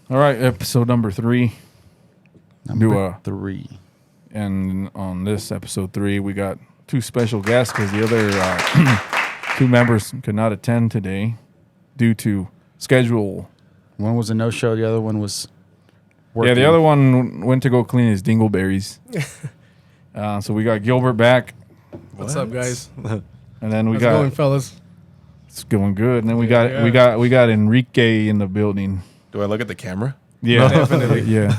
All right, episode number 3. Number 3. And on this episode 3, we got 2 special guests because the other 2 members could not attend today due to schedule. One was a no-show. The other one was working. Yeah, the other one went to go clean his dingleberries. So we got Gilbert back. What's up, guys? And then we How's got it going, fellas? It's going good. And then we got Enrique in the building. Do I look at the camera? Yeah, Definitely. Yeah.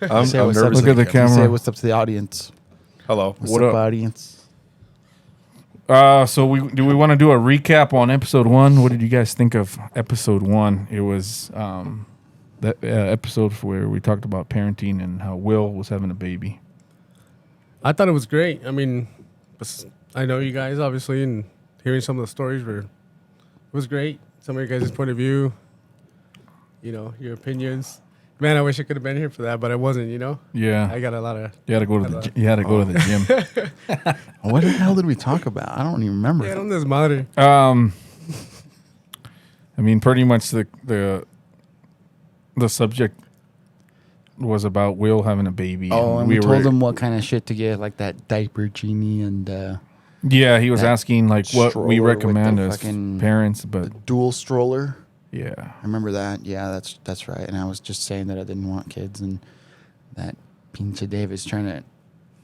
I'm what's nervous. up. Look at the camera. Say what's up to the audience. Hello. What's What up, up? audience? So we want to do a recap on episode 1. What did you guys think of episode 1? It was that episode where we talked about parenting and how Will was having a baby. I thought it was great. I mean, I know you guys, obviously, and hearing some of the stories it was great. Some of your guys' point of view, your opinions. Man, I wish I could have been here for that, but I wasn't, Yeah. I got a lot of... You had to go to the gym. What the hell did we talk about? I don't even remember. Yeah, this madre. I mean, pretty much the subject was about Will having a baby. Oh, and we told him what kind of shit to get, like that diaper genie and yeah, he was asking like what we stroller with recommend the as fucking parents, but dual stroller. yeah, I remember that. Yeah, that's right. And I was just saying that I didn't want kids, and that pinche David's trying to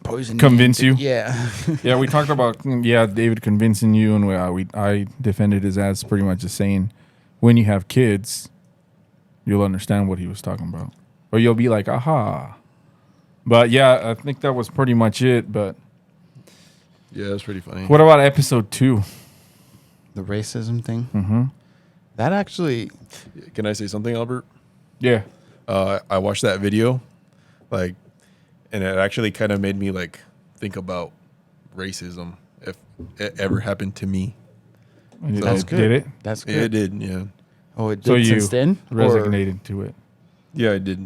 poison Convince you? Yeah. yeah. We talked about David convincing you, and I defended his ass pretty much as saying when you have kids, you'll understand what he was talking about, or you'll be like, aha. But yeah, I think that was pretty much it. But Yeah, it was pretty funny. what about episode 2? The racism thing. Mm-hmm. That actually. Can I say something, Albert? Yeah. I watched that video, and it actually kind of made me think about racism if it ever happened to me. That's good. Did it? That's good. Yeah, it did. Yeah, Oh, it did So you since then? resignated to it. yeah, I did.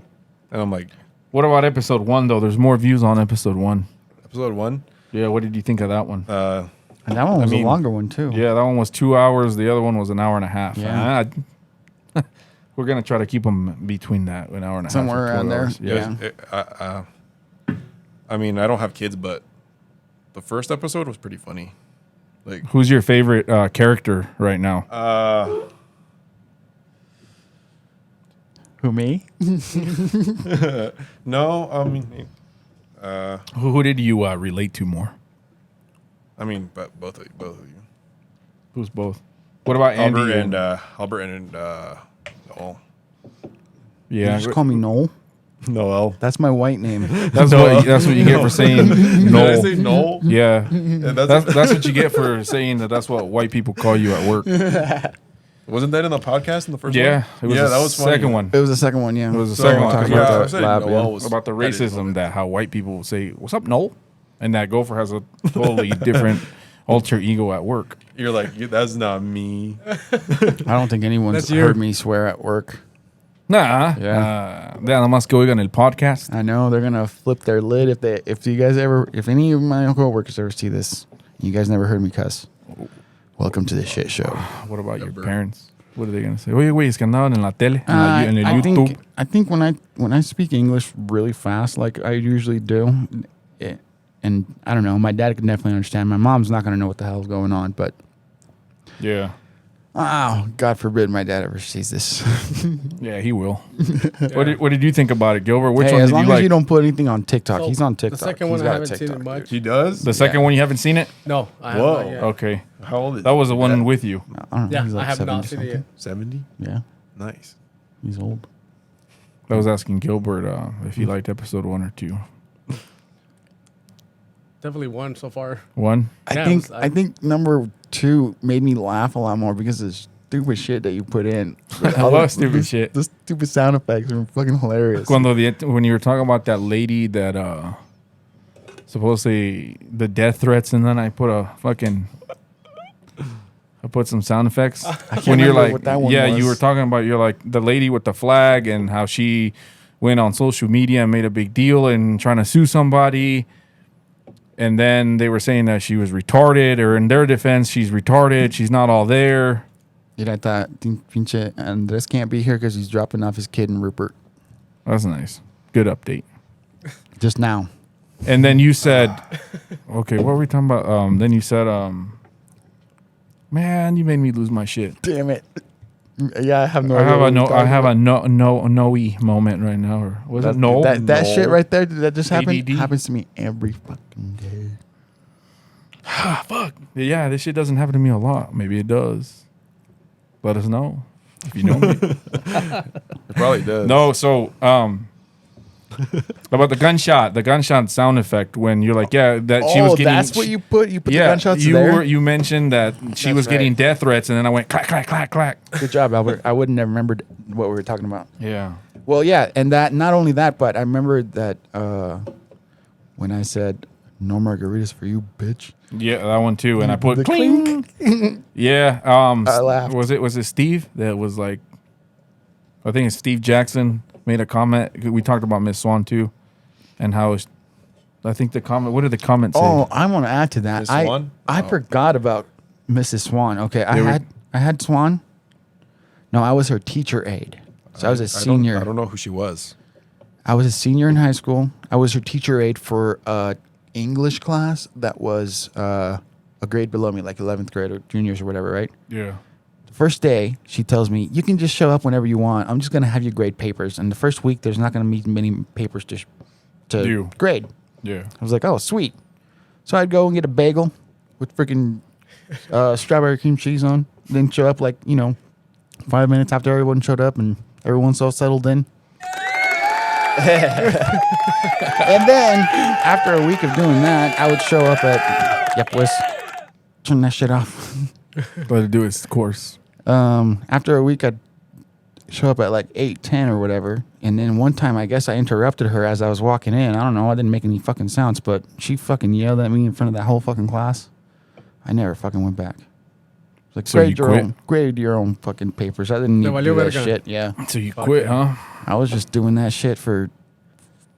And I'm like, What about episode 1 though? There's more views on episode 1. episode 1. Yeah. What did you think of that one? And that one was I mean, a longer one, too. Yeah, that one was 2 hours. The other one was an hour and a half. Yeah. We're gonna try to keep them between that an hour and a half. Somewhere or 2 around there. hours. Yeah. I mean, I don't have kids, but the first episode was pretty funny. Who's your favorite character right now? Who, me? No, I mean, Who did you relate to more? but both of you. Who's both? What about Andy Albert and Noel. Yeah, You just call me Noel? Noel. That's my white name. that's what you get for saying Did I no. say Noel? Yeah, Yeah, that's what you get for saying that's what white people call you at work. Wasn't that in the podcast in the first Yeah, one? it was the second one. It was the second one, yeah. It was the second one. talking Yeah, about I the said lab, Noel yeah. was About the that is racism funny. that how white people say, "What's up, Noel?" And that Gopher has a totally different alter ego at work. You're like, that's not me. I don't think anyone's That's you. heard me swear at work. Nah. Yeah. Nada más que oigan el podcast. I know they're gonna flip their lid if any of my coworkers ever see this. You guys never heard me cuss. Welcome to the shit show. What about your Number. parents? What are they gonna say? Oye, güey, es que andaban en la tele, en el YouTube. I think when I speak English really fast, like I usually do, and I don't know, my dad can definitely understand. My mom's not gonna know what the hell's going on, but Yeah. oh, God forbid my dad ever sees this. Yeah, he will. What did you think about it, Gilbert? Which Hey, one as did long you as like? you don't put anything on TikTok, So, he's on TikTok. The second He's one, I got a haven't seen it TikTok. much. He does? The second one, you haven't seen it? No, I Whoa. haven't yet. Okay. How old is That was the one with you. I don't know. Yeah, he's like I have 70 not seen it yet. something. 70? Yeah, Nice. he's old. I was asking Gilbert if he liked episode 1 or 2. Definitely one so far. 1? Yeah, I think number 2 made me laugh a lot more because of the stupid shit that you put in. What stupid shit? The stupid sound effects are fucking hilarious. When you were talking about that lady that supposedly the death threats, and then I put some sound effects. can't When you're remember like, what that one yeah, was. you were talking about you're like the lady with the flag and how she went on social media and made a big deal and trying to sue somebody. And then they were saying that she was retarded, or in their defense, she's retarded. She's not all there. Dude, I thought pinche Andres can't be here because he's dropping off his kid in Rupert. That's nice. Good update. Just now. And then you said, okay, what were we talking about? Then you said, man, you made me lose my shit. Damn it. Yeah, I have no I idea. have what a no. we're talking I have about. a no-y moment right now. Or was it no? That shit right there that just happened ADD? happens to me every fucking day. Fuck. Yeah, this shit doesn't happen to me a lot. Maybe it does. Let us know if you know me. It probably does. No, so about the gunshot sound effect when you're like, yeah, that she was getting. That's what you put. You put the Yeah, gunshots you there. you mentioned that she was right. getting death threats, and then I went clack clack clack clack. Good job, Albert. I wouldn't have remembered what we were talking about. Yeah. Well, yeah, and that not only that, but I remember that when I said no margaritas for you, bitch. Yeah, that one too, and I put The clink. Yeah. I laughed. Was it Steve that was like? I think it's Steve Jackson made a comment. We talked about Miss Swan too, and how I think the comment. What did the comment say? Oh, I want to add to that. Miss Swan? I forgot about Mrs. Swan. Okay, They were- I had Swan. No, I was her teacher aide. So I was a senior. I don't know who she was. I was a senior in high school. I was her teacher aide for English class that was a grade below me, like 11th grade or juniors or whatever, right? Yeah. The first day, she tells me, you can just show up whenever you want. I'm just going to have you grade papers. And the first week, there's not going to be many papers to Do. grade. Yeah. I was like, oh, sweet. So I'd go and get a bagel with freaking strawberry cream cheese on. Then show up 5 minutes after everyone showed up and everyone's all settled in. And then after a week of doing that, I would show up at Yep, turn that shit off. Let it do its course. After a week, I'd show up at like 8:10 or whatever. And then one time, I guess I interrupted her as I was walking in. I don't know. I didn't make any fucking sounds, but she fucking yelled at me in front of that whole fucking class. I never fucking went back. Like, So you quit? grade your own fucking papers. I didn't need to do that verga. shit. Yeah. So you quit, huh? I was just doing that shit for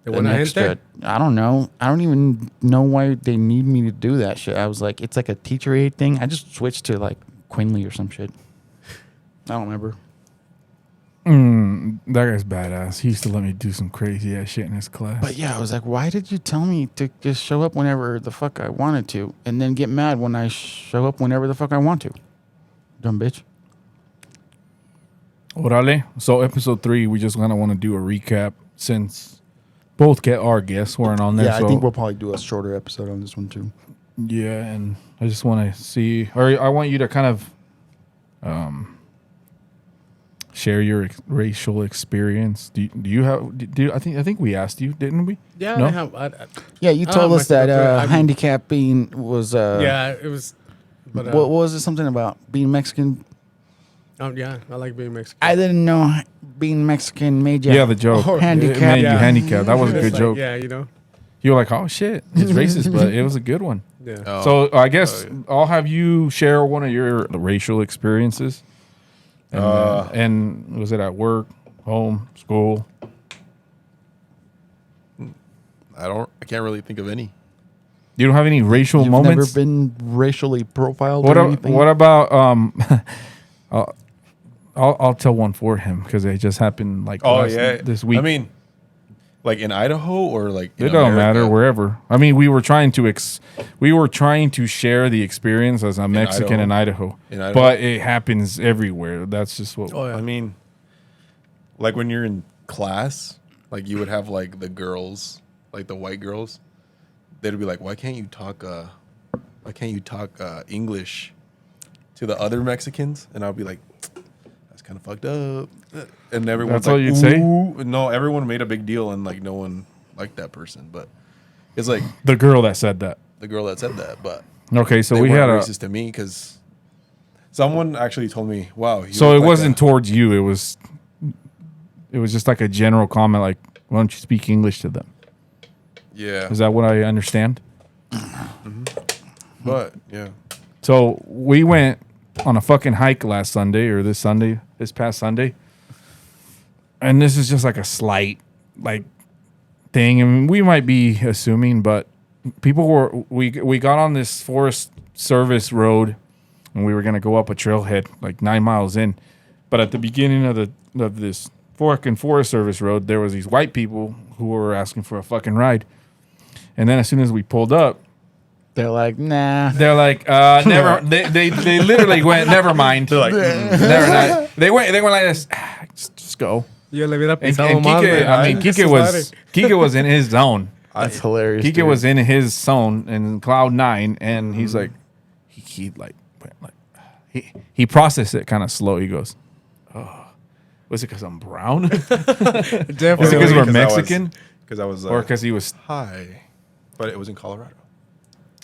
They an want to extra. hint I don't know. I don't even know why they need me to do that shit. I was like, it's like a teacher aide thing. I just switched to like Quinley or some shit. I don't remember. That guy's badass. He used to let me do some crazy ass shit in his class. But yeah, I was like, why did you tell me to just show up whenever the fuck I wanted to and then get mad when I show up whenever the fuck I want to? Dumb bitch. Orale. So episode 3, we just kind of want to do a recap since both our guests weren't on there. Yeah, so I think we'll probably do a shorter episode on this one too. yeah, and I just want to see, or I want you to kind of share your racial experience. Do you have? I think we asked you, didn't we? Yeah, No? I have. Yeah, you I told don't us that myself, I'm- handicap being was yeah, it was. But what was it? Something about being Mexican? yeah, I like being Mexican. I didn't know being Mexican made you. Yeah, the joke. Oh, It handicap. made you Yeah. handicapped. That was a It's good like, joke. Yeah, you know. You were like, oh shit, it's racist, but it was a good one. Yeah. Oh. So I guess I'll have you share one of your racial experiences. And was it at work, home, school? I can't really think of any. You don't have any racial You've moments? never been racially profiled What, or a, anything? what about I'll tell one for him because it just happened like this week. I mean, like in Idaho or like in it don't America? matter wherever. I mean, we were trying to share the experience as a Mexican in Idaho, but it happens everywhere. That's just what. Oh yeah. I mean, like when you're in class, like you would have like the girls, like the white girls. They'd be like, "Why can't you talk English to the other Mexicans?" And I'll be like, "That's kind of fucked up." And everyone's That's all you'd say? "Ooh." No, everyone made a big deal, and like no one liked that person. But it's like The girl that said that. the girl that said that. But Okay, so they we had weren't a. racist to me because someone actually told me, "Wow." You So look it like wasn't towards you. It was just like a general comment, like, "Why don't you speak English to them?" Yeah, Is that what I understand? but yeah. So we went on a fucking hike last Sunday or this past Sunday. And this is just like a slight like thing. And we might be assuming, but we got on this Forest Service road and we were going to go up a trailhead like 9 miles in. But at the beginning of this fucking Forest Service road, there was these white people who were asking for a fucking ride. And then as soon as we pulled up, They're like, nah. they're like, never. They literally went, never mind. They're like, Never mind. They went like this. Just go. Yo le hubiera And pisado más, Kike, güey. I mean, Kike was in his zone. That's hilarious. Kike dude. was in his zone in cloud 9, and he's like, he he processed it kind of slow. He goes, "Oh, was it because I'm brown? Was it Definitely. because we're Mexican, Because I was or because he was?" high, but it was in Colorado.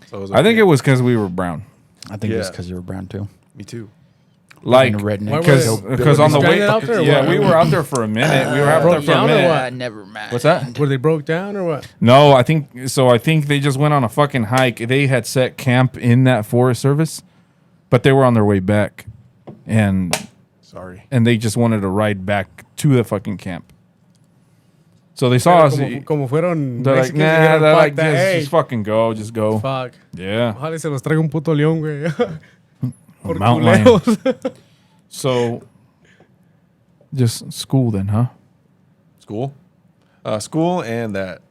So it was I think okay. it was because we were brown. I think it's Yeah. because you were brown too. Me too. Like redneck. because on the way, stranded out there or yeah, what? we were out there for a minute. We were out there broke for a down or minute. what? Never mind. What's that? Were they broke down or what? No, I think so. I think they just went on a fucking hike. They had set camp in that Forest Service, but they were on their way back, and Sorry. they just wanted to ride back to the fucking camp. So they saw us. Como fueron They're like, Mexicans, nah. dijeron, They're "Fuck like, that, hey, just fucking go, just go. fuck. Yeah, Ojalá y se los traiga un puto león, güey. Por mountain lion. culeros. So just school then, huh? School? School and that.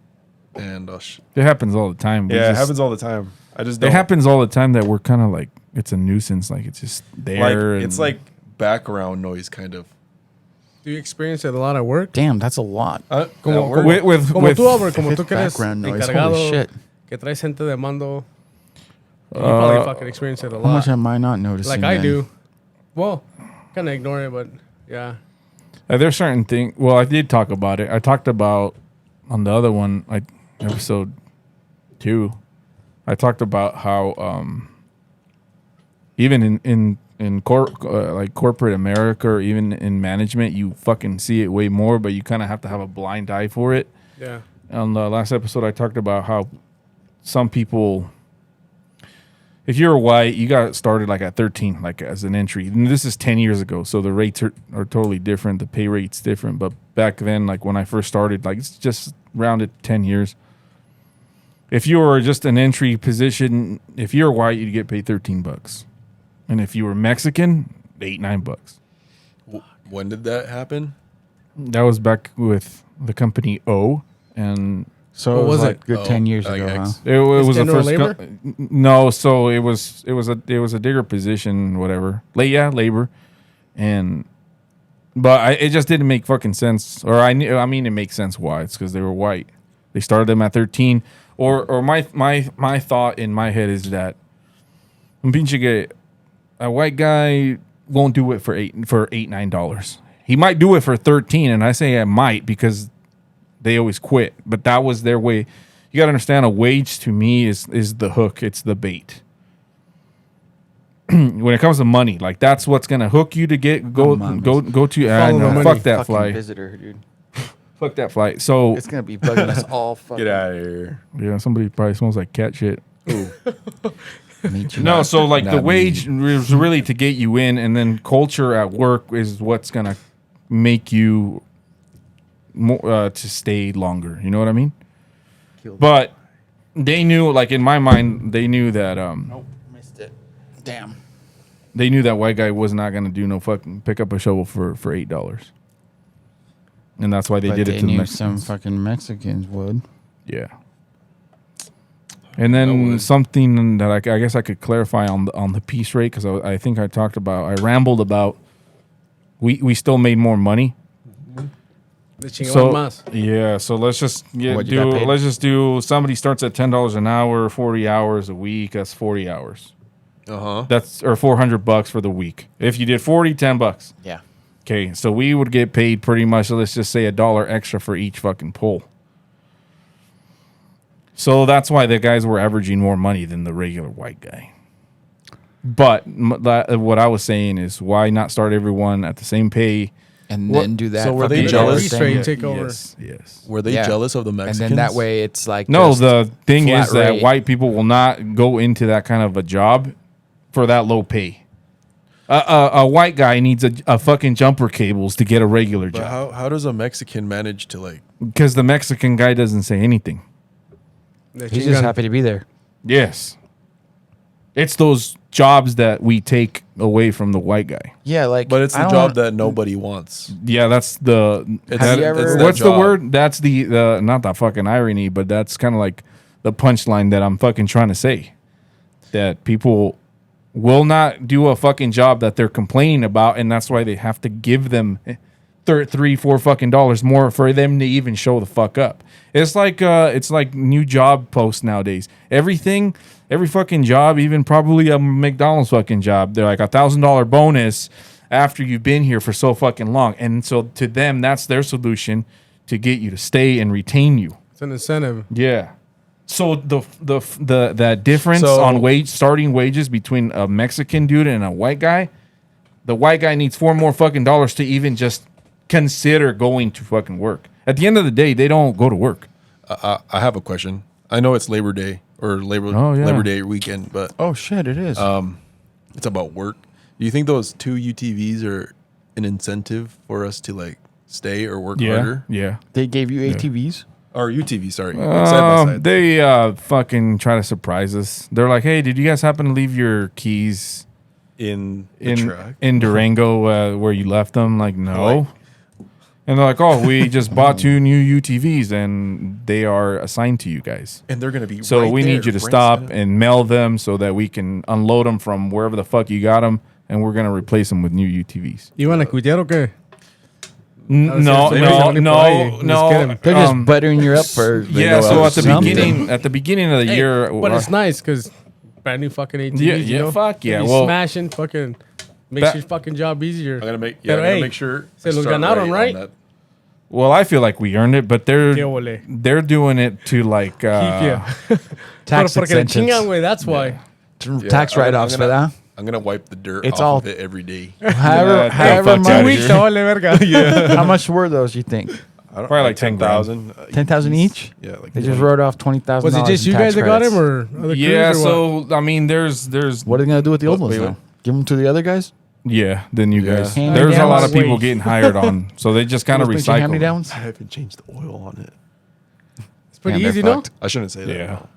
And It happens all the time. We yeah, it just- happens all the time. I just don't. It happens all the time that we're kind of like it's a nuisance. Like it's just there. Like, it's like background noise, kind of. Do you experience it a lot at work? Damn, that's a lot. Como, At work? with como tú, Albert, como If tú it's que eres background noise, encargado, holy shit. que traes gente de mando, you probably fucking experience it a How lot. much am I not noticing? Like I then? do. Well, kind of ignore it, but yeah. There's certain things. Well, I did talk about it. I talked about on the other one, like episode 2. I talked about how even in like corporate America or even in management, you fucking see it way more, but you kind of have to have a blind eye for it. Yeah. On the last episode, I talked about how some people, if you're white, you got started like at 13, like as an entry. And this is 10 years ago, so the rates are totally different. The pay rate's different. But back then, like when I first started, like it's just rounded 10 years. If you were just an entry position, if you're white, you'd get paid $13. And if you were Mexican, $8-9. When did that happen? That was back with the company O, and So What it was was like it? good 10 years like ago, huh? X. it was the general first. labor? No, so it was a digger position, whatever. Labor, but it just didn't make fucking sense. Or I mean, it makes sense why. It's because they were white. They started them at 13. Or my thought in my head is that a white guy won't do it for $8-9. He might do it for 13, and I say I might because they always quit. But that was their way. You got to understand, a wage to me is the hook. It's the bait. When it comes to money, like that's what's gonna hook you to go to. Follow the money. Fuck that Fucking flight. visitor, dude. Fuck that flight. So It's gonna be bugging us all. Fucking. Get out of here. yeah, somebody probably smells like cat shit. Meet you. No, so like the Not wage is really to get you in, and then culture at work is what's gonna make you more to stay longer. You know what I mean? But they knew, like in my mind, they knew that Nope, missed it. Damn. they knew that white guy was not gonna do no fucking pick up a shovel for $8, and that's why they But did they it to the knew Mexicans. some fucking Mexicans would. Yeah. And then something that I guess I could clarify on the piece rate, because I think I rambled about we still made more money. De chingaban So más. yeah, so let's just What, you got paid? do somebody starts at $10 an hour, 40 hours a week, that's 40 hours. That's or $400 for the week. If you did 40, $10. Yeah. Okay, so we would get paid pretty much, let's just say $1 extra for each fucking pull. So that's why the guys were averaging more money than the regular white guy. But what I was saying is, why not start everyone at the same pay? And then do that. So were they fucking jealous? Piece thing. rate take over. Yes. Were they Yeah. jealous of the And Mexicans? then that way it's like No, just the thing flat is that rate. white people will not go into that kind of a job for that low pay. A white guy needs a fucking jumper cables to get a regular But job, how does a Mexican manage to like? because the Mexican guy doesn't say anything. De He's just chingan. happy to be there. Yes. It's those jobs that we take away from the white guy. Yeah, like, But it's I the don't job wanna- that nobody wants. Yeah, that's the. Have you ever- that what's the job. word? That's the not the fucking irony, but that's kind of like the punchline that I'm fucking trying to say. That people will not do a fucking job that they're complaining about, and that's why they have to give them $3-4 fucking dollars more for them to even show the fuck up. It's like new job posts nowadays. Every fucking job, even probably a McDonald's fucking job, they're like $1,000 bonus after you've been here for so fucking long. And so to them, that's their solution to get you to stay and retain you. It's an incentive. Yeah. So that difference So- on starting wages between a Mexican dude and a white guy, the white guy needs $4 more fucking dollars to even just consider going to fucking work. At the end of the day, they don't go to work. I have a question. I know it's Labor Day or Oh, yeah. Labor Day weekend, but Oh shit, it is. it's about work. Do you think those 2 UTVs are an incentive for us to like stay or work harder? Yeah. They gave you ATVs. Or UTV, sorry, like side by side. They fucking try to surprise us. They're like, "Hey, did you guys happen to leave your keys in the truck. in Durango where you left them?" Like, no. Like- And they're like, "Oh, we just bought 2 new UTVs and they are assigned to you guys. And they're gonna be So right we there, need you to right stop set up. and mail them so that we can unload them from wherever the fuck you got them, and we're gonna replace them with new UTVs." ¿Iban a cuitear o qué? No, No, no. They're just buttering you up for. Yeah, so at the something. beginning of the Hey, year, but it's nice because brand new fucking ATVs. Yeah, you yeah, know? fuck yeah. You Well, smashing fucking makes that- your fucking job easier. I'm gonna make Pero, hey, sure. se I los start ganaron, on right? that. well, I feel like we earned it, but Qué ole. they're doing it to like Yeah. Tax Porque le exemptions. chingan, güey. That's why. Tax I'm- write-offs I'm for gonna- that. I'm gonna wipe the dirt It's off all- of it every day. However, Yeah, however fuck outta much. here. Te vale verga. How much were those? You think I don't, Probably like 10,000. 10,000 each? Yeah, like They just wrote off $20,000. Was it just you guys that got him or other yeah. crews or what? So I mean, there's What are they gonna do with the old Wait, ones wait. now? Give them to the other guys? yeah. Then you Yeah. guys, Hand there's a me lot of downs. people getting hired on, so they just kind of Hand me recycle. them. downs. I haven't changed the oil on it. It's pretty Damn, they're easy, no? fucked. I shouldn't say that. Yeah. no.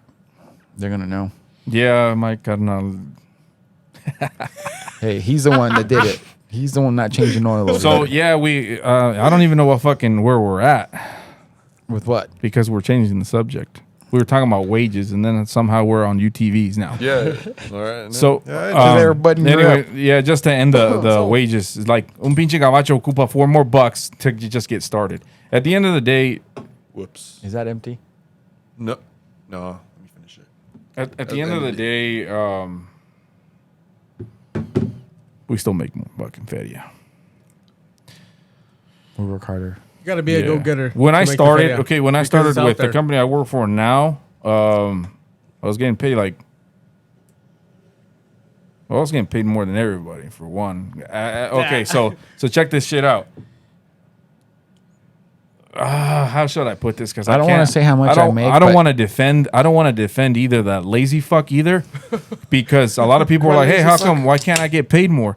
They're gonna know. Yeah, my carnal. Hey, he's the one that did it. He's the one not changing oil. Over So there. yeah, we. I don't even know where we're at With what? because we're changing the subject. We were talking about wages, and then somehow we're on UTVs now. Yeah. All right. So, yeah, they were butting you anyway, up. yeah, just to end the wages, it's like un pinche gabacho ocupa $4 more to just get started. At the end of the day, whoops. Is that empty? No. Let me finish it. at the end of the day, we still make more fucking feria. We work harder. You got to be a Yeah. go-getter. When to I make the started, feria. okay, when I Because started it's out with the there. company I work for now, I was getting paid more than everybody for one. Okay, so check this shit out. How should I put this? Because I don't wanna say how much I make, I don't but- want to defend. I don't want to defend either that lazy fuck either, because a lot of people are like, "Hey, how come? Why can't I get paid more?"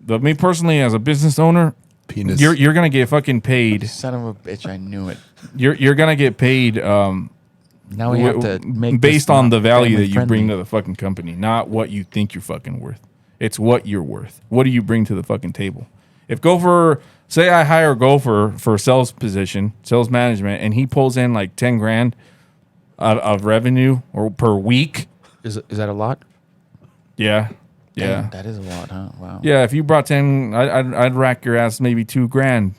But me personally, as a business owner, Penis. you're gonna get fucking paid. Son of a bitch! I knew it. You're gonna get paid. Now we have to make based this on not the value that family you bring friendly. to the fucking company, not what you think you're fucking worth. It's what you're worth. What do you bring to the fucking table? If Gopher, say I hire Gopher for a sales position, sales management, and he pulls in like 10 grand of revenue or per week. Is that a lot? Yeah. Damn, Yeah. that is a lot, huh? Wow. Yeah. If you brought 10, I'd rack your ass maybe 2 grand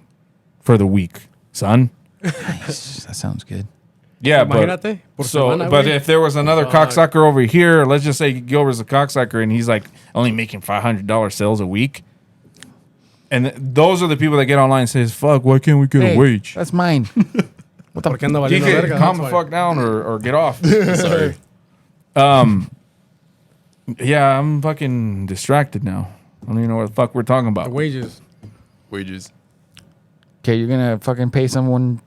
for the week, son. Nice. That sounds good. Yeah, but Imagínate, por so, semana, but güey. if there was another Fuck. cocksucker over here, let's just say Gilbert's a cocksucker and he's like only making $500 sales a week, and those are the people that get online and says, "Fuck, why can't we get Hey, a wage?" That's mine. What the Porque anda You valiendo can verga, calm that's the why. fuck down or get off. Sorry. Yeah, I'm fucking distracted now. I don't even know what the fuck we're talking The about. wages. Wages. Okay, you're gonna fucking pay someone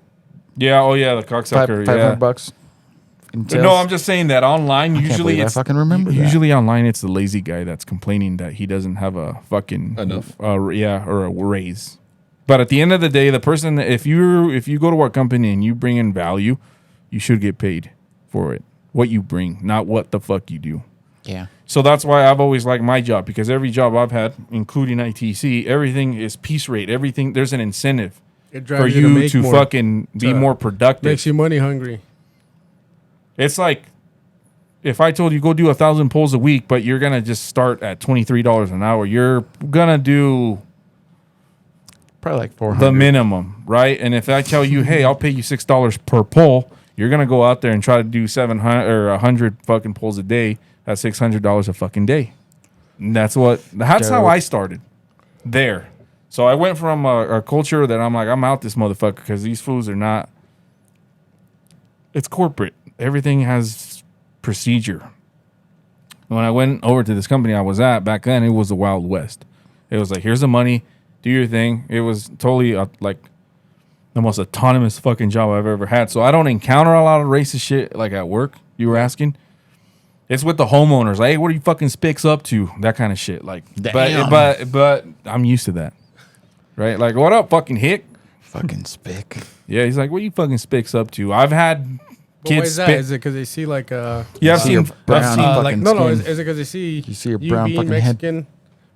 Yeah, oh yeah, the cocksucker. $500 Yeah. bucks. In sales? No, I'm just saying that online can't usually believe I it's fucking remember that. usually online it's the lazy guy that's complaining that he doesn't have a fucking Enough. or a raise. But at the end of the day, the person if you go to our company and you bring in value, you should get paid for it. What you bring, not what the fuck you do. Yeah. So that's why I've always liked my job, because every job I've had, including ITC, everything is piece rate. Everything, there's an incentive It for drives you make to more, fucking be more productive. makes you money hungry. It's like if I told you go do 1,000 pulls a week, but you're gonna just start at $23 an hour, you're gonna do Probably like 400. the minimum, right? And if I tell you, hey, I'll pay you $6 per pull, you're gonna go out there and try to do 700 or 100 fucking pulls a day. That's $600 a fucking day. And that's how I started there. So I went from a culture that I'm like, I'm out this motherfucker because these fools are not. It's corporate. Everything has procedure. When I went over to this company I was at back then, it was the Wild West. It was like, here's the money, do your thing. It was totally like the most autonomous fucking job I've ever had. So I don't encounter a lot of racist shit like at work. You were asking. It's with the homeowners. Like, hey, what are you fucking spics up to? That kind of shit. Like, Damn. but I'm used to that, right? Like, what up, fucking hick? Fucking spick. Yeah, he's like, what are you fucking spics up to? I've had But why kids is that? spit. Is it because they see like Yeah, I've See your seen brown I've seen fucking like no, skin. is it because they see You see your you brown being fucking head. Mexican,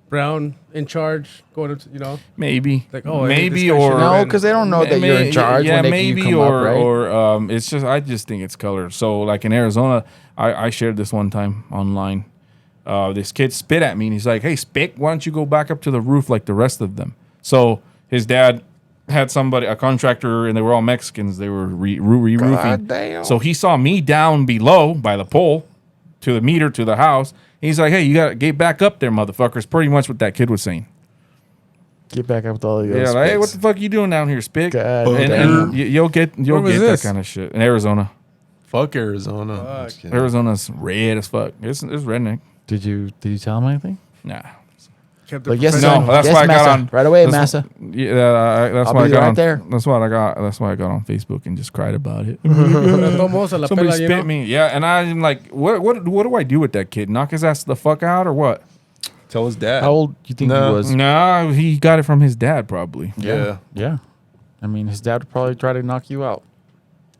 brown in charge, going to maybe, like, oh, maybe this guy or should No, because they don't know that you're in charge Yeah, when they maybe you come or up, right? or it's just I just think it's color. So like in Arizona, I shared this one time online. This kid spit at me and he's like, "Hey, Spick, why don't you go back up to the roof like the rest of them?" So his dad had a contractor, and they were all Mexicans. They were re-roofing. God damn. So he saw me down below by the pole to the meter to the house. And he's like, "Hey, you got to get back up there, motherfuckers." Pretty much what that kid was saying. Get back up with all your Yeah, like, hey, what the fuck you doing down here, Spick? God and damn. you'll get Where was that this? kind of shit in Arizona. Fuck Arizona. Fuck. Just kidding. Arizona's red as fuck. It's redneck. Did you tell him anything? Nah. kept Like, it yes, professional. No, that's yes, why I got massa. on Right away, that's massa. Yeah, that's I'll why I be got right on. there. That's why I got on Facebook and just cried about it. Tomos a la Somebody pela, you spit know? me. Yeah, and I'm like, what do I do with that kid? Knock his ass the fuck out or what? Tell his dad. How old do you think No. he was? Nah, he got it from his dad probably. Yeah. Yeah. I mean, his dad would probably try to knock you out.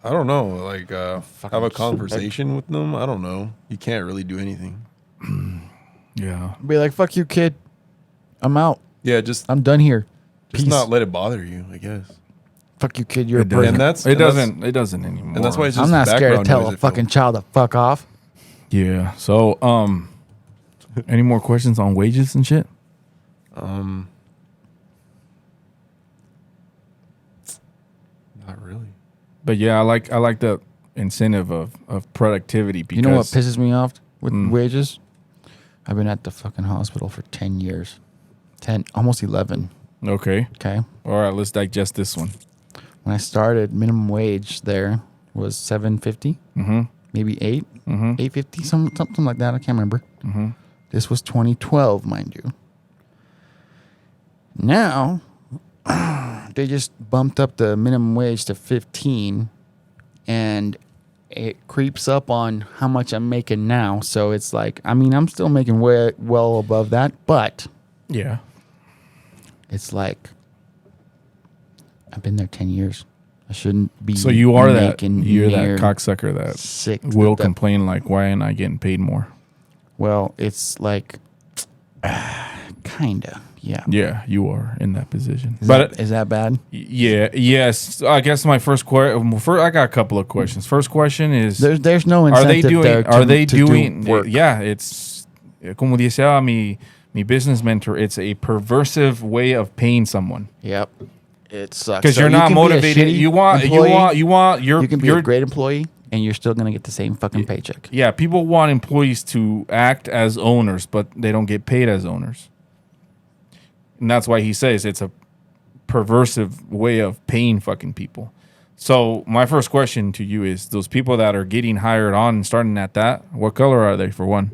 I don't know. Like, Fucking have a conversation with them. I don't know. You can't really do anything. Yeah. Be like, fuck you, kid. I'm out. Yeah, just I'm done here. just Peace. not let it bother you, I guess. Fuck you, kid. You're a It doesn't. brick. And It doesn't anymore. And that's why it's just I'm not scared to background tell noise, a I feel. fucking child to fuck off. Yeah. So any more questions on wages and shit? Not really. But yeah, I like the incentive of productivity because You know what pisses me off with wages? I've been at the fucking hospital for 10 years. 10, almost 11. Okay. Okay. All right, let's digest this one. When I started, minimum wage there was $7.50, maybe $8, $8.50, something like that. I can't remember. This was 2012, mind you. Now, they just bumped up the minimum wage to 15, and it creeps up on how much I'm making now. So it's like, I mean, I'm still making well above that, but Yeah. it's like I've been there 10 years. I shouldn't be. So you're that near cocksucker that six. will that- complain like, why am I getting paid more? Well, it's like, kinda, yeah. Yeah, you are in that position. But Is that bad? yes. I guess my first question. I got a couple of questions. First question is: There's no Are incentive they doing? there Are they to do doing? work? Yeah, it's como decía mi business mentor. It's a perversive way of paying someone Yep. It sucks. because So you're you not can be a motivated. shitty You want employee, you can be a great employee, and you're still gonna get the same fucking paycheck. Yeah, people want employees to act as owners, but they don't get paid as owners. And that's why he says it's a perversive way of paying fucking people. So my first question to you is those people that are getting hired on and starting at that, what color are they for one?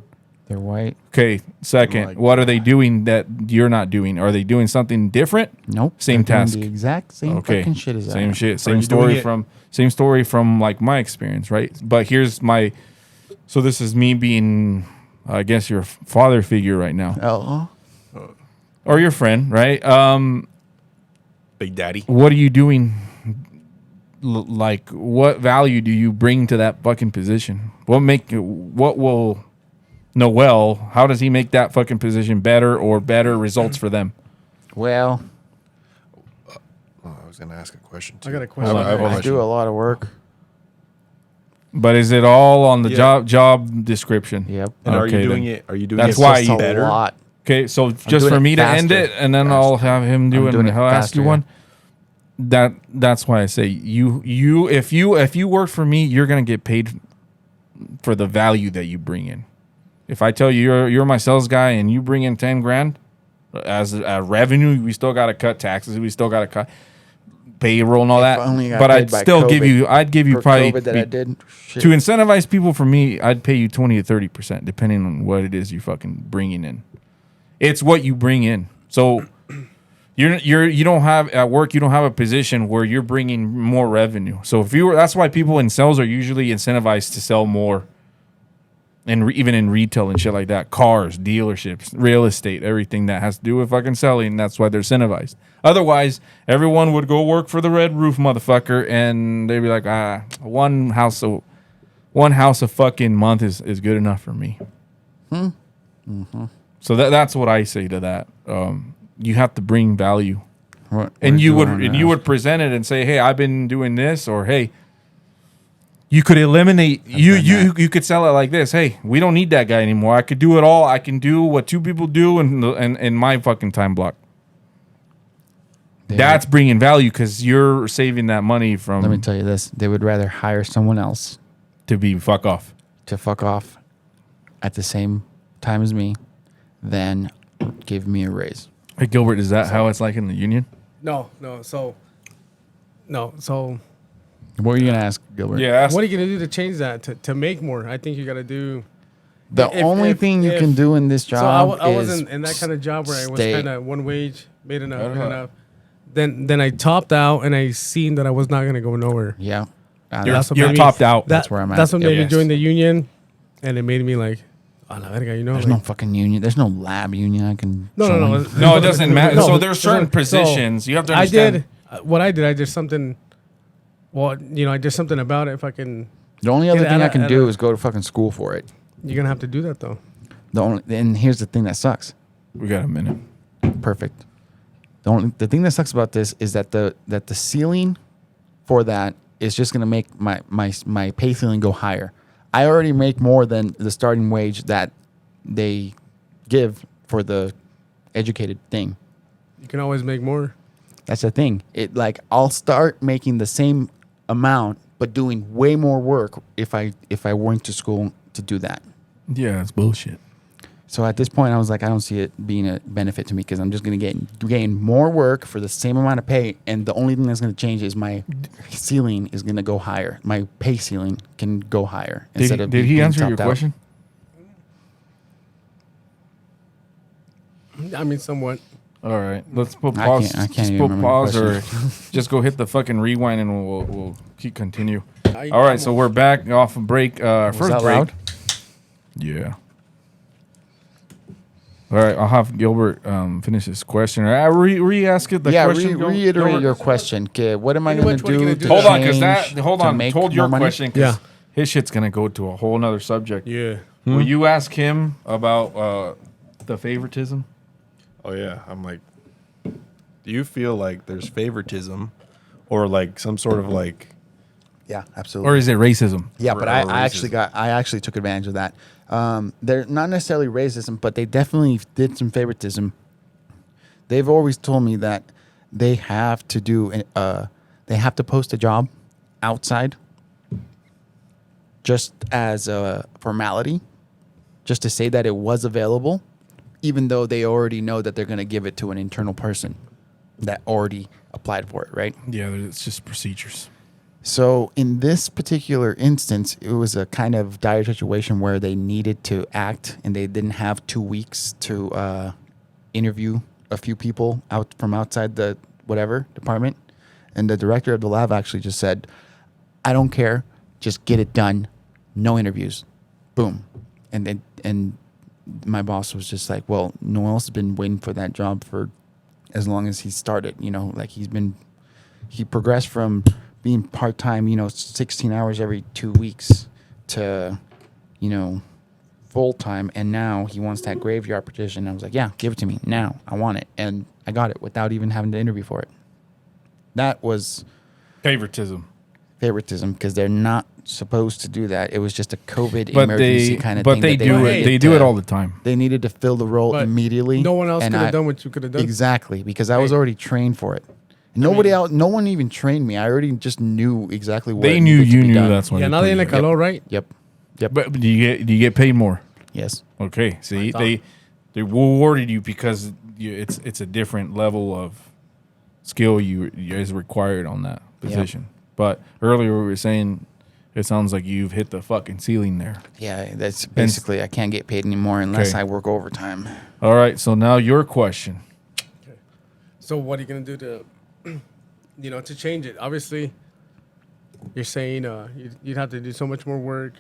They're white. Okay, second, Like- what are they doing that you're not doing? Are they doing something different? Nope. Same they're doing task. The exact same Okay. fucking shit as I Same am. shit. Are Same you doing story from like my experience, right? But here's my. So this is me being, I guess, your father figure right now, Oh, or your friend, right? Big Daddy. What are you doing? Like, what value do you bring to that fucking position? What will Noel, how does he make that fucking position better or better results for them? Well, I was gonna ask a question too. I got a question. I have a I question. do a lot of work. But is it all on the Yeah. job description? Yep. And are you Okay, doing then. it? Are you doing That's it why Just a better? lot. Okay, so just doing for it me to end faster. it, and then I'll have him do it, doing and it he'll ask faster, you yeah. one. That's why I say if you work for me, you're gonna get paid for the value that you bring in. If I tell you you're my sales guy and you bring in 10 grand as a revenue, we still gotta cut taxes, we still gotta cut payroll and all If that. only I got But paid I'd by still give COVID. I'd give you For probably COVID that I did. Shit. to incentivize people for me, I'd pay you 20 to 30%, depending on what it is you fucking bringing in. It's what you bring in. So you don't have at work, you don't have a position where you're bringing more revenue. So if you were, that's why people in sales are usually incentivized to sell more. And even in retail and shit like that, cars, dealerships, real estate, everything that has to do with fucking selling, that's why they're incentivized. Otherwise, everyone would go work for the red roof motherfucker, and they'd be like, one house a fucking month is good enough for me. So that's what I say to that. You have to bring value, What and we're you would doing and now. you would present it and say, hey, I've been doing this, or hey. You could eliminate you could sell it like this. Hey, we don't need that guy anymore. I could do it all. I can do what two people do in my fucking time block. That's bringing value because you're saving that money from Let me tell you this: they would rather hire someone else to be fuck off. to fuck off at the same time as me than give me a raise. Hey Gilbert, is that how it's like in the union? No. So What were you gonna ask, Gilbert? Yeah. what are you gonna do to change that to make more? I think you got to do. The only thing you can do in this So job I is wasn't in that kind of job where I was stay. kind of one wage, made enough, Uh-huh. made enough. Then I topped out and I seen that I was not gonna go nowhere. Yeah. That's what You're made me- topped out. That's where I'm at. That's what made me Yes. join the union, and it made me like, a la verga, you know. There's like, no fucking union. There's no lab union I can. no. join. No, it doesn't matter. No, So there's certain so positions you have to I understand. did what I did. I did something. Well, I did something about it. If I can, The only other Yeah, thing I I can don't- do is go to fucking school for it. you're gonna have to do that though. And here's the thing that sucks. We got a minute. Perfect. The thing that sucks about this is that the ceiling for that is just gonna make my pay ceiling go higher. I already make more than the starting wage that they give for the educated thing. You can always make more. That's the thing. I'll start making the same amount but doing way more work if I went to school to do that. Yeah, it's bullshit. So at this point, I was like, I don't see it being a benefit to me because I'm just going to gain more work for the same amount of pay, and the only thing that's going to change is my ceiling is going to go higher. My pay ceiling can go higher instead of Did he being answer your topped out. question? I mean, somewhat. All right, let's put I pause. can't Just even put remember pause, the or just go hit the fucking rewind, and we'll keep continue. I- All right, so we're back off a break. Was First that break. loud? Yeah. All right, I'll have Gilbert finish his question. Re-ask it. The question. reiterate Gilbert? your question. Okay, what am I Pretty going much to what are you do? gonna to do? Hold on, because change that. Hold to on. make Told your more money? question. 'Cause Yeah. his shit's gonna go to a whole nother subject. Yeah. Will you ask him about the favoritism? Oh yeah, I'm like, do you feel like there's favoritism, or like some sort of like? Yeah, absolutely. Or is it racism? Yeah, but Or I actually took advantage of that. They're not necessarily racism, but they definitely did some favoritism. They've always told me that they have to they have to post a job outside just as a formality, just to say that it was available, even though they already know that they're going to give it to an internal person that already applied for it, right? Yeah, it's just procedures. So in this particular instance, it was a kind of dire situation where they needed to act, and they didn't have 2 weeks to interview a few people out from outside the whatever department. And the director of the lab actually just said, "I don't care, just get it done, no interviews, boom." And my boss was just like, "Well, Noel's been waiting for that job for as long as he started. Like he progressed from being part-time, 16 hours every 2 weeks to, full time, and now he wants that graveyard position. I was like, yeah, give it to me now. I want it, and I got it without even having to interview for it. That was Favoritism. because they're not supposed to do that. It was just a COVID But emergency they, kind of but thing. they that do it. needed They do it to- all the time. They needed to fill the role But immediately. No one else and could I- have done what you could have done. Exactly, because I was already trained for it. Nobody else, no one even trained me. I already just knew exactly what. They it knew needed to you be knew done. that's why. Yeah, they now put they you like there. hello, right? Yep. But do you get paid more? Yes. Okay. See, thought- they rewarded you because it's a different level of skill you is required on that position. But earlier we were saying it sounds like you've hit the fucking ceiling there. Yeah, that's basically I can't get paid anymore unless Okay. I work overtime. All right. So now your question. So what are you gonna do to, to change it? Obviously, you're saying you'd have to do so much more work.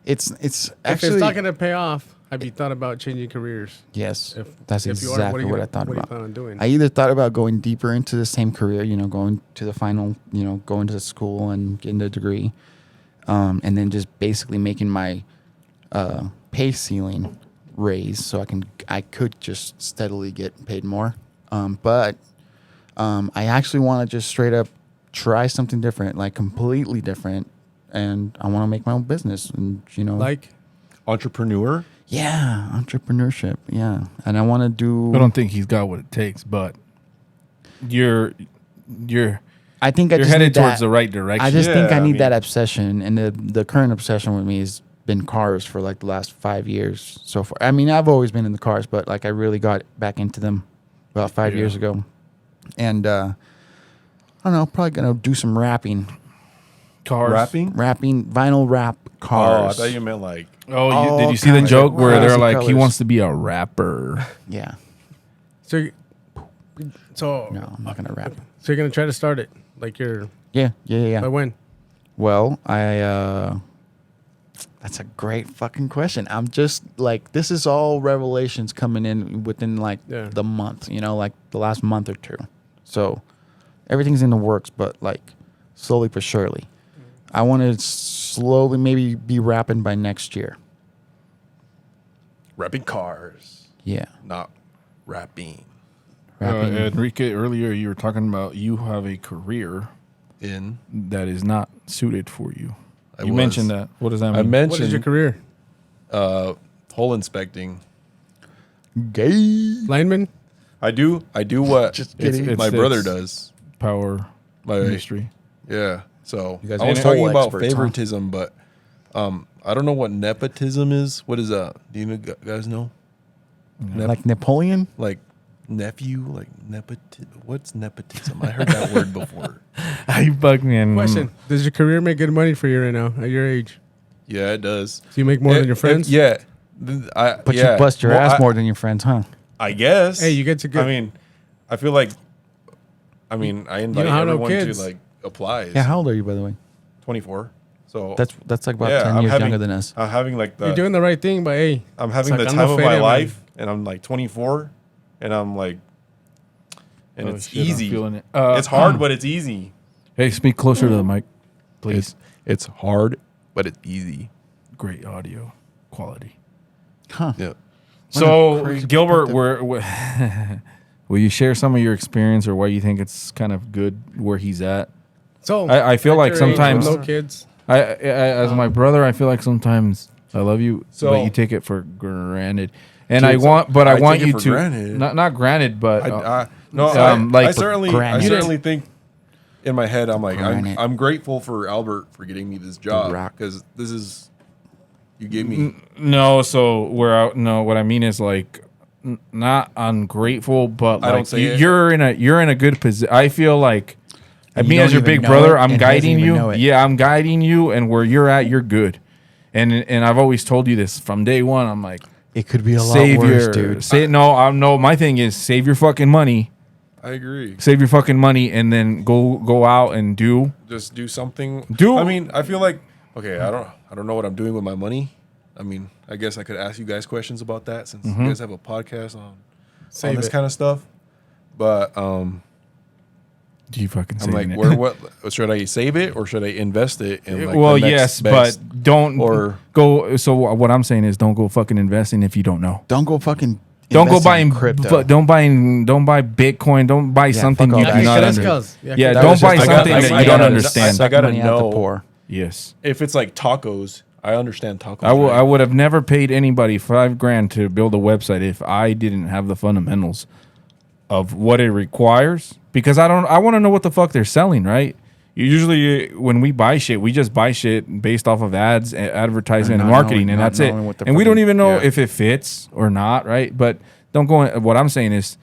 It's If actually it's not gonna pay off, have you thought about changing careers? yes. If That's if you are, exactly what I thought What do you about. plan on doing? I either thought about going deeper into the same career, going to the final, going to school and getting a degree, and then just basically making my pay ceiling raise so I could just steadily get paid more. But I actually want to just straight up try something different, like completely different, and I want to make my own business, and Like, Entrepreneur. yeah, entrepreneurship, yeah, and I want to do. I don't think he's got what it takes, but you're I think I you're just headed need towards that. the right direction. I just think Yeah, I I need mean- that obsession, and the current obsession with me has been cars for like the last 5 years so far. I mean, I've always been in the cars, but like I really got back into them about 5 Yeah. years ago, and I don't know, probably gonna do some rapping, Cars. rapping vinyl rap Oh, I cars. thought you meant like. Oh, All did you see the kinds joke of where they're crazy like, he colors. wants to be a rapper? Yeah, so, so no, I'm not gonna rap. So you're gonna try to start it, like you're Yeah. by when? Well, that's a great fucking question. I'm just like, this is all revelations coming in within like Yeah. the month, like the last month or two. So everything's in the works, but like slowly but surely. I want to slowly maybe be rapping by next year. Rapping cars, Yeah. not rapping Rapping. Enrique, earlier you were talking about you have a career in. that is not suited for you. I You was. mentioned that. What does that I mean? What is your mentioned career? hole inspecting. Gay. Lineman? I do what Just kidding. It's- my brother it's- does. Power My industry. Yeah. So You guys I was are talking hole about experts, huh? favoritism, but I don't know what nepotism is. What is that? Do you guys know? Like Napoleon? Like nephew, like nepotism. What's nepotism? I heard that word before. I bug me. And Question: Does your career make good money for you right now at your age? Yeah, it does. Do you make more than your friends? Yeah. But yeah. you bust your Well, ass more than your friends, huh? I guess. Hey, you get to get. I mean, I feel like. I mean, I invite don't have no everyone to kids. like apply. Yeah, how old are you, by the way? 24. So That's like about yeah, 10 I'm years having- younger than us. I'm having like you're the. doing the right thing, but hey, I'm having the Sacando time of my feria, man. life, and I'm like 24, and I'm like, and Oh, it's shit, I'm easy. feeling it. It's hard, but it's easy. Hey, speak closer to the mic, please. It's hard, but it's easy. Great audio quality. Huh. Yeah. So, crazy Gilbert, will you share some of your experience or why you think it's kind of good where he's at? so I feel at like your age, sometimes- no kids. I as my brother, I feel like sometimes I love you, So- but you take it for granted. And Dude, I I want take it you for to granted. not granted, but No, like I certainly, granted. I certainly think in my head, I'm like, Granted. I'm grateful for Albert for getting me this job rock. because this is, you gave me. no. So what I mean is like not ungrateful, but I don't like say it. you're in a good position. I feel like. And Me you as your don't even big know brother, it, I'm and he doesn't guiding even know you. it. Yeah, I'm guiding you, and where you're at, you're good. And I've always told you this from day one. I'm like, It could be a lot save worse, your dude. no. My thing is save your fucking money. I agree. Save your fucking money, and then go out and do. Just do something. Do- I mean, I feel like okay. I don't know what I'm doing with my money. I mean, I guess I could ask you guys questions about that since you guys have a podcast on Save this it. kind of stuff. But You fucking I'm like, saving it. where? What should I save it or should I invest it in? Like well, the next yes, best- but don't or- go. So what I'm saying is, don't go fucking investing if you don't know. Don't go fucking. Don't go invest in buying crypto. Don't buy Bitcoin. Don't buy something fuck you all do that not shit. understand. Yeah, That don't was buy just- something I that got- you don't I understand. I gotta Money out the know. poor. Yes, If it's like tacos, I understand tacos. I right? would have never paid anybody $5,000 to build a website if I didn't have the fundamentals of what it requires, because I want to know what the fuck they're selling, right? Usually when we buy shit, we just buy shit based off of ads, advertising, and not marketing, knowing- and not that's it. knowing what the And we don't fucking- even know yeah. if it fits or not, right? But don't go in, what I'm saying is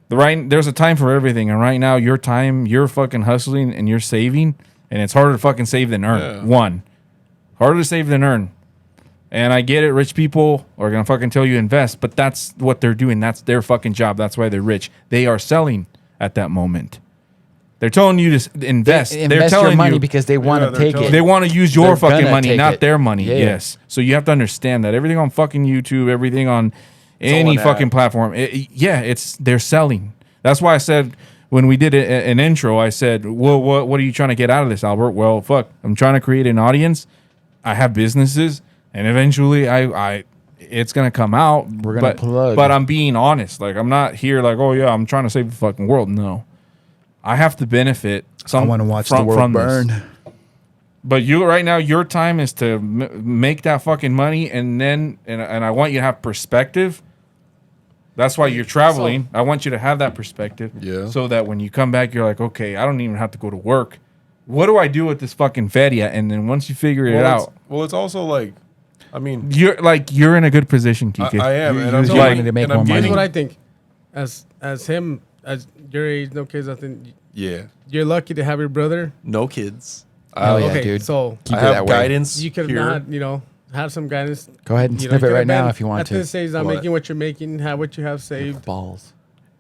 there's a time for everything, and right now your time, you're fucking hustling and you're saving, and it's harder to fucking save than earn. Yeah. One, harder to save than earn. And I get it, rich people are gonna fucking tell you invest, but that's what they're doing. That's their fucking job. That's why they're rich. They are selling at that moment. They're telling you to invest. They're Invest telling your money you because they want Yeah, to they're take telling it. they want to use your They're fucking gonna money, take not it. their money. Yeah. Yes. So you have to understand that everything on fucking YouTube, everything on all any an fucking ad. platform, they're selling. That's why I said when we did an intro, I said, "Well, what are you trying to get out of this, Albert?" Well, fuck, I'm trying to create an audience. I have businesses, and eventually, it's gonna come out. We're gonna plug. But I'm being honest. Like, I'm not here like, oh yeah, I'm trying to save the fucking world. No, I have to benefit. I want to watch the world from this. burn. But you right now, your time is to make that fucking money, and then and I want you to have perspective. That's why you're traveling. I want you to have that perspective, Yeah. so that when you come back, you're like, okay, I don't even have to go to work. What do I do with this fucking feria? And then once you figure it out, It's also like, I mean, you're in a good position, Kike. I am, You- and you I'm just getting, wanted to make and I'm more money. Here's getting, what I think. As him, as your age, no kids, I think yeah, you're lucky to have your brother. no kids. Hell yeah, okay, dude. so Keep I it have that way. guidance. you could here. not, have some guidance. Go ahead and You snip it could right have now been if you want at to. this stage, not What? making what you're making, have what you have saved, Balls.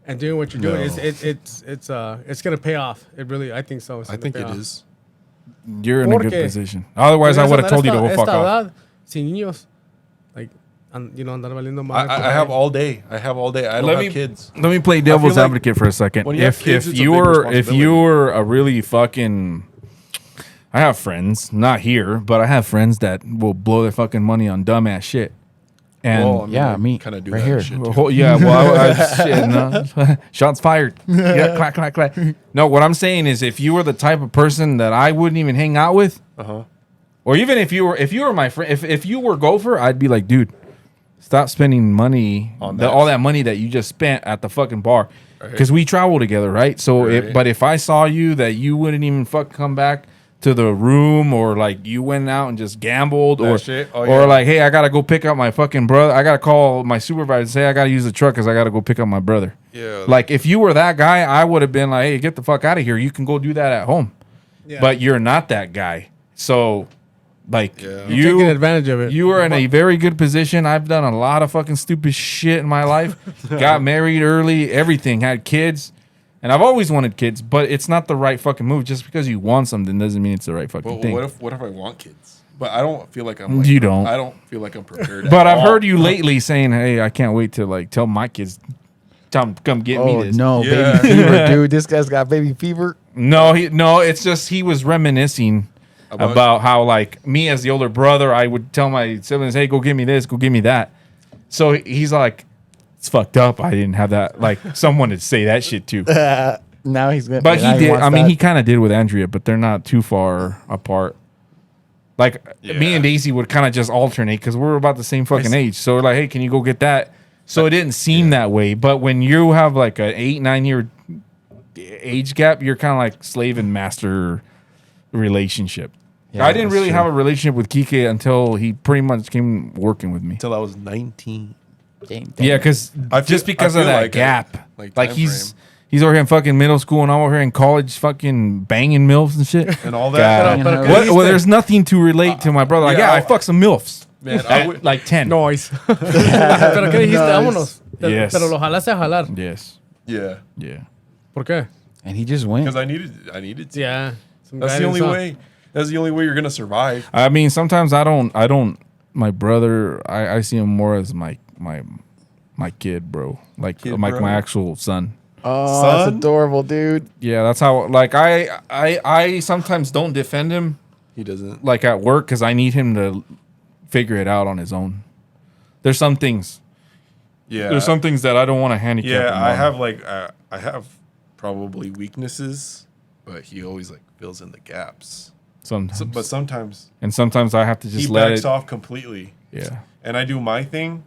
and doing what you're doing. No. It's gonna pay off. It really, I think so. It's I gonna think pay it off. is. You're in a good Porque- position. Otherwise, I would have told you to go fuck off. Sin niños, like, andar valiendo I madre. have all day. I have all day. I don't Let have me- kids. Let me play devil's like advocate for a second. when you have kids, If it's a you big were responsibility. a really fucking, I have friends, not here, but I have friends that will blow their fucking money on dumbass shit. And Well, I mean, yeah, I me, kind of do right that here. shit too. yeah, well, shit, no. Shots fired. Yeah, clack, clack, clack. No, what I'm saying is, if you were the type of person that I wouldn't even hang out with, or even if you were my friend, if you were Gopher, I'd be like, dude, stop spending money On all that. that money that you just spent at the fucking bar, Right. because we travel together, right? So, Right. but if I saw you that you wouldn't even come back to the room, or like you went out and just gambled, That or shit? Oh, or yeah. like, hey, I gotta go pick up my fucking brother. I gotta call my supervisor and say I gotta use the truck because I gotta go pick up my brother. Yeah. Like, if you were that guy, I would have been like, hey, get the fuck out of here. You can go do that at home. Yeah. But you're not that guy. So, like, Yeah. You're taking advantage of it. you are in a very good position. I've done a lot of fucking stupid shit in my life. Got married early, everything, had kids. And I've always wanted kids, but it's not the right fucking move. Just because you want something doesn't mean it's the right fucking But thing. what if I want kids? But I don't feel like I'm. Like, You don't. I don't feel like I'm prepared. But at I've all. heard you lately saying, hey, I can't wait to like tell my kids, tell them to come get me Oh this. no, Yeah. baby fever, dude! This guy's got baby fever. No, it's just he was reminiscing about how, like, me as the older brother, I would tell my siblings, hey, go give me this, go give me that. So he's like, it's fucked up. I didn't have that. Like, someone would say that shit too. Now he's gonna. But now he did. wants I mean, that. he kind of did with Andrea, but they're not too far apart. Like, me and Daisy would kind of just alternate because we're about the same fucking age. So we're like, hey, can you go get that? So it didn't seem that way. But when you have like an 8-9 year age gap, you're kind of like slave and master relationship. Yeah, I didn't that's really true. have a relationship with Kike until he pretty much came working with me. until I was 19. Dang. Yeah, because I feel- just because I of feel that like it, gap, like like time he's over here in fucking middle school and I'm over here in college, fucking banging milfs and shit. And all that. God. Pero- Well, there's nothing to relate to my brother. Like, yeah, I fucked some milfs. Man, I At would, like 10. Noise. Pero qué dijiste, vámonos. Yes. Pero lo jalaste a jalar. Yes. yeah, Yeah. ¿Por qué? And he just went. because I needed to. Yeah. Some That's the guidance, only huh? way. That's the only way you're gonna survive. I mean, sometimes I don't. My brother, I see him more as my kid, bro. Like Kid, my bro. my actual son. Oh, Son? that's adorable, dude. Yeah, that's how. Like I sometimes don't defend him He doesn't. like at work because I need him to figure it out on his own. There's some things. Yeah. There's some things that I don't want to handicap. Yeah, him I on. have like I have probably weaknesses, but he always like fills in the gaps. sometimes, But sometimes and sometimes I have to just he let backs it. off completely, Yeah, and I do my thing,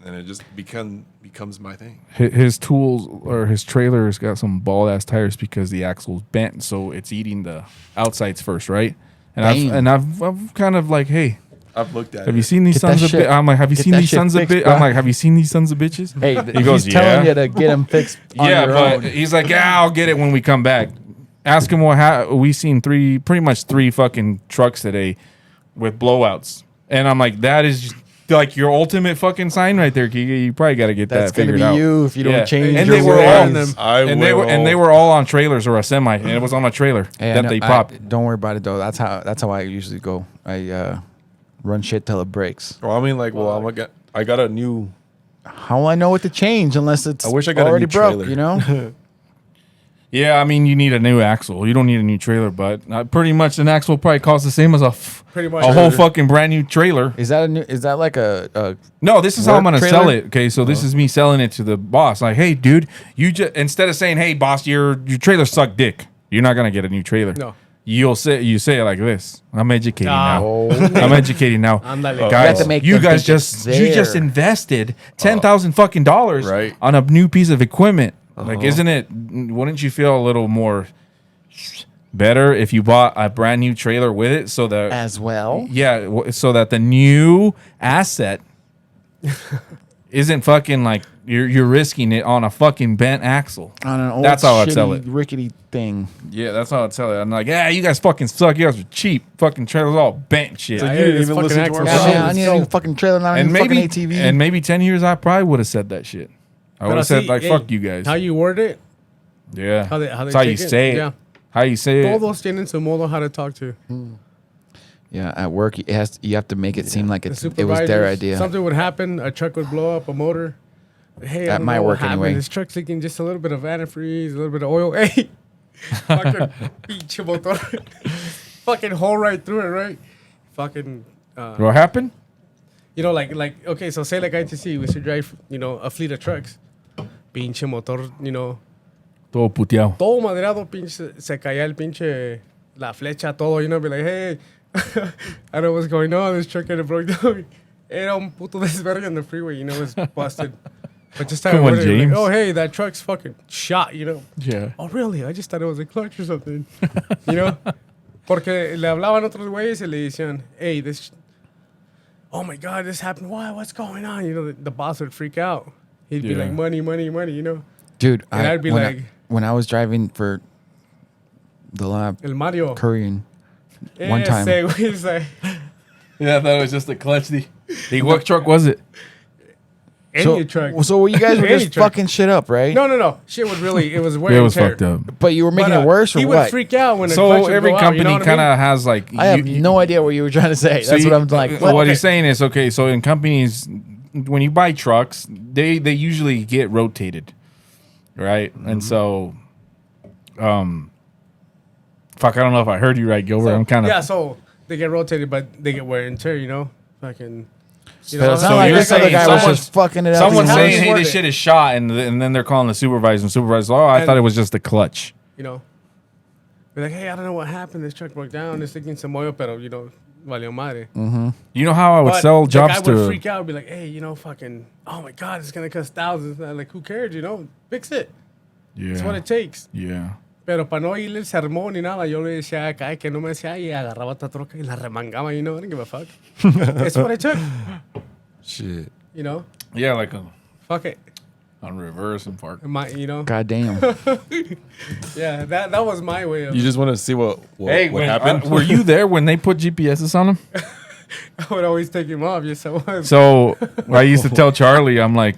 and it just becomes my thing. his tools or his trailer has got some bald ass tires because the axle's bent, so it's eating the outsides first, right? And I've kind of like, hey, I've looked at have it. you seen these Get that sons of shit- bitches? I'm like, have you get seen that these shit sons of fixed, bitches? bro. I'm like, have you seen these sons of bitches? Hey, He goes, he's telling yeah. you to get him fixed on Yeah, your but own. he's like, yeah, I'll get it when we come back. Ask him we seen pretty much three fucking trucks today with blowouts, and I'm like, that is just like your ultimate fucking sign right there, Kiki. You probably got to get That's that gonna figured be out. you if you don't Yeah. change And your they were all ways. they were all on trailers or a semi, and it was on a trailer Hey, I that know- they popped. don't worry about it though. That's how I usually go. I run shit till it breaks. Well, I mean, like, I got a new. How will I know what to change unless it's I wish I got a already new broke? trailer. You know. Yeah, I mean, you need a new axle. You don't need a new trailer, but pretty much an axle probably costs the same as Pretty much. a whole fucking brand new trailer. Is that like a No, this is how I'm Work gonna sell trailer? it. Okay, so this is me selling it to the boss. Like, hey, dude, you just instead of saying, "Hey, boss, your trailer sucked dick," you're not gonna get a new trailer. No. You say it like this. I'm educating now. Oh. I'm educating now. Ándale. You have Guys, to make you them guys think it's you just there. invested $10,000 fucking dollars Right. on a new piece of equipment. Like, isn't it? Wouldn't you feel a little more better if you bought a brand new trailer with it, so that as well? yeah, so that the new asset isn't fucking like you're risking it on a fucking bent axle. On an old That's how I'd sell shitty, it. rickety thing. Yeah, that's how I'd sell it. I'm like, yeah, you guys fucking suck. You guys are cheap. Fucking trailers all bent shit. So I you hear didn't this even fucking listen to our accent. Yeah, Yeah, man, I need a new fucking trailer, not a and new maybe fucking ATV. and maybe 10 years I probably would have said that shit. I would have said like, fuck you guys. How you word it? Yeah, How they that's how you take say it. Yeah. How you say it. Todos tienen su modo how to talk to. yeah, at work you have to make it seem like The it was their supervisors, idea. Something would happen. A truck would blow up, a motor. Hey, I At don't my know what work happened. anyway. This truck's leaking just a little bit of antifreeze, a little bit of oil. Hey, fucking pinche motor. Fucking hole right through it, right? Fucking, What happened? you know, like okay, so say like ITC, we should drive, a fleet of trucks. Pinche motor, Todo puteado. todo madreado, pinche, se caía el pinche, la flecha, todo, be like, hey, I don't know what's going on, this truck kind of broke down. Era un puto desvergue on the freeway, it was busted. But just Come on, James. oh, hey, that truck's fucking shot, Yeah. Oh, really? I just thought it was a clutch or something. Porque le hablaban otros güeyes y le decían, hey, oh my God, this happened. Why? What's going on? The boss would freak out. He'd be Yeah. like, money. Dude, And I'd be like- when I was driving for the lab El Mario. Korean one time. Ese güey es like, Yeah, I thought it was just a clutch. What truck was it? any truck. So you guys were Any just truck. fucking shit up, right? No. Shit would really, it was wear It and was tear. fucked up. But you were making But, it worse, or he what? would freak out when a So clutch would every go out, company you know what kind I mean? of has like. I have no idea what you were trying to say. So That's you- what I'm like. What What? he's saying is okay. So in companies, when you buy trucks, they usually get rotated, right? And so, fuck, I don't know if I heard you right, Gilbert. I'm kind of Yeah, so they get rotated, but they get wear and tear, Fucking. But it's not So like you're this other saying guy was someone- just fucking it up. someone's how saying, you "Hey, word this it. shit is shot," and then they're calling the supervisor. And supervisor, oh, I And- thought it was just the clutch. Be like, hey, I don't know what happened. This truck broke down. It's leaking some oil, pero, valió madre. You know how I would But sell the jobs guy would to. freak out, be like, hey, fucking, oh my God, it's going to cost thousands. I'm like, who cares, Fix it. It's what Yeah, it takes. yeah. Pero para no oírle el sermón ni nada, yo le decía acá que no me decía y agarraba otra troca y la remangaba, I didn't give a fuck. It's what it took, Shit. Yeah, like Fuck it. on reverse and park. God damn. Yeah, that was my way of You just want to see what When- happened? were you there when they put GPSs on them? I would always take him off. Yes, I was. So I used to tell Charlie, I'm like,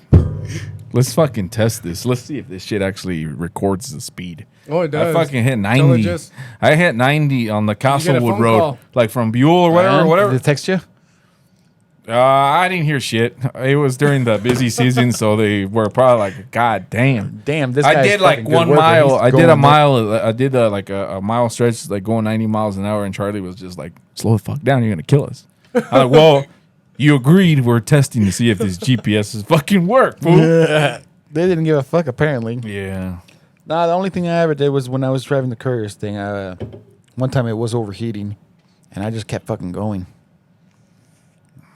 let's fucking test this. Let's see if this shit actually records the speed. Oh, it I does. fucking hit Tell it 90. just- I hit 90 on the get a Castlewood phone Road, call. like from Buell or whatever, And whatever. Did they text you? I didn't hear shit. It was during the busy season, so they were probably like, "God damn." Damn, this I guy's did like fucking good 1 worker. mile. He's I did going a there. mile. I did like a mile stretch, like going 90 miles an hour, and Charlie was just like, "Slow the fuck down. You're gonna kill us." I'm like, "Well, you agreed. We're testing to see if this GPS is fucking work, fool." They didn't give a fuck, apparently. Yeah. Nah, the only thing I ever did was when I was driving the couriers thing. One time it was overheating, and I just kept fucking going.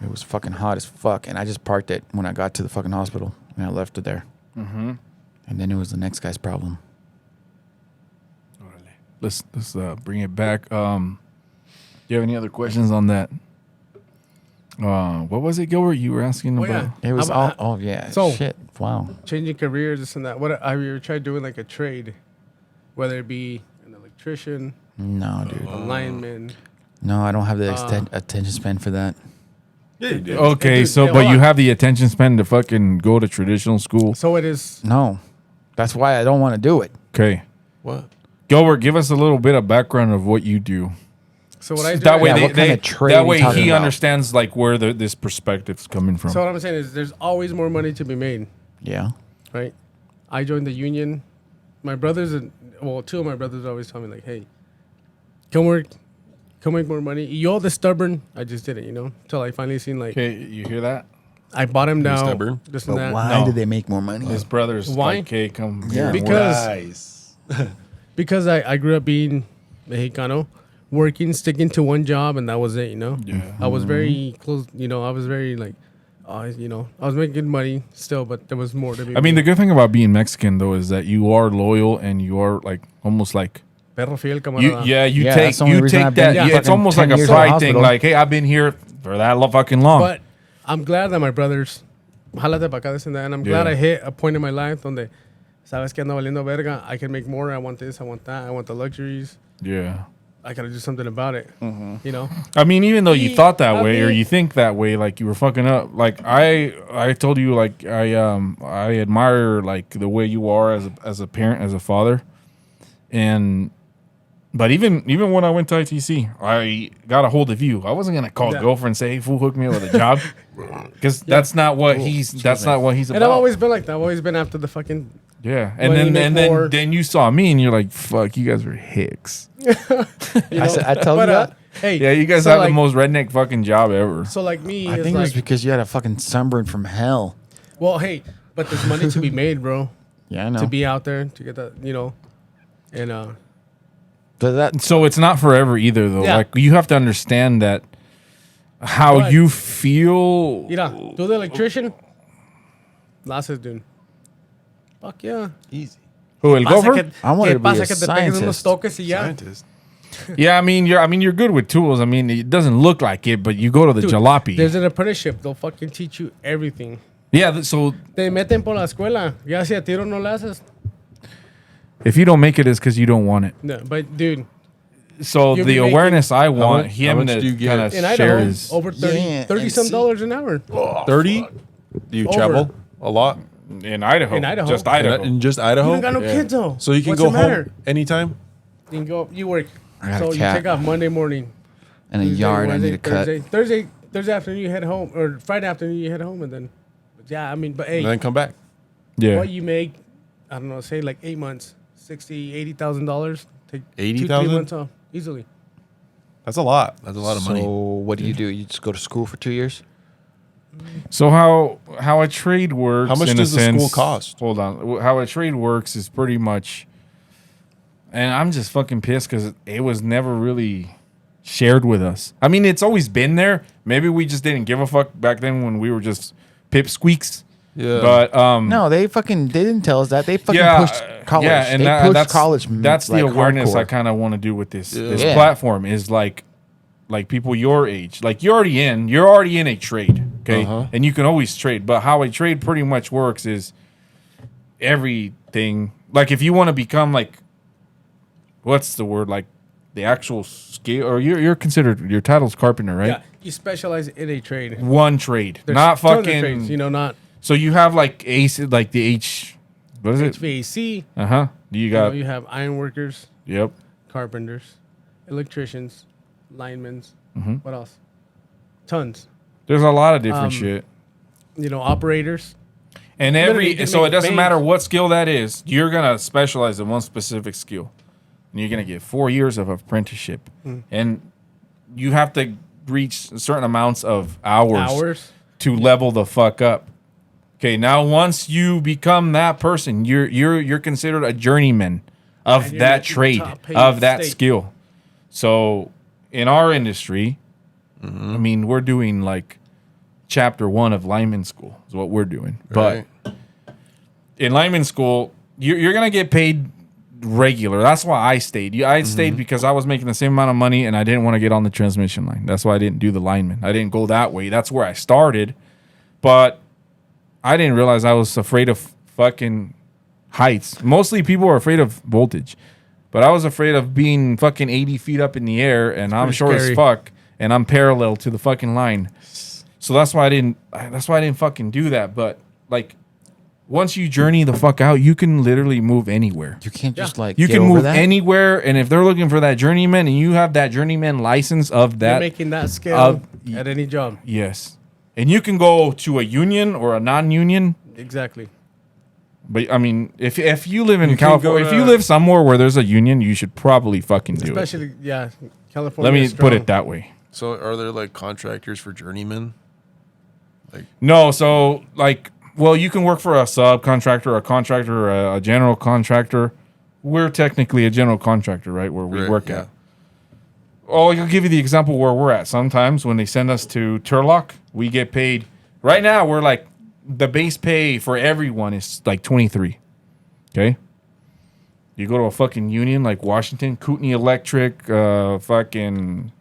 It was fucking hot as fuck, and I just parked it when I got to the fucking hospital, and I left it there. Mm-hmm. And then it was the next guy's problem. Let's bring it back. Do you have any other questions on that? What was it, Gilbert? You were asking Oh, about? yeah. It was How about- all. Oh yeah. so- Shit. Wow. Changing careers, this and that. What have you ever tried doing like a trade, whether it be an electrician, No, dude. a lineman? No, I don't have the attention span for that. Yeah, you did. Okay, Dude, so yeah, but hold you on. have the attention span to fucking go to traditional school. So it is. No, that's why I don't want to do it. Okay, What? Gilbert, give us a little bit of background of what you do. So what I do. That way, Yeah, they, what kind they- of trade that are you way talking he about? understands like where this perspective's coming from. So what I'm saying is, there's always more money to be made, Yeah. right? I joined the union. My brothers, two of my brothers always tell me like, "Hey, come work, come make more money." You all this stubborn. I just did it, until I finally seen like Okay, you hear that? I bought him down. stubborn? This But and that. why No. did they make more money? His brother's Why? like, "Okay, come Yeah. here and work." Because Nice. because I grew up being Mexicano, working, sticking to one job, and that was it. Yeah. I was very close. I was very like, I was making good money still, but there was more to be. I mean, the good thing about being Mexican though is that you are loyal and you are like almost like perro fiel, you camarada. you Yeah, take that's the only you reason take I've been that. Yeah, it's fucking almost 10 like a years at the pride thing. hospital. Like, hey, I've been here for that fucking long. But I'm glad that my brothers, jálate pa' acá, this and that, and I'm glad Yeah. I hit a point in my life donde, sabes que ando valiendo verga, I can make more, I want this, I want that, I want the luxuries, Yeah. I gotta do something about it, I mean, even though you He- thought that I way or mean- you think that way, like you were fucking up. Like I told you, like I admire like the way you are as a parent, as a father, and but even when I went to ITC, I got a hold of you. I wasn't gonna call Yeah. girlfriend and say, "Hey, fool, hook me up with a job," because that's not what he's about. And I've always been like that, I've always been after the fucking, yeah, and money, then make more. then you saw me and you're like, "Fuck, you guys are hicks." I told you but that. hey, Yeah, you guys so have like, the most redneck fucking job ever. so like me, I it's think it was like, because you had a fucking sunburn from hell. well, hey, but there's money to be made, bro, Yeah, I know. to be out there, to get that, and but that So it's not forever either, though. Yeah. Like you have to understand that how But- you feel. mira, tú the electrician, la haces, dude. Fuck yeah. Easy. Who el Pasa gopher? que, I wanted que to be pasa a que te pegues unos scientist. toques y ya. Scientist. Yeah, I mean you're good with tools. I mean it doesn't look like it, but you go to the Dude, jalopy. There's an apprenticeship. They'll fucking teach you everything. Yeah, so Te meten por la escuela. Ya si a tiro no le haces. if you don't make it, it's because you don't want it. No, but dude, So You'll the be making- awareness I want much- him how much to do you get? kind of in share Idaho, his. over 30, Yeah, 30 and some see- dollars an hour. 30? Do you Over. travel a lot? In Idaho. In Idaho. Just Idaho. In just You Idaho? don't got no Yeah. kids though. So you can What's go the matter? home anytime? You can go. You work. I got So a you cat take off Monday morning. and a Tuesday, yard I Wednesday, need to cut. Thursday afternoon you head home, or Friday afternoon you head home, and then, yeah, I mean, but hey, And then come back. Yeah. what you make, I don't know, say like 8 months, $80,000. Take 80,000? 2-3 months off easily. That's a lot. That's a lot of So money. what do? You just go to school for 2 years? So how a trade works? How much in does a the school sense- cost? Hold on. How a trade works is pretty much, and I'm just fucking pissed because it was never really shared with us. I mean, it's always been there. Maybe we just didn't give a fuck back then when we were just pipsqueaks. Yeah. But No, they didn't tell us that. They fucking yeah, pushed college. yeah, and they pushed that's college. That's the like, awareness I hardcore. kind of want to do with this Yeah. platform is like people your age, like you're already in a trade, okay, Uh-huh. and you can always trade. But how a trade pretty much works is everything. Like if you want to become like, what's the word, like the actual scale, or you're considered, your title's carpenter, right? Yeah, you specialize in a trade. One trade, There's not tons of fucking. trades, not So you have like ace, like the H. What is it? HVAC. Uh huh. You got. You have iron workers, Yep. carpenters, electricians, linemen. Mhm. What else? Tons. There's a lot of different shit. Operators. And Literally, you can so make it doesn't bank. matter what skill that is. You're gonna specialize in one specific skill, and you're gonna get 4 years of apprenticeship, and you have to reach certain amounts of hours to level the fuck up. Okay, now once you become that person, you're considered a journeyman of And you're that like the trade, top paid of that state. skill. So in our industry, I mean, we're doing like chapter 1 of lineman school is what we're doing. Right. But in lineman school, you're gonna get paid regular. That's why I stayed. I stayed because I was making the same amount of money and I didn't want to get on the transmission line. That's why I didn't do the lineman. I didn't go that way. That's where I started. But I didn't realize I was afraid of fucking heights. Mostly people are afraid of voltage. But I was afraid of being fucking 80 feet up in the air and I'm pretty short scary. as fuck and I'm parallel to the fucking line. So that's why I didn't fucking do that. But like once you journey the fuck out, you can literally move anywhere. You can't just like You get can over move that? anywhere, and if they're looking for that journeyman and you have that journeyman license of You're that, making that scale y- at any job. yes. And you can go to a union or a non-union. Exactly. But I mean, if you live in You can California, go if you to- live somewhere where there's a union, you should probably fucking do it. Especially, California. Let me is put it strong. that way. So are there like contractors for journeymen? No, so like, well, you can work for a subcontractor, a contractor, or a general contractor. We're technically a general contractor, right? Where we Right, work yeah. at. Oh, I'll give you the example where we're at. Sometimes when they send us to Turlock, we get paid. Right now, we're like, the base pay for everyone is like 23. Okay? You go to a fucking union like Washington, Kootenai Electric, fucking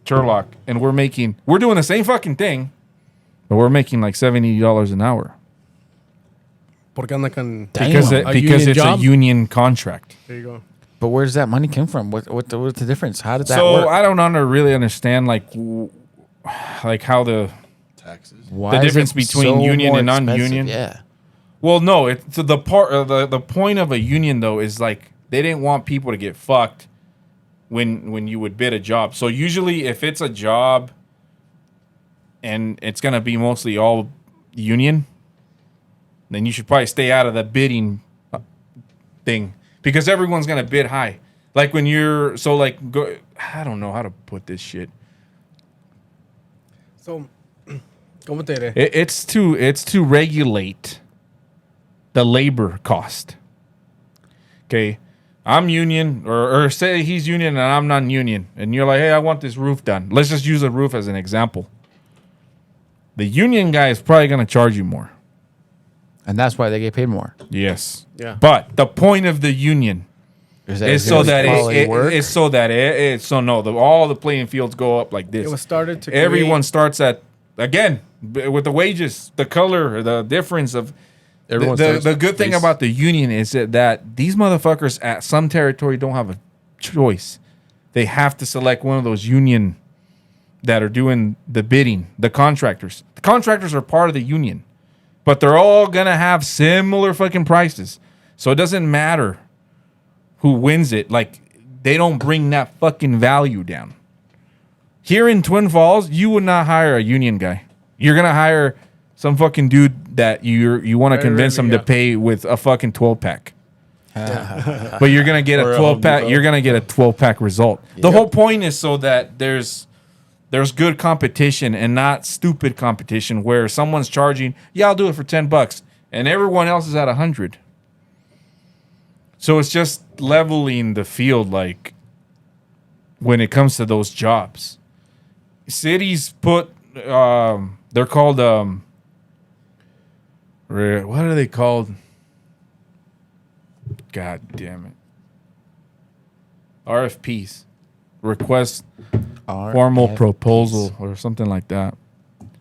Turlock, and we're doing the same fucking thing, but we're making like $70 an hour. Porque andan con- Because Damn. A because union it's job? a union contract. There you go. But where does that money come from? What's the difference? How did that So work? I don't really understand like how the Taxes. Why the is difference it between so union more and expensive? non-union? Yeah. Well, no, it's the part the point of a union though is like they didn't want people to get fucked when you would bid a job. So usually if it's a job and it's gonna be mostly all union, then you should probably stay out of the bidding thing because everyone's gonna bid high. Like when you're I don't know how to put this shit. So, ¿cómo te diré? It's to regulate the labor cost. Okay, I'm union, or say he's union and I'm non-union, and you're like, hey, I want this roof done. Let's just use a roof as an example. The union guy is probably going to charge you more. And that's why they get paid more. Yes. Yeah. But the point of the union Is is it's so gonna be that quality work? it's so that all the playing fields go up like this. It was started to Everyone create- starts at again with the wages, the color, the difference of. Everyone The starts good thing base- about the union is that these motherfuckers at some territory don't have a choice. They have to select one of those union that are doing the bidding, the contractors. The contractors are part of the union, but they're all going to have similar fucking prices. So it doesn't matter who wins it. Like, they don't bring that fucking value down. Here in Twin Falls, you would not hire a union guy. You're going to hire some fucking dude that you want to Very convince rarely, him to yeah. pay with a fucking 12-pack. But you're going to get a Or a Home 12-pack. Depot. You're going to get a 12-pack result. The whole point is so that there's good competition and not stupid competition where someone's charging, yeah, I'll do it for $10 and everyone else is at 100. So it's just leveling the field like when it comes to those jobs. Cities put they're called what are they called? God damn it. RFPs. Request formal proposal or something like that.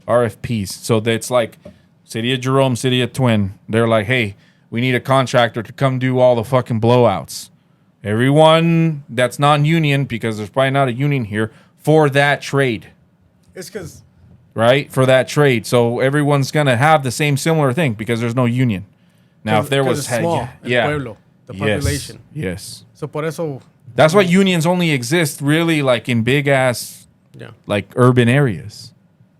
RFPs. So that's like City of Jerome, City of Twin. They're like, hey, we need a contractor to come do all the fucking blowouts. Everyone that's non-union, because there's probably not a union here, for that trade. It's because Right? For that trade. So everyone's going to have the same similar thing because there's no union. Now, if there was... it's small, yeah. el pueblo, the Yes, population. Yes. So por eso, That's why unions only exist really like in big ass yeah. like urban areas.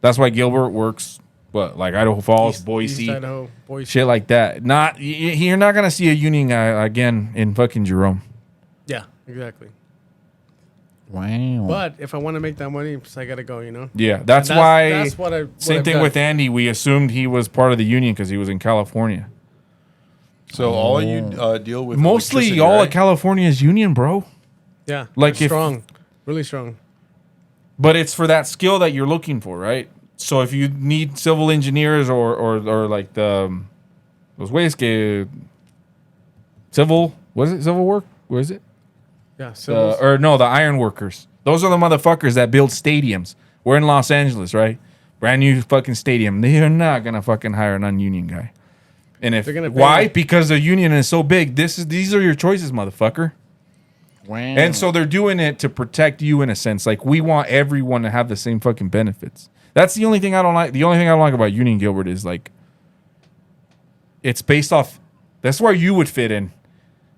That's why Gilbert works, like Idaho Falls, East Boise, Idaho, Boise. shit like that. You're not gonna see a union guy again in fucking Jerome. Yeah, exactly. Wow. But if I want to make that money, I gotta go. Yeah, that's And why. That's what Same I've thing done. with Andy. We assumed he was part of the union because he was in California. So all you deal with Mostly electricity, all right? of California is union, bro. Yeah, Like they're if- strong, really strong. But it's for that skill that you're looking for, right? So if you need civil engineers or like the those ways que civil, what is it? Civil work? What is it? Yeah, so The iron workers. Those are the motherfuckers that build stadiums. We're in Los Angeles, right? Brand new fucking stadium. They're not gonna fucking hire an ununion guy. And if They're gonna pay why? them. Because the union is so big. These are your choices, motherfucker. Wow. And so they're doing it to protect you in a sense. Like we want everyone to have the same fucking benefits. That's the only thing I don't like. The only thing I don't like about Union Gilbert is like it's based off. That's where you would fit in.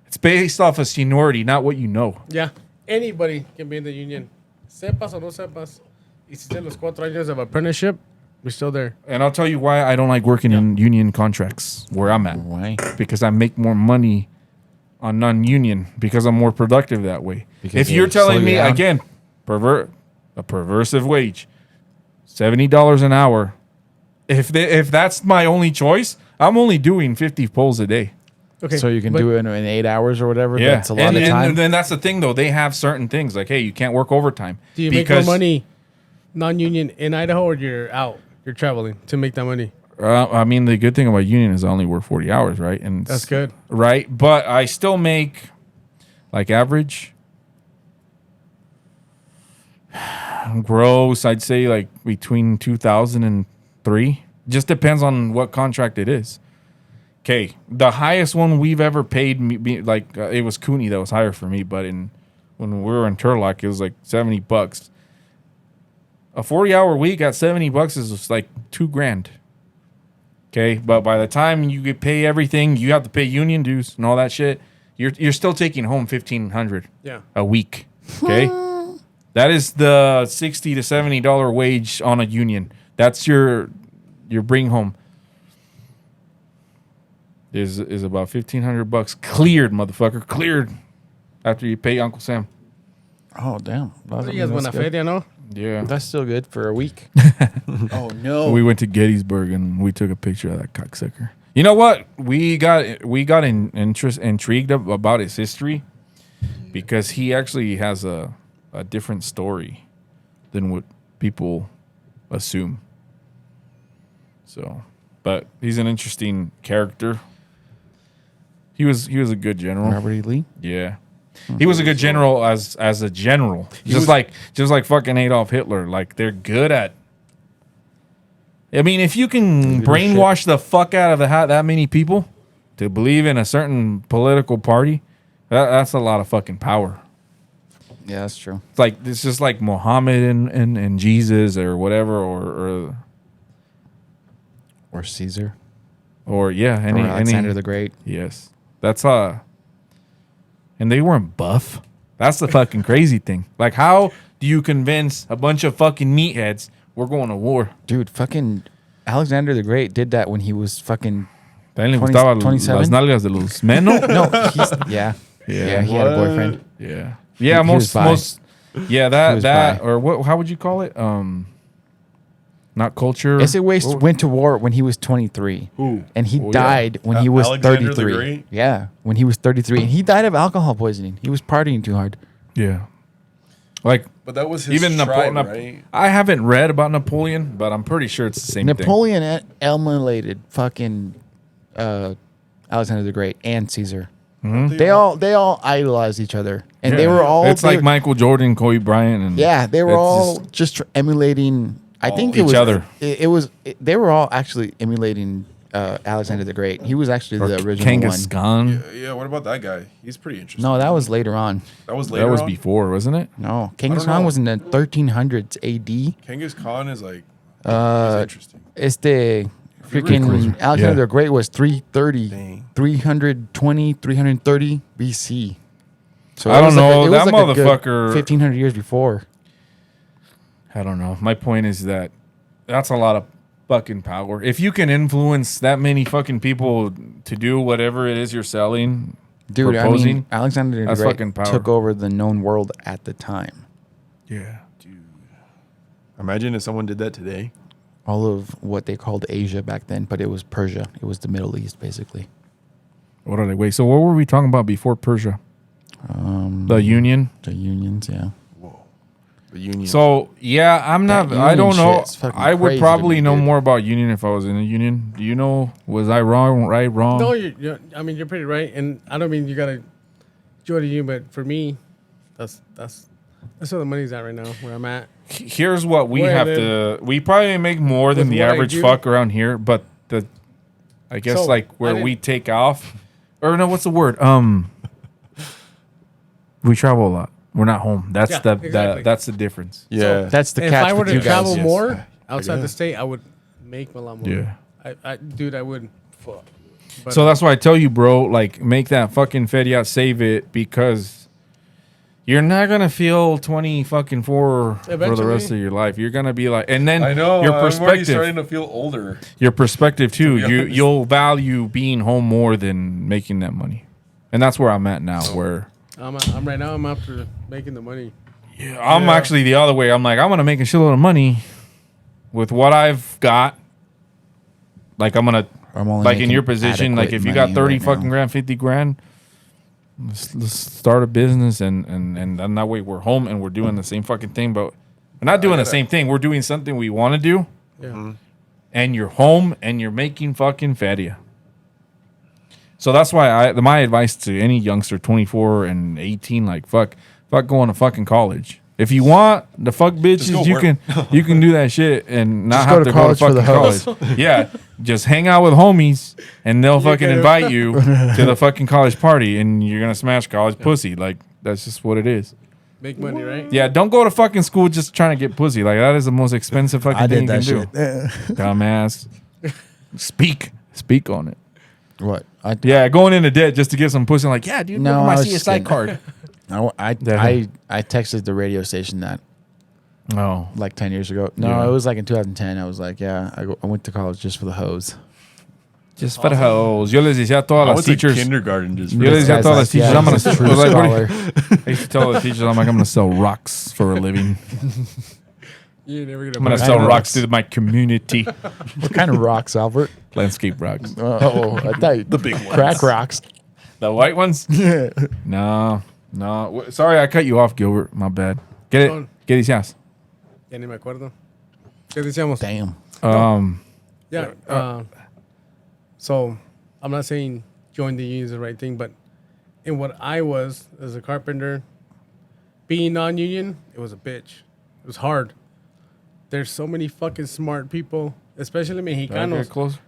It's based off of seniority, not what you know. yeah, anybody can be in the union. Sepas o no sepas. Y si tienes los 4 años of apprenticeship, we're still there. And I'll tell you why I don't like working in union contracts where I'm at. Why? Because I make more money on non-union because I'm more productive that way. Because If you're they slow telling you me down? again, a perversive wage, $70 an hour. If that's my only choice, I'm only doing 50 pulls a day. Okay, So you can but do it in 8 hours or whatever. Yeah, That's a lot of time. And then that's the thing though. They have certain things like, hey, you can't work overtime. Do you make more money non-union in Idaho, or you're out? You're traveling to make that money. I mean, the good thing about union is I only work 40 hours, right? And it's- That's good. right? But I still make like average gross. I'd say like between 2,000 and 3. Just depends on what contract it is. Okay, the highest one we've ever paid me, it was Cooney that was higher for me, but when we were in Turlock, it was like $70. A 40-hour week at $70 is just like $2,000. Okay, but by the time you get pay everything, you have to pay union dues and all that shit. You're still taking home $1,500 Yeah. a week. Okay, that is the $60 to $70 wage on a union. That's your bring home. Is about $1,500 cleared, motherfucker, cleared after you pay Uncle Sam. Oh, damn. You guys went a feria, no? Yeah, That's still good for a week. Oh, no. we went to Gettysburg and we took a picture of that cocksucker. You know what? We got intrigued about his history because he actually has a different story than what people assume. So, but he's an interesting character. He was a good general. Robert E. Lee? Yeah. He was a good general as a general. Just like fucking Adolf Hitler. Like they're good at. I mean, if you can brainwash the fuck out of that many people to believe in a certain political party, that's a lot of fucking power. Yeah, that's true. It's just like Muhammad and Jesus or whatever Or Caesar. or yeah, Or Alexander the Great. Yes. That's and they weren't buff. That's the fucking crazy thing. Like, how do you convince a bunch of fucking meatheads we're going to war? Dude, fucking Alexander the Great did that when he was fucking... A él le 20 gustaban 27? las nalgas de los men, ¿no? No, he's... Yeah. Yeah, he had a boyfriend. Yeah. Yeah, He was bi. most yeah, He was that bi. or what, how would you call it? Not culture. Ese güey went to war when he was 23. Who? And he Oh, yeah. died when he was Alexander the 33. Great? Yeah, when he was 33. And he died of alcohol poisoning. He was partying too hard. Yeah. Like But that was his even tribe, Napoleon. right? I haven't read about Napoleon, but I'm pretty sure it's the same thing. Napoleon emulated fucking Alexander the Great and Caesar. They all idolized each other. And they Yeah. were all... It's like they- Michael Jordan, Kobe Bryant, and Yeah, they were it's all just- just emulating... I think it each was... other. They were all actually emulating Alexander the Great. He was actually or the original Genghis one. Khan. Yeah, what about that guy? He's pretty interesting. No, that was later on. That was later That was on? before, wasn't it? No, Genghis don't Khan know. was in the 1300s AD. Genghis Khan is like, he's interesting. Freaking Alexander Yeah. the Great was 330, Dang. 320, 330 BC. So I it don't was know. it was That a good motherfucker- 1500 years before. I don't know. My point is that That's a lot of fucking power. If you can influence that many fucking people to do whatever it is you're selling, Dude, proposing, I mean, Alexander the that's Great fucking power. took over the known world at the time. yeah, dude. Imagine if someone did that today. All of what they called Asia back then, but it was Persia. It was the Middle East, basically. What are they? Wait, so what were we talking about before Persia? The Union. The unions, yeah. Whoa. The Union. So yeah, I'm not. That I don't union know. shit's fucking I would crazy to probably me, know dude. more about Union if I was in a union. Do you know? Was I wrong? Right? Wrong? No, I mean, you're pretty right, and I don't mean you gotta join the union, but for me, that's where the money's at right now, where I'm at. Here's what we Where have the- to. We probably make more than With the what I average do- fuck around here, but I guess So, like I where didn't- we take off, or no, what's the word? We travel a lot. We're not home. That's Yeah, exactly. that's the difference. yeah. That's the if catch I were with to you guys. travel yes. more outside Yeah. the state, I would make a lot more. Yeah. Dude, I would. Fuck. But, So that's why I tell you, bro, like make that fucking feria, save it, because you're not gonna feel 24 for the rest Eventually. of your life. You're gonna be like, and then I know. your I'm already perspective, starting to feel older. your perspective too. To be honest. You'll value being home more than making that money, and that's where I'm at now. Where I'm right now. I'm after making the money. I'm actually the other way. I'm like, I'm gonna make a shitload of money with what I've got. Like I'm gonna. I'm only Like in making your position, like adequate if you got money 30 right now. fucking grand, 50 grand, let's start a business and then that way we're home and we're doing the same fucking thing, but we're not doing the same thing. We're doing something we want to do, Yeah. and you're home and you're making fucking feria. So that's why my advice to any youngster 24 and 18, like fuck going to fucking college. If you want the fuck bitches, go you work. you can do that shit and not Just have go to to go to college for the fucking college. Yeah, just hang out with homies and they'll fucking can- invite you to the fucking college party and you're gonna smash college pussy. Like that's just what it is. Make money, right? Yeah, don't go to fucking school just trying to get pussy. Like that is the most expensive fucking I thing did you that can shit. do. Dumbass. Speak on it. What? Yeah, going into debt just to get some pussy. Like, yeah, dude, No, look at I my was just CSI kidding. card. I texted the radio station that Oh, like 10 years ago. No, Yeah. it was like in 2010. I was like, yeah, I went to college just for the hose. just for the hoes. Yo les decía a todas I las went to teachers. kindergarten just Yo for les decía a Guy's todas like, las teachers, yeah, I'm gonna he's a true I was like, scholar. I used to tell the teachers, I'm like, I'm gonna sell rocks for a living. You're never I'm gonna. gonna buy sell that. rocks to my community. What kind of rocks, Albert? Landscape rocks. Oh, I thought you- the big ones. crack rocks. The white ones? No. Sorry, I cut you off, Gilbert. My bad. Get it? Go. ¿Qué decías? Ya ni me acuerdo. ¿Qué decíamos? Damn. Yeah. So I'm not saying join the union is the right thing, but in what I was as a carpenter, being non-union, it was a bitch. It was hard. There's so many fucking smart people, especially Mexicanos, close.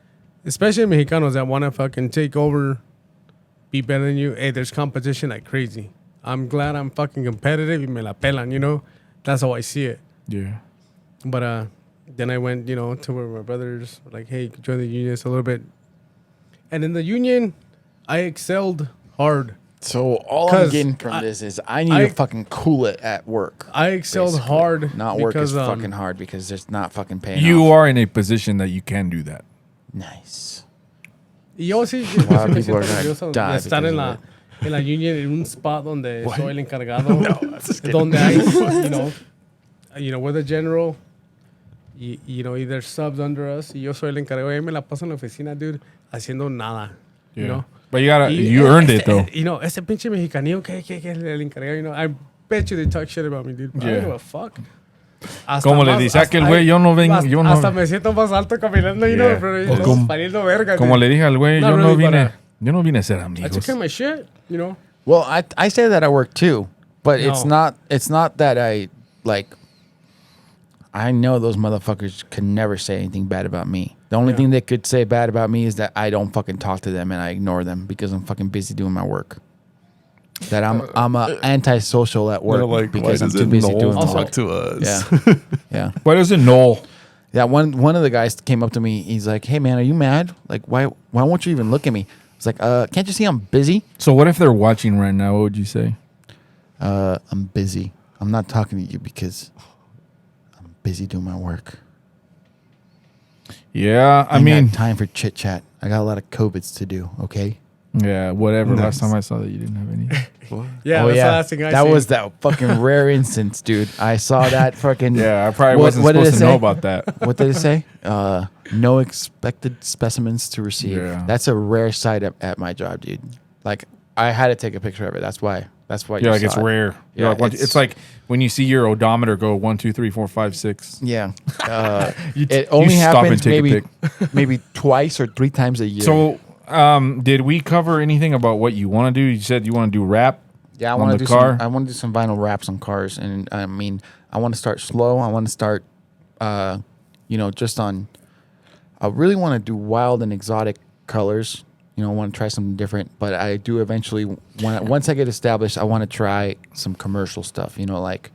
especially Mexicanos that want to fucking take over, be better than you. Hey, there's competition like crazy. I'm glad I'm fucking competitive. Y me la pelan, you know? That's how I see it. Yeah. But then I went, to where my brothers were like, hey, join the union a little bit. And in the union, I excelled hard. So all I'm 'Cause getting from this is I need I- to fucking cool it at work. I excelled basically. hard. Not work because, is fucking hard because there's not fucking paying You off. are in a position that you can do that. Nice. Yo sí, A lot of me people are siento gonna orgulloso die de estar because en of la union en un spot donde soy el encargado, donde hay, we're the general, y there's subs under us, y yo soy el encargado, y me la paso en la oficina, dude, haciendo nada, you know. But you gotta, Y you earned it though. Ese pinche mexicanillo que es el encargado, I bet you they talk shit about me, dude. I Yeah. don't give a fuck. Hasta Como le más- dice aquel hasta- güey, yo no vengo, hasta- yo no. Hasta me siento más alto caminando, you know, Yeah. pero Pues como- valiendo verga, Como dude. le dije al güey, Not yo no really, but, vine, yo no vine a ser I amigos. took care of my shit, you know. Well, I say that at work too, but it's No. not that I like. I know those motherfuckers can never say anything bad about me. The only Yeah. thing they could say bad about me is that I don't fucking talk to them and I ignore them because I'm fucking busy doing my work. That I'm a antisocial at work They're like, why because I'm does too it busy Noel doing my talk work. to us? Yeah, yeah. Why doesn't Noel? Yeah, one of the guys came up to me. He's like, "Hey man, are you mad? Like, why won't you even look at me?" I was like, "Can't you see I'm busy? So what if they're watching right now? What would you say? I'm busy. I'm not talking to you because I'm busy doing my work." Yeah, I ain't mean, got time for chit chat. I got a lot of COVIDs to do. Okay. yeah, whatever. Nice. Last time I saw that, you didn't have any. What? Yeah, Oh that's yeah, the last thing I that seen. was that fucking rare instance, dude. I saw that fucking. Yeah, I probably What- wasn't what did supposed it to know say? about that. What did it say? No expected specimens to receive. Yeah. That's a rare sight at my job, dude. Like I had to take a picture of it. That's why. You're like, it's saw it. rare. Yeah, You're like, it's like when you see your odometer go 1, 2, 3, 4, 5, 6. Yeah. You It only stop and happens take a maybe pic. maybe twice or 3 times a year. So, did we cover anything about what you want to do? You said you want to do rap. yeah, I on want to the do car? some. I want to do some vinyl wraps on cars, and I mean, I want to start slow. I want to start, just on. I really want to do wild and exotic colors. I want to try something different, but I do eventually. Once I get established, I want to try some commercial stuff. Like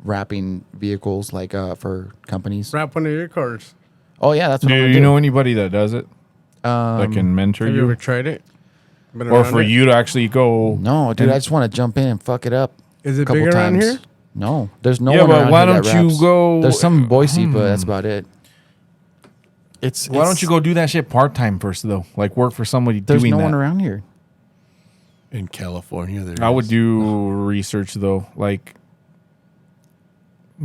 wrapping vehicles, like for companies. Wrap one of your cars. Oh yeah, that's what Do I'm you gonna do. know anybody that does it? That can mentor Have you you? ever tried it? Been Or around for it? you to actually go? No, dude, and- I just want to jump in and fuck it up. Is it a couple big around times. here? No, there's no Yeah, one but around why here that don't you raps. go- There's some in Boise, but that's about it. Why don't you go do that shit part time first, though? Like work for somebody There's doing no that. one around here. In California, there I would is. do research though. Like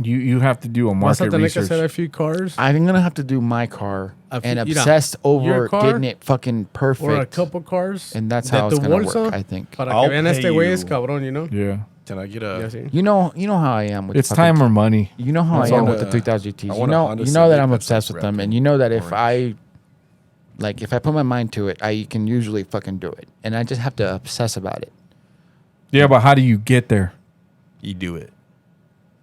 you have to do a What's market that? Like I research. said, a few cars I'm gonna have to do my car A and few- obsessed over your car? getting it fucking perfect. or a couple cars. And that's that how it's te gonna work, bolsa I think. Para I'll que vean este pay güey es you. cabrón, Yeah, Can I get Yeah, a? see? You know how I am with it's fucking- time or money. You know how That's I am all with the the- 3000 GTs. I You want a know, Honda you know that Civic I'm that's obsessed like with them, wrapped and in you know that if orange. I put my mind to it, I can usually fucking do it, and I just have to obsess about it. Yeah, but how do you get there? You do it.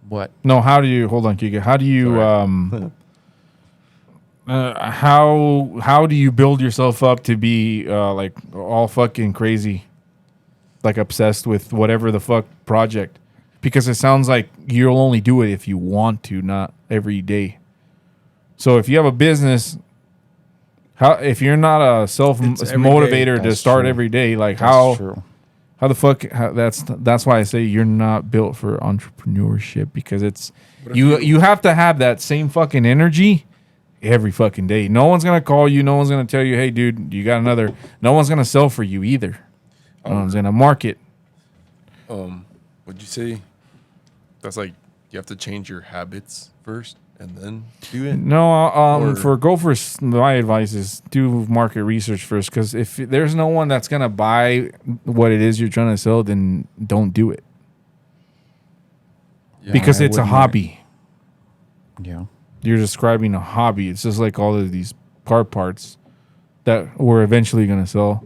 What? No, how do you? Hold on, Kika. How do you? Sorry. How do you build yourself up to be like all fucking crazy, like obsessed with whatever the fuck project? Because it sounds like you'll only do it if you want to, not every day. So if you have a business, if you're not a self It's every motivator day. to That's start true. every day, like That's true. how the fuck? That's why I say you're not built for entrepreneurship, because it's you have to have that same fucking energy every fucking day. No one's gonna call you. No one's gonna tell you, hey, dude, you got another. No one's gonna sell for you either. No one's gonna market. Would you say that's like you have to change your habits first and then do it? No, Or- my advice is do market research first, because if there's no one that's gonna buy what it is you're trying to sell, then don't do it, Yeah. because I it's a wouldn't. hobby. Yeah. You're describing a hobby. It's just like all of these car parts that we're eventually gonna sell.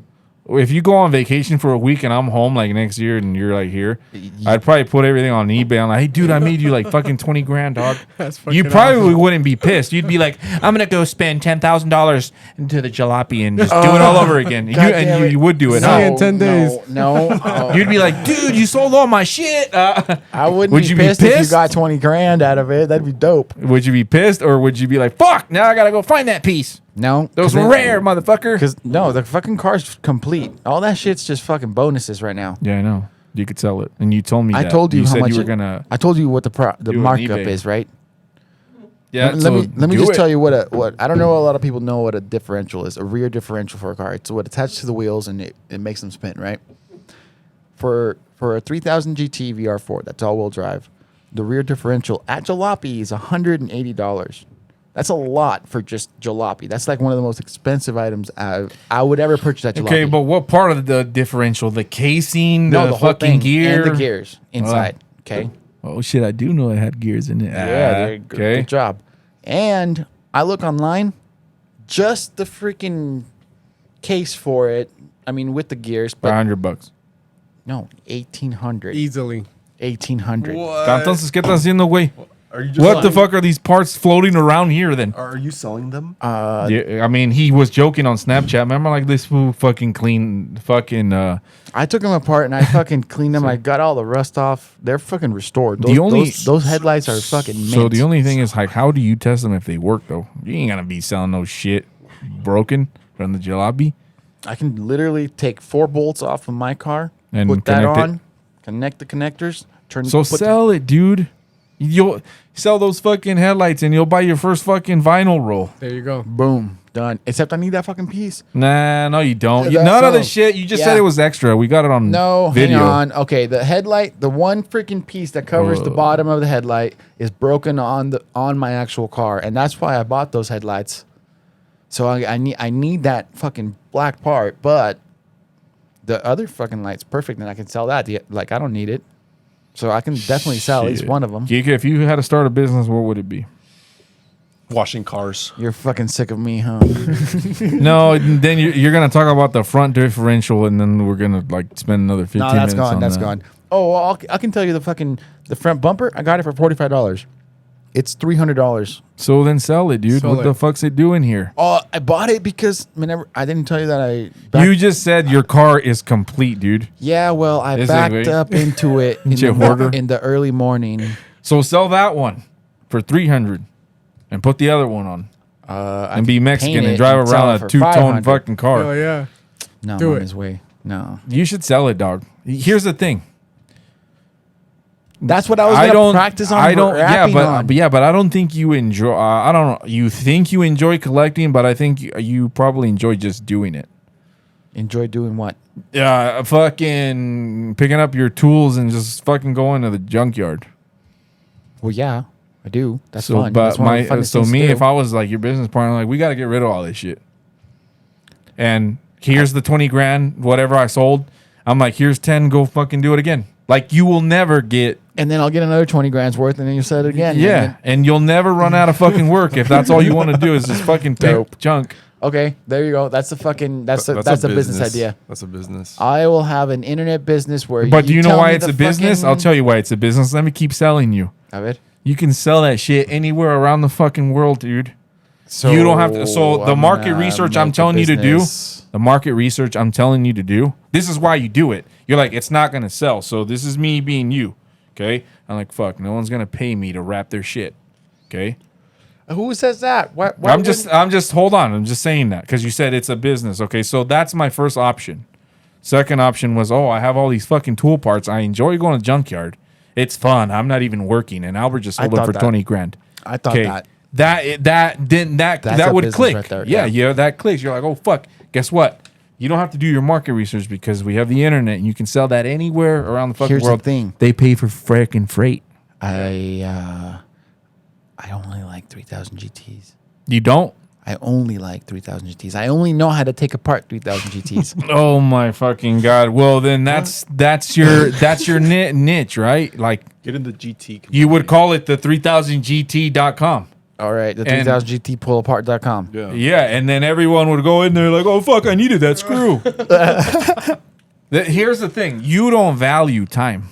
If you go on vacation for a week and I'm home like next year and you're like here, I'd probably put everything on eBay. I'm like, hey, dude, I made you like fucking 20 grand, dog. That's You fucking probably awesome. wouldn't be pissed. You'd be like, I'm gonna go spend $10,000 into the jalopy and just do it all over again. God damn it. You would do it. See Huh? you in 10 days. No. You'd be like, dude, you sold all my shit. I wouldn't Would be you be pissed if you pissed? got 20 grand out of it. That'd be dope. Would you be pissed, or would you be like, fuck, now I gotta go find that piece? No. Those were rare, motherfucker. Because, no, the fucking car's complete. All that shit's just fucking bonuses right now. Yeah, I know. You could sell it, and you told me. I that. told you how said much you were it- gonna. I told you what the Do it on markup eBay. is, right? Yeah. Let me just tell you what I don't know. A lot of people know what a differential is. A rear differential for a car. It's what attached to the wheels and it makes them spin, right? For a 3000 GT VR4, that's all-wheel drive. The rear differential at Jalopy is $180. That's a lot for just Jalopy. That's like one of the most expensive items I would ever purchase at Jalopy. Okay, but what part of the differential? The casing, the, whole fucking thing gear, and the gears inside. Okay. Oh shit! I do know it had gears in it. Yeah, dude, good job. And I look online, just the freaking case for it. I mean, with the gears, but $100. no, 1800. Easily. 1800. Entonces, ¿qué estás haciendo, güey? Are you just What the selling- fuck are these parts floating around here then? Are you selling them? Yeah, I mean, he was joking on Snapchat. Remember, like this fool fucking clean, fucking. I took them apart and I fucking cleaned them. I got all the rust off. They're fucking restored. Those headlights are fucking mint. So the only thing is, like, how do you test them if they work though? You ain't gonna be selling no shit broken from the jalopy. I can literally take 4 bolts off of my car, And put that connect it. on, connect the connectors, So sell it, dude. You'll sell those fucking headlights and you'll buy your first fucking vinyl roll. There you go. Boom. Done. Except I need that fucking piece. Nah, no, you don't. Yeah, None of so- the shit. You just yeah. said it was extra. We got it on No, video. hang on. Okay, the headlight, the one freaking piece that covers the bottom of the headlight is broken on my actual car, and that's why I bought those headlights. So I need that fucking black part, but the other fucking light's perfect, and I can sell that. I don't need it, so I can definitely sell at least Shit. one of them. Geeka, if you had to start a business, what would it be? Washing cars. You're fucking sick of me, huh? No, then you're gonna talk about the front differential, and then we're gonna like spend another 15 No, minutes. that's gone. on That's that. gone. Oh, well, I can tell you the front bumper. I got it for $45. It's $300. So then sell it, dude. Sell What it. the fuck's it doing here? Oh, I bought it because whenever I didn't tell you that You just said your car is complete, dude. Yeah, well, I Is it, backed wait? up into it You hoarder? in the early morning. So sell that one for $300 and put the other one on I and be can Mexican paint and it drive and sell it around for a two-tone $500. fucking car. Oh yeah. No, Do I'm on it. his way. No, You should sell it, dog. Here's the thing. that's what I was gonna practice on. I don't. Yeah, rapping but on. but I don't think you enjoy. I don't know. You think you enjoy collecting, but I think you probably enjoy just doing it. Enjoy doing what? Fucking picking up your tools and just fucking going to the junkyard. Well, yeah, I do. That's So, fun. but That's one of the funnest things to do. if I was like your business partner, like we got to get rid of all this shit. And here's the 20 grand, whatever I sold. I'm like, here's 10. Go fucking do it again. Like you will never get. and then I'll get another 20 grand's worth, and then you said it again. Yeah, and you'll never run out of fucking work if that's all you want to do is just fucking Dope. take junk. Okay, there you go. That's the fucking. That's a business idea. That's a business. I will have an internet business where. But do you know tell why me it's the a business? I'll fucking- tell you why it's a business. Let me keep selling you. A ver. You can sell that shit anywhere around the fucking world, dude. You don't have to. So the I'm market gonna research I'm make a telling you to do, business. the market research I'm telling you to do, this is why you do it. You're like, it's not going to sell. So this is me being you. Okay. I'm like, fuck, no one's going to pay me to wrap their shit. Okay. Who says that? Why I'm just, hold on. I'm just saying that because you said it's a business. Okay. So that's my first option. Second option was, I have all these fucking tool parts. I enjoy going to junkyard. It's fun. I'm not even working. And Albert just sold it thought for that. 20 grand. I thought that. That a would business click. right there, Yeah, yeah. that clicks. You're like, oh fuck. Guess what? You don't have to do your market research because we have the internet and you can sell that anywhere around the fucking Here's the world. thing. They pay for freaking freight. I only like 3000 GTs. You don't? I only like 3000 GTs. I only know how to take apart 3000 GTs. Oh my fucking god. Well, then that's your niche, right? Like Get in the GT. you would call it the 3000gt.com. All right, the And- 3000 GT pullapart.com. Yeah. Yeah, and then everyone would go in there like, "Oh fuck, I needed that screw." Here's the thing: you don't value time.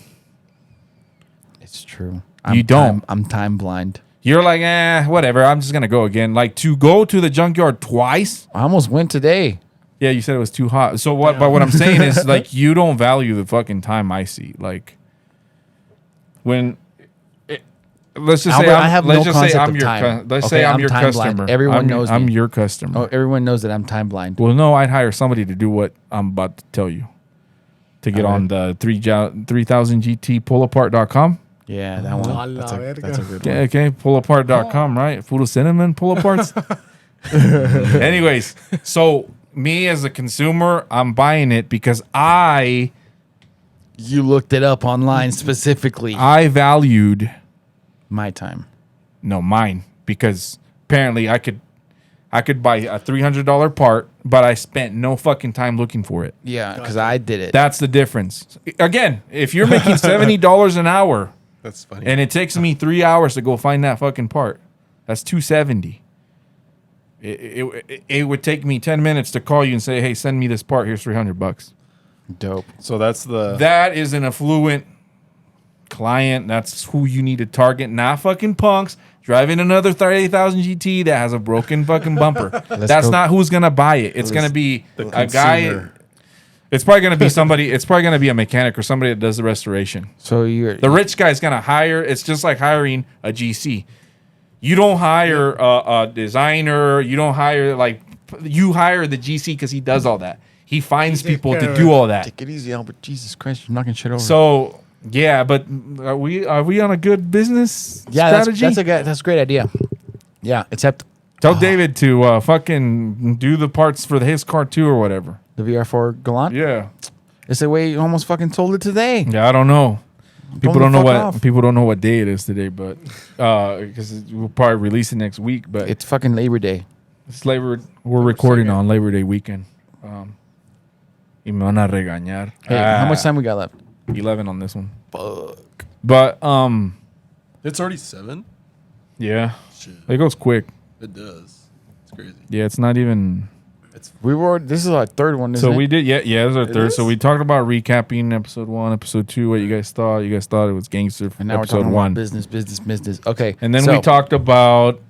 It's true. You don't. I'm time blind. You're like, whatever. I'm just gonna go again. Like to go to the junkyard twice. I almost went today. Yeah, you said it was too hot. So what? But what I'm saying is, like, you don't value the fucking time I see. Like, when, let's just say, Albert, I have let's no just say concept I'm of your, time. let's Okay, say I'm I'm your time blind. customer. Everyone knows I'm me. your customer. Oh, everyone knows that I'm time blind. Well, no, I'd hire somebody to do what I'm about to tell you, to get All on the 3000GT pullapart.com. Yeah, that A one. la verga. That's a good Yeah, one. okay, pullapart.com, right? Food of cinnamon pull aparts. Anyways, so me as a consumer, I'm buying it because I You looked it up online specifically. valued My time. mine because apparently I could buy a $300 part, but I spent no fucking time looking for it. Yeah, because I did it. That's the difference. Again, if you're making $70 an hour That's funny. and it takes me 3 hours to go find that fucking part, that's $270. It would take me 10 minutes to call you and say, hey, send me this part. Here's $300. Dope. So that's the That is an affluent client. That's who you need to target, not fucking punks driving another 30,000 GT that has a broken fucking bumper. That's go. not who's going to buy it. It's going to be the a guy. consumer. It's probably going to be somebody. It's probably going to be a mechanic or somebody that does the restoration. So you're The rich guy's going to hire. It's just like hiring a GC. You don't hire a designer. You don't hire you hire the GC because he does all that. He finds takes people care to of do it. all that. Take it easy, Albert. Jesus Christ, you're knocking shit over. So Yeah, but are we on a good business strategy? That's a great idea. Yeah, except Tell David to fucking do the parts for his car too or whatever. the VR4 Galant. Yeah. It's the way you almost fucking sold it today. Yeah, I don't know. People Told don't me know fuck what off. people don't know what day it is today, but because we'll probably release it next week. But It's fucking Labor Day. it's Labor. We're recording on Labor Day weekend. Y me van a regañar. Hey, how much time we got left? 11 on this one. Fuck. But It's already 7. yeah, Shit, it goes quick. it does. It's crazy. Yeah, it's not even. This is our third one, isn't So it? we did. Yeah, this is our third. is? So we talked about recapping episode 1, episode 2. What you guys thought? You guys thought it was gangster. And now we're episode talking 1. about business. Okay. And then so, we talked about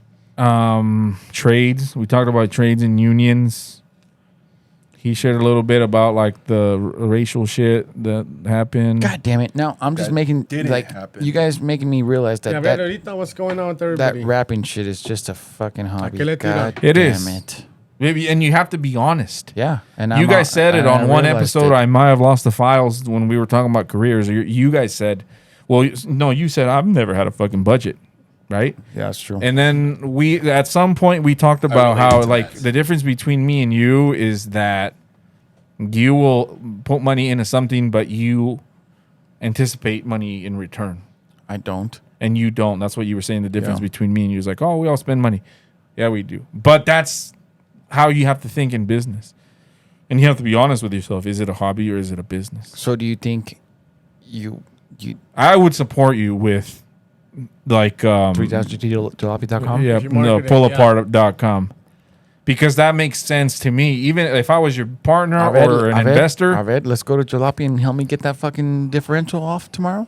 trades. We talked about trades and unions. He shared a little bit about like the racial shit that happened. God damn it! Now I'm just That making didn't like happen. you guys making me realize that Yeah, ahorita what's going on with that everybody? rapping shit is just a fucking hobby. que le tira? God It damn is. it. Maybe, and you have to be honest. Yeah, and You guys said it on one episode. I I might have lost the files when we were talking about careers. You guys said, well, no, you said I've never had a fucking budget, right? yeah, that's true. And then we, at some point, we talked about related how to like that. the difference between me and you is that you will put money into something, but you anticipate money in return, I don't. and you don't. That's what you were saying. The difference Yeah. between me and you is like, oh, we all spend money. Yeah, we do. But that's how you have to think in business, and you have to be honest with yourself. Is it a hobby or is it a business? So do you think you I would support you with like 3000jalopy.com? yeah, If you no, market it, pullapart.com. Because that makes sense to me. Even if I was your partner or an investor, Aved, let's go to Jalopy and help me get that fucking differential off tomorrow.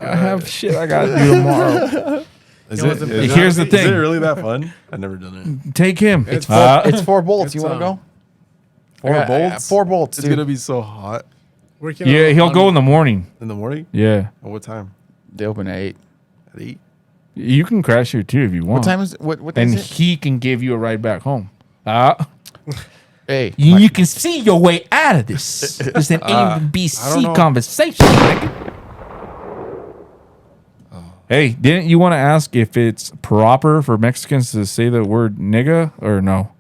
I have shit I got to do tomorrow. Is It wasn't- is Here's the Is thing. it really that fun? I've never done it. Take him. It's 4 bolts. You it's, want to go? 4 I got- bolts? 4 bolts, It's dude. gonna be so hot Working Yeah, on- he'll on- go in the morning. in the morning. Yeah. At what time? They open at 8. At 8. You can crash here too if you want. What time is what time And is it? he can give you a ride back home. Hey, You can see your way out of this. It's an I don't ABC know. conversation, nigga. Hey, didn't you want to ask if it's proper for Mexicans to say the word nigga or no?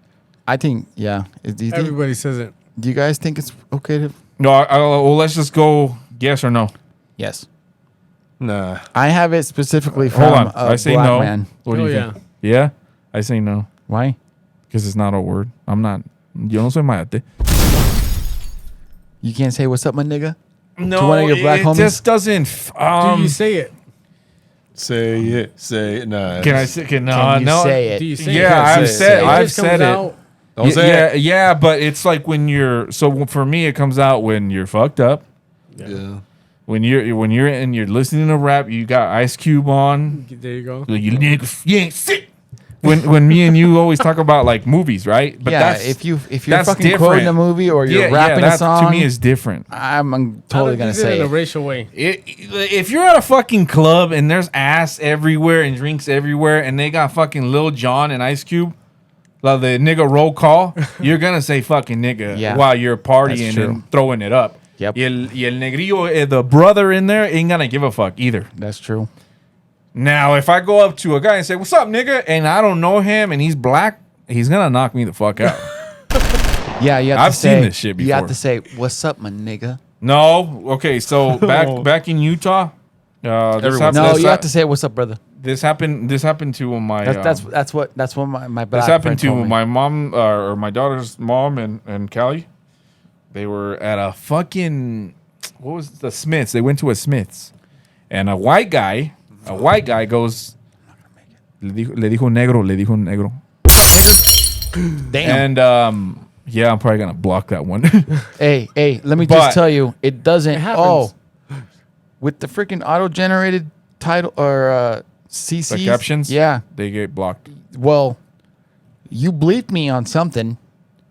I think yeah. Do you think? Everybody says it. Do you guys think it's okay to? No, well, let's just go yes or no. Yes. Nah. I have it specifically from Hold on. a I say black no. man. What do Oh, you yeah. think? Yeah? I say no Why? because it's not a word. I'm not. Yo no soy mayate. You can't say what's up, my nigga. No, one of your black it homies? just doesn't. Do you say it? Say it. Say it. Nah. Can I say? Can Can you no. say it? Do you say Yeah, it? I've Say it. said. It I've just comes said it. out. Don't say yeah, it. yeah, but it's like when you're. So for me, it comes out when you're fucked up. Yeah. When you're and you're listening to rap, you got Ice Cube on. There you go. You niggas, you ain't sick. When me and you always talk about like movies, right? But yeah, that's, if you're that's fucking quoting a different. movie or you're rapping that a song, to me is different. I'm totally gonna I don't think say in a it. racial way. If you're at a fucking club and there's ass everywhere and drinks everywhere and they got fucking Lil Jon and Ice Cube, like the nigga roll call, you're gonna say fucking nigga Yeah. while you're partying That's true. and throwing it up. Yep. Y el negrillo, the brother in there, ain't gonna give a fuck either. That's true. Now, if I go up to a guy and say, "What's up, nigga?" and I don't know him and he's black, he's gonna knock me the fuck out. Yeah, you have I've to say, seen this shit You have before. to say, "What's up, my nigga?" No, okay, so back in Utah, this Everyone happened, No, this, you have to say, "What's up, brother?" this happened to my That's what my black this happened friend to told me. my mom or my daughter's mom and Callie. They were at a fucking what was the Smiths? They went to a Smiths, and a white guy goes. Le dijo negro. Damn. And yeah, I'm probably gonna block that one. Hey, let me But- just tell you, it doesn't. It happens. With the freaking auto-generated title or CC The captions? Yeah. They get blocked. Well, you bleeped me on something,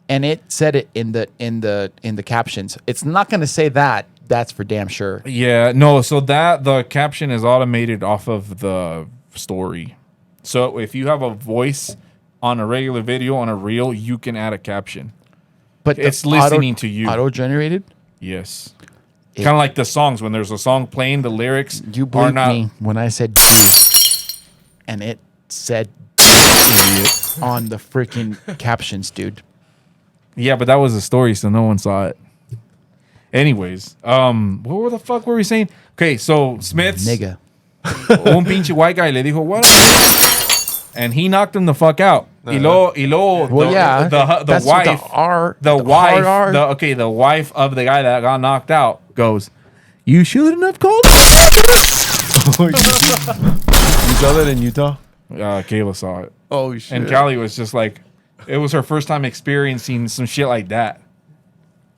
and it said it in the captions. It's not gonna say that. That's for damn sure. Yeah, no. So that the caption is automated off of the story. So if you have a voice on a regular video on a reel, you can add a caption. But the It's listening to you. Auto-generated. Yes. Kind of like the songs. When there's a song playing, the lyrics You are believe not. me when I said and it said on the freaking captions, dude. Yeah, but that was a story, so no one saw it. Anyways, what the fuck were we saying? Okay, so Smith's Nigga. un pinche white guy le dijo, what up? And he knocked him the fuck out. Y luego, Well, yeah, the that's what wife, the R, the the wife, hard R. the wife of the guy that got knocked out goes, you shouldn't have called me. You saw that in Utah? Kayla saw it. Oh shit! And Callie was just like, it was her first time experiencing some shit like that.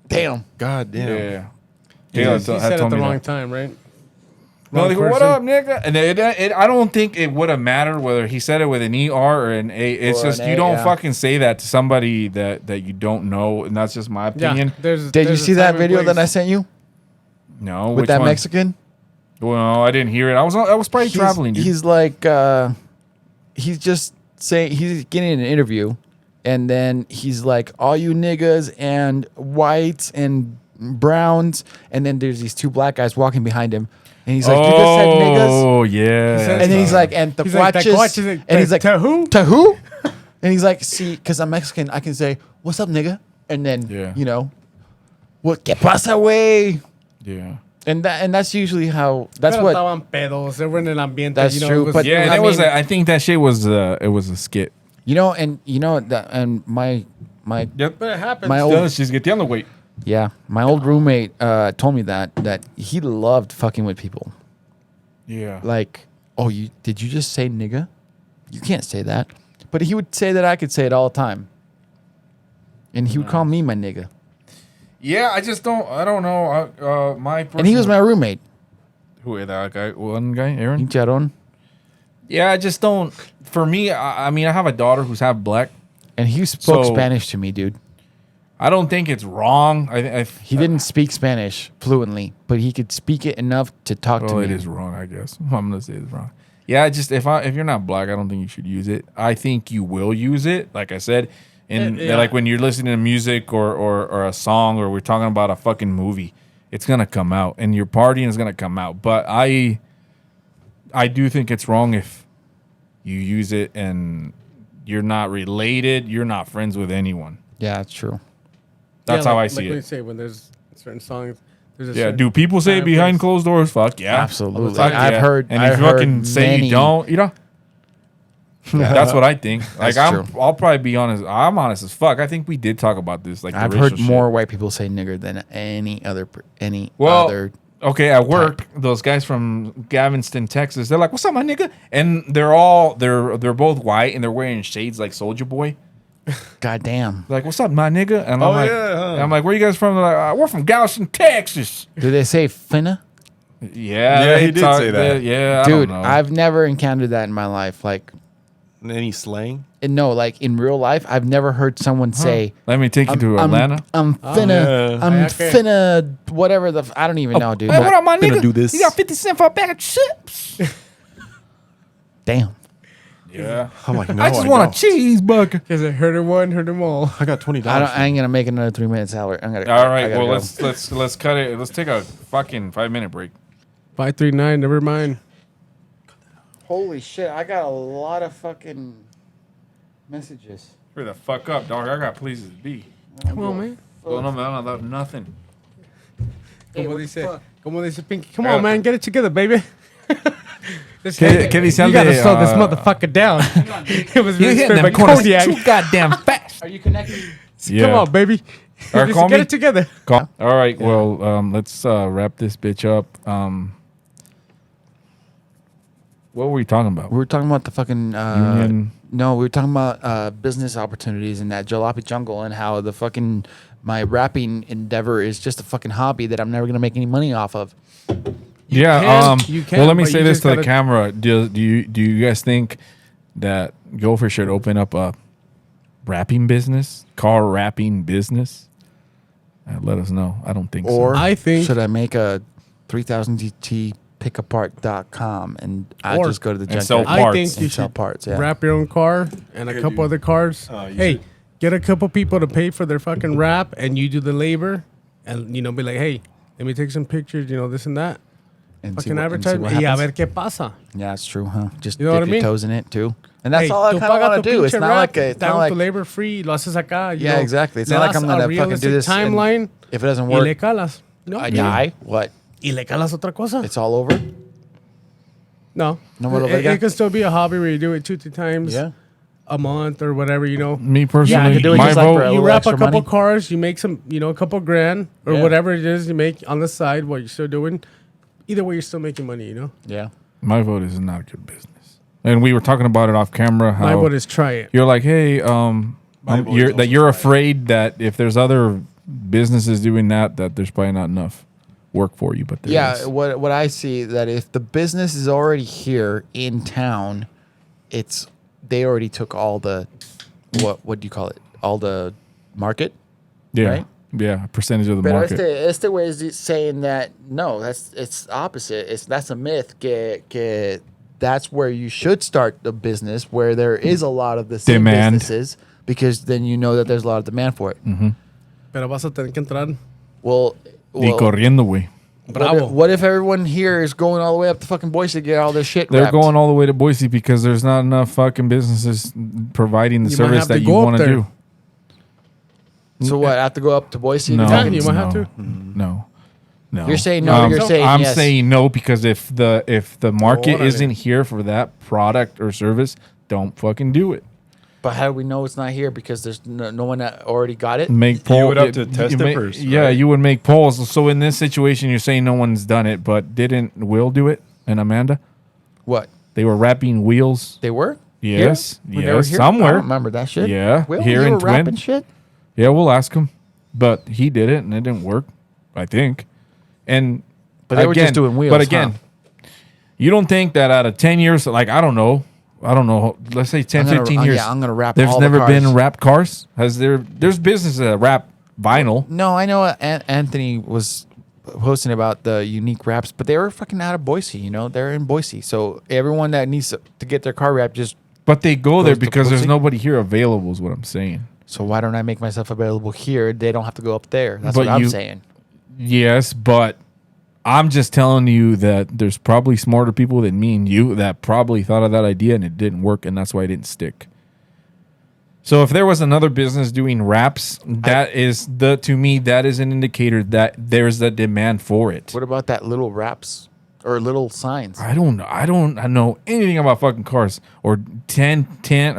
Damn. God damn. Yeah. He Kayla said at told the me wrong that. time, right? No, Wrong they go, what person. up, nigga? And I don't think it would have mattered whether he said it with an ER or an A. It's Or just an you A, don't yeah. fucking say that to somebody that you don't know, and that's just my opinion. Yeah. Did you see that video that I sent you No, with which that one? Mexican? Well, I didn't hear it. I was probably traveling. Dude. He's like, he's just saying he's getting an interview, and then he's like, all you niggas and whites and browns, and then there's these two black guys walking behind him, and he's like, you just said niggas, Oh yeah. He said- and then he's like, and the He's like, watches, "Tacuaches," and he's like, "To who?" To who? And he's like, see, because I'm Mexican, I can say, what's up, nigga? And then, Yeah. you know, what que pasa, way? Yeah. And that's usually how. That's Pero what. estaban pedos. They were in el ambiente. That's you know, true, it was, but- Yeah, and I it was. mean- I think that shit was. It was a skit. You know, and my Yep. But it happens. My old- She's getting the weight. yeah, my old roommate told me that he loved fucking with people. Yeah. Like, oh, did you just say nigga? You can't say that. But he would say that I could say it all the time. And he would call me my nigga. Yeah, I just don't. I don't know. My And he was my roommate. who that guy? One guy, Aaron. Hincharon. Yeah, I just don't. For me, I mean, I have a daughter who's half black. And he spoke So- Spanish to me, dude. I don't think it's wrong. He didn't speak Spanish fluently, but he could speak it enough to talk to Well, me. it is wrong, I guess. I'm gonna say it's wrong. Yeah, just if you're not black, I don't think you should use it. I think you will use it, like I said, and Yeah. like when you're listening to music or a song or we're talking about a fucking movie, it's gonna come out, and your partying is gonna come out. But I do think it's wrong if you use it and you're not related, you're not friends with anyone. Yeah, that's true. That's Yeah, how I like see when you it. say when there's certain songs. There's a Yeah, certain do people say time, behind place. closed doors? Fuck yeah. Absolutely. Fuck I've yeah. heard. And I've if you heard fucking say many- you don't, you know. That's what I think. Like That's I'm, true. I'll probably be honest. I'm honest as fuck. I think we did talk about this. Like the I've racial heard shit. more white people say nigger than any other. Well, Other. okay, at work, those guys from Galveston, Texas, they're like, "What's up, my nigga?" And they're both white and they're wearing shades like Soldier Boy. Goddamn. Like, "What's up, my nigga?" And Oh, I'm like, yeah, huh. and I'm like, "Where you guys from?" They're like, "We're from Galveston, Texas." Do they say finna? Yeah, Yeah, they he did talk- say that. Yeah, Dude, I don't know. I've never encountered that in my life. Like, Any slang? no, like in real life, I've never heard someone say, Let me take you to Atlanta. I'm finna, yeah. I'm Okay. finna, whatever the, I don't even know, dude. Hey, what up, my Finna nigga? do this. You got 50 cents for a bag of chips? Damn. Yeah. I'm like, no, I just want a cheeseburger. Because I heard it one, heard them all. I got $20. I ain't gonna make another 3 minutes hour. I'm gonna. All I right, gotta well go. let's cut it. Let's take a fucking 5-minute break. 539, never mind. Holy shit! I got a lot of fucking messages. Hurry the fuck up, dog. I got places to be. Come on, man. Don't know, man. I love nothing. Hey, Como what the dice, fuck? como dice Pinky. Come on, man, get it together, baby. This- ¿Qué dice you gotta de, slow this motherfucker down. it was You're really hitting straight them by corners Kodiak. too goddamn fast. Are you connected? Come on, baby. Or Just call get me. it together. All right. Well, let's wrap this bitch up. What were we talking about? We were talking about the fucking. Union. No, we were talking about business opportunities in that jalopy jungle and how the fucking my rapping endeavor is just a fucking hobby that I'm never gonna make any money off of. Yeah. you can, Well, let me but say you this just to the gotta- camera. Do you guys think that Gopher should open up a rapping business, car rapping business? Let us know. I don't think Or so. I think- should I make a 3000 GT pickapart.com and I Or- just go to the and sell junkyard I parts. think you and sell should parts? Yeah. wrap your own car and a Yeah, couple dude. other cars. You Hey, should. get a couple people to pay for their fucking wrap, and you do the labor, and be like, hey, Let me take some pictures, this and that. And Fucking and advertisement. Y a ver qué pasa. Yeah, that's true, huh? Just You know dip what I your mean? toes in it too. And that's Hey, all I tú kind of paga want tu to do. It's pinche not rap, like it's te not hago like tu labor free, lo haces acá. yeah, exactly. It's not like I'm gonna fucking do this and timeline. if it doesn't Y le work. calas. No, I die. What? Y le calas otra cosa. It's all over. No. No me lo It verga? can still be a hobby where you do it 2-3 times a month or whatever, Me personally, I could do it my just like vote. for a You little wrap a extra couple money. cars, you make some, a couple grand or Yeah. whatever it is you make on the side while you're still doing. Either way, you're still making money, Yeah. My vote is not a good business. And we were talking about it off camera. How My vote is try it. you're like, hey, vote is also you're try it. afraid that if there's other businesses doing that there's probably not enough work for you. But there Yeah, is. what I see that if the business is already here in town, they already took all the what do you call it? All the market. yeah, right? yeah, a percentage of the But market. este way is saying that no, it's opposite. That's a myth. Que that's where you should start the business where there is a lot of the same Demand. businesses because then you know that there's a lot of demand for it. Pero vas a tener que entrar Well, Y corriendo, güey. bravo. what if everyone here is going all the way up to fucking Boise to get all their shit They're wrapped? going all the way to Boise because there's not enough fucking businesses providing the You might service have to that you go up want to there. do. So what? I have to go up to Boise? No, to Yeah, fucking- you might have no, to. No, no. You're saying no, you're saying I'm yes. saying no because if the market Órale. isn't here for that product or service, don't fucking do it. But how do we know it's not here? Because there's no one that already got it. Make polls. would have to test it first, Yeah, right? you would make polls. So in this situation, you're saying no one's done it, but didn't Will do it and Amanda? What? They were wrapping wheels. They were? Yes, Here? When they were yes, here? somewhere. I don't remember that shit. Yeah, Will, here you in were Twin. rapping shit? Yeah, we'll ask him, but he did it and it didn't work. I think, and But they were just doing wheels, But again, you don't think that out of 10 years, like I don't know, let's say 10, 15 years. Yeah, I'm gonna wrap There's all never the cars. been wrapped cars. There's businesses that wrap vinyl. No, I know Anthony was posting about the unique wraps, but they were fucking out of Boise, They're in Boise. So everyone that needs to get their car wrapped just... But they go there Goes to because there's Boise? nobody here available is what I'm saying. So why don't I make myself available here? They don't have to go up there. That's But what I'm you- saying. Yes, but I'm just telling you that there's probably smarter people than me and you that probably thought of that idea and it didn't work, and that's why it didn't stick. So if there was another business doing wraps, to me that is an indicator that there's a demand for it. What about that little wraps or little signs? I don't know anything about fucking cars or tent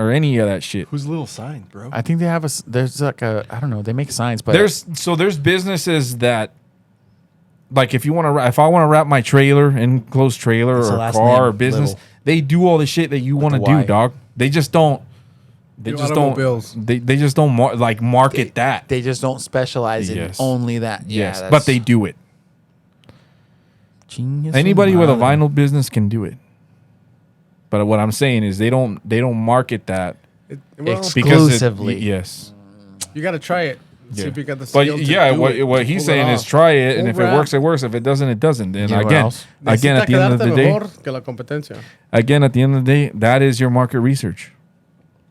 or any of that shit. Whose little sign, bro? I think they have there's like I don't know, they make signs, but There's businesses that, like if I want to wrap my trailer, enclosed trailer It's the or last car name, or business, little. they do all the shit that you want to the do, Y. dog. They just don't. They Do just don't. automobiles. They just don't market that. they just don't specialize in Yes. only that. Yes, Yeah, but they do it. genius. Anybody with a Madre. vinyl business can do it. But what I'm saying is they don't market that Well, Ex- because Exclusively. yes. you got to try it. See Yeah. if you got the But skill to yeah, do it, what to he's pull it saying is off. try it, and Full if it wrap. works, it works. If it doesn't, it doesn't. And You know what again, else? again, at the end of the Necesita day, quedarte que la competencia. at the end of the day, that is your market research.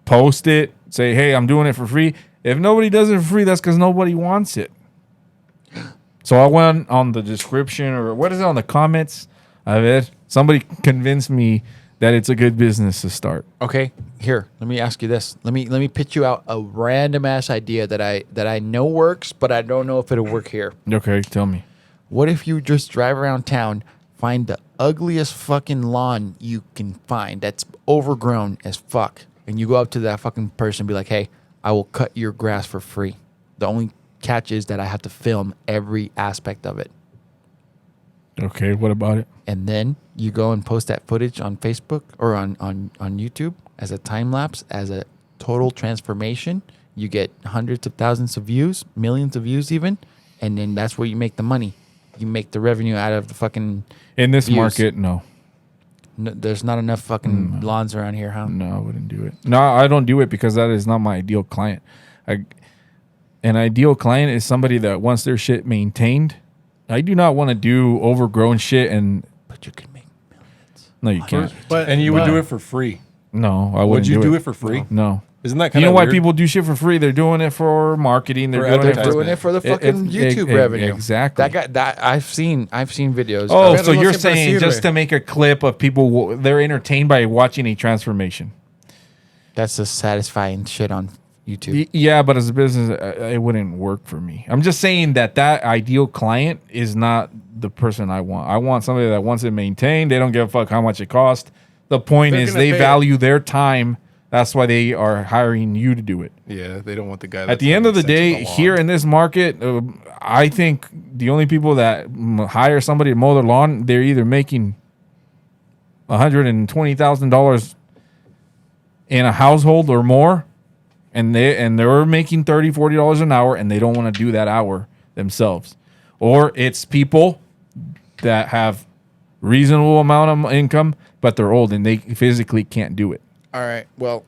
Post it. Say, hey, I'm doing it for free. If nobody does it for free, that's because nobody wants it. So I went on the description or what is it on the comments of it. Somebody convinced me that it's a good business to start. Okay, here. Let me ask you this. Let me pitch you out a random ass idea that I know works, but I don't know if it'll work here. Okay, tell me. What if you just drive around town, find the ugliest fucking lawn you can find that's overgrown as fuck, and you go up to that fucking person and be like, "Hey, I will cut your grass for free. The only catch is that I have to film every aspect of it." Okay, what about it? And then you go and post that footage on Facebook or on YouTube as a time lapse, as a total transformation. You get hundreds of thousands of views, millions of views even, and then that's where you make the money. You make the revenue out of the fucking... In this views. market, no. There's not enough fucking lawns around here, huh? No, I wouldn't do it. No, I don't do it because that is not my ideal client. An ideal client is somebody that wants their shit maintained. I do not want to do overgrown shit and... But you can make millions. No, you can't. But And you would but- do it for free. No, I wouldn't Would you do do it for free? No. Isn't that You kind know of why weird? people do shit for free? They're doing it for marketing. They're For doing it They're for doing it for the fucking YouTube revenue. Exactly. That I've seen videos. Oh, Pero so no you're siempre saying sirve. just to make a clip of people, they're entertained by watching a transformation. That's the satisfying shit on YouTube. Yeah, but as a business, it wouldn't work for me. I'm just saying that ideal client is not the person I want. I want somebody that wants it maintained. They don't give a fuck how much it costs. The point They're is gonna they pay value their time. That's why they are hiring you to do it. Yeah, they don't want the guy. At the end of the day, here in this market, I think the only people that hire somebody to mow their lawn, they're either making $120,000 in a household or more, and they're making $30, $40 an hour, and they don't want to do that hour themselves. Or it's people that have reasonable amount of income, but they're old and they physically can't do it. All right. Well,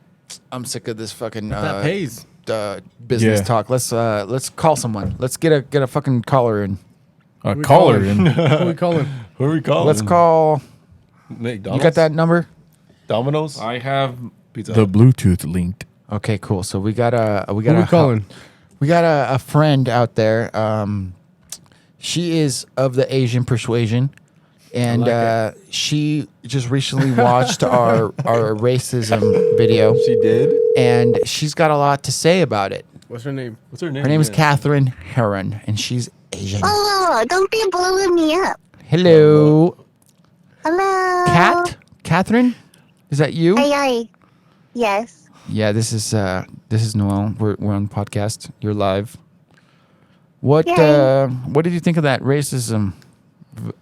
I'm sick of this fucking That pays. business Yeah. talk. Let's call someone. Let's get a fucking caller in. A we caller call in. Who are we calling? Who are we calling? Let's call. McDonald's. You got that number? Domino's. I have Pizza the Hut. Bluetooth linked. Okay, cool. So we got a Who are we calling? We got a friend out there. She is of the Asian persuasion, and like she just recently watched our racism video, She did. and she's got a lot to say about it. What's her name? What's her name? Her name is Yeah. Catherine Heron, and she's Asian. Oh, don't be blowing me up. Hello, Hello. Catherine, is that you? Aye. Yes. Yeah, this is Noel. We're on the podcast. You're live. What Yay. what did you think of that racism?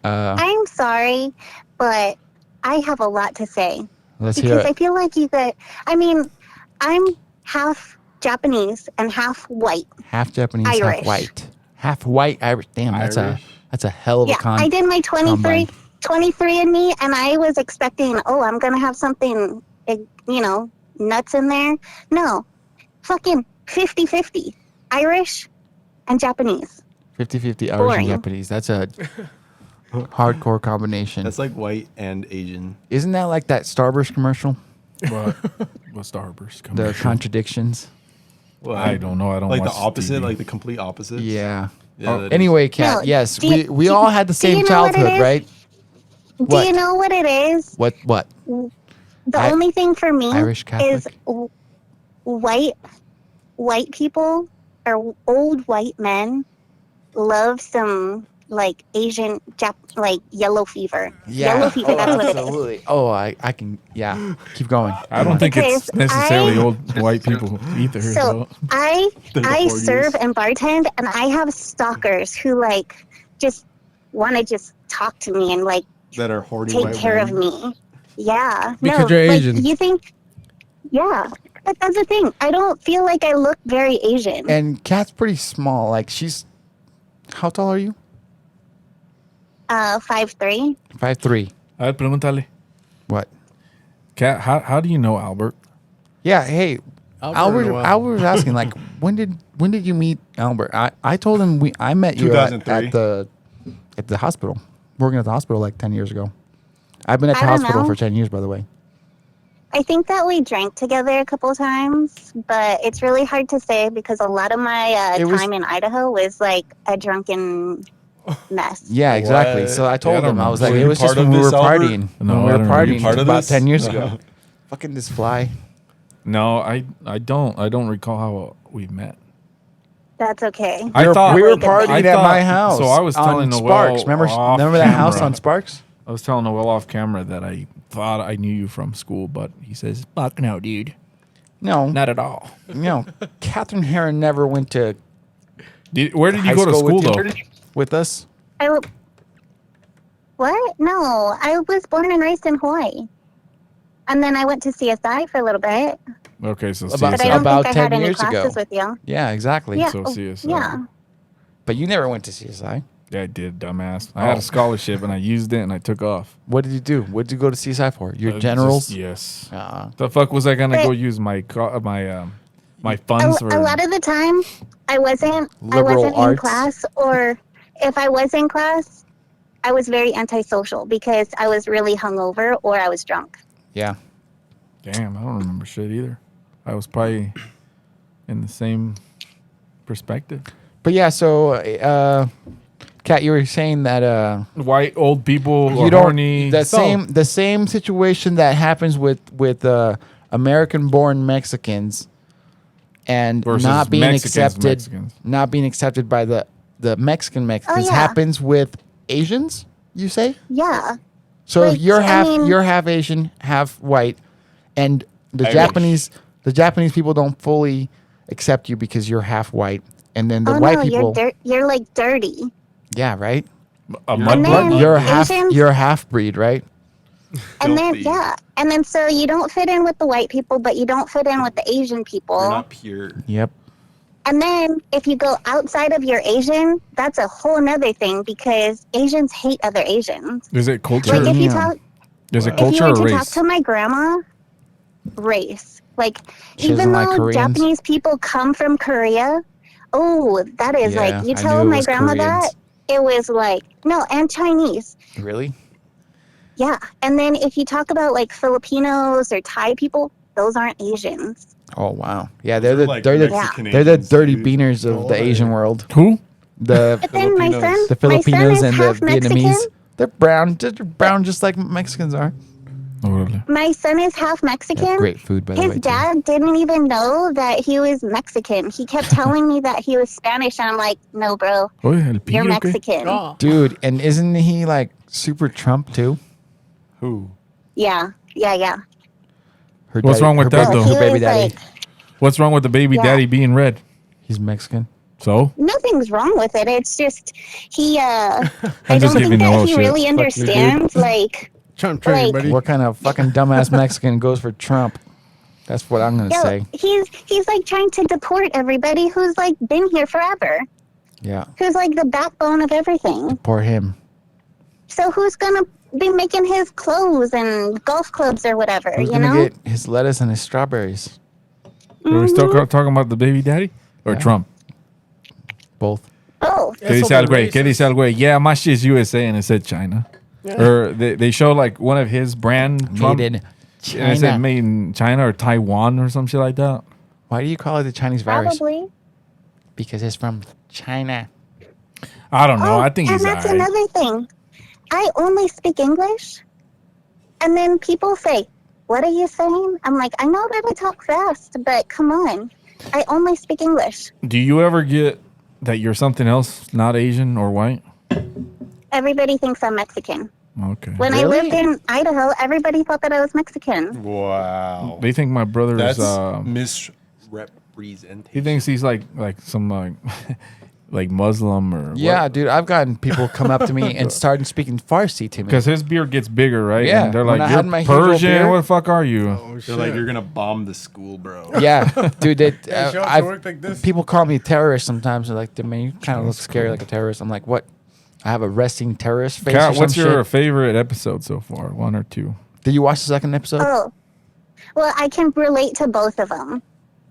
I'm sorry, but I have a lot to say. Let's hear Because I it. feel like you got, I'm half Japanese and half white. Half Japanese, half Irish. white. Half white Irish. Damn, that's a hell of a Yeah, I did my 23 in me, and I was expecting, I'm going to have something, nuts in there. No, fucking 50-50. Irish and Japanese. 50-50 Irish and Boring. Japanese. That's a hardcore combination. That's like white and Asian. Isn't that like that Starburst commercial? What? What's the Starburst? The contradictions. Well, I don't know. I don't like the watch opposite, TV. like the complete opposite. Yeah. Yeah, that is- Anyway, Kat, No, yes, do you- we do- all had the do same you know what it childhood, is? right? Do What? you know what it is? What? The I- only thing for me Irish is Catholic? white people or old white men love some like Asian like yellow fever. Yellow fever, that's what it is. absolutely. Oh, I can. Yeah, keep going. I don't think it's Because necessarily I- old white people either. So though. I The 40s. serve and bartend, and I have stalkers who like just want to just talk to me and like that are horny take white care of women. me. Yeah. Because you're like, Asian. You think? Yeah. But that's the thing. I don't feel like I look very Asian. And Kat's pretty small. Like she's. How tall are you? 5'3". 5'3". A ver, pregúntale. What? Kat, how do you know Albert? Yeah. Hey, Albert. Noel. Albert was asking like, when did you meet Albert? I told him I met you at 2003. the hospital, working at the hospital like 10 years ago. I've been at the I don't hospital know. for 10 years, by the way. I think that we drank together a couple times, but it's really hard to say because a lot of my It was- time in Idaho was like a drunken mess. Yeah, exactly. What? So I Yeah, I told don't him, I was remember. like, Were it you was just part when of we were this, Albert? partying. No, when we I were don't remember. You partying part of about this? 10 years ago. Fucking this fly. No, I don't recall how we met. That's okay. I we thought were Really good partying thing. at I my thought- house. so I was on telling Noel Sparks. Remember off that house camera. on Sparks? I was telling Noel off camera that I thought I knew you from school, but he says, "Fuck no, dude, No, not at all." no. Catherine Heron never went to Where did you high go to school with though? you- with us. What? No, I was born and raised in Hawaii. And then I went to CSI for a little bit. Okay, so About- But I CSI. don't About think I 10 had any years ago. classes with you. Yeah, exactly. Yeah. So CSI. Yeah. But you never went to CSI. Yeah, I did, dumbass. I had Oh. a scholarship and I used it and I took off. What did you do? What did you go to CSI for? Your Just- generals? yes. Uh, The fuck was I gonna But- go use my my A, funds for? a lot of the time, I wasn't Liberal in arts. class, or if I was in class, I was very antisocial because I was really hungover or I was drunk. yeah. Damn, I don't remember shit either. I was probably in the same perspective. But yeah, so Kat, you were saying that White old people you are don't horny. the same situation that happens with American-born Mexicans and Versus not being Mexicans. not being accepted by the Mexicans yeah. happens with Asians. You say Yeah. so? Like, If you're I mean- you're half Asian, half white, and the Irish. Japanese people don't fully accept you because you're half white, and then the Oh white no, people, you're like dirty. yeah, right. A And mudblood. then- You're Asians- you're a half breed, right? And then Filthy. yeah, and then so you don't fit in with the white people, but you don't fit in with the Asian people. You're not pure. Yep. And then if you go outside of your Asian, that's a whole nother thing because Asians hate other Asians. Is it culture? Like if you Damn. talk, Is it if you culture were or to talk race? to my grandma, race. Like She doesn't even like though Koreans? Japanese people come from Korea, oh, that is Yeah, like you I tell knew it my was grandma Koreans. that it was like no, and Chinese. Really? Yeah, and then if you talk about like Filipinos or Thai people, those aren't Asians. Oh wow. Yeah, Those are like they're Mexican the Asians, dirty dude. beaners of the Asian world. Who? The But then my son, the my son Filipinos is and the half Vietnamese. Mexican. They're brown. They're brown just like Mexicans are. Órale. My son is half They Mexican. have great food, by the way. His too. dad didn't even know that he was Mexican. He kept telling me that he was Spanish, and I'm like, no, bro, Oye, el you're pillo, ¿qué? Mexican. Oh, Dude, and isn't he like super Trump too? Who? Yeah. Her What's wrong with her that, baby- though? He Her baby was daddy. like, What's wrong with the baby Yeah. daddy being red? He's Mexican. So nothing's wrong with it. It's just he. I I'm just don't giving think the that whole he shit. really Fuck you, dude. understands. Like, Trump train, Like- buddy. What kind of fucking dumbass Mexican goes for Trump? That's what I'm gonna yo, say. he's like trying to deport everybody who's like been here forever. Yeah, Who's like the backbone of everything. poor him. So who's gonna be making his clothes and golf clubs or whatever? Who's you gonna know. get his lettuce and his strawberries? are we still talking about the baby daddy or Yeah. Trump? Both. Oh, ¿Qué dice el güey? ¿Qué dice el güey? Yeah, my shit's USA and it said China. Or they show like one of his brand Trump, Made in and it said China. made in China or Taiwan or some shit like that. Why do you call it the Chinese virus? probably. Because it's from China. I don't know. Oh, I think and he's that's alright. another thing. I only speak English, and then people say, "What are you saying?" I'm like, "I know that I talk fast, but come on, I only speak English." Do you ever get that you're something else, not Asian or white? Everybody thinks I'm Mexican. Okay. When I lived in Idaho, everybody thought that I was Mexican. Wow. They think my brother That's is. misrepresentation. He thinks he's like some like Muslim or Yeah, dude, I've gotten people come up to me and started speaking Farsi to me. because his beard gets bigger, right? Yeah, And they're when like, I "You're had my huge old Persian. beard- What the fuck are you?" Oh, They're shit. like, you're gonna bomb the school, bro. Yeah, dude, Hey, show up to I've, work like this. people call me terrorist sometimes. They're like, man, you kind of look scary like a terrorist. I'm like, what? I have a resting terrorist face. Kat, or what's some your shit? favorite episode so far? One or two? Did you watch the second episode? Oh, well, I can relate to both of them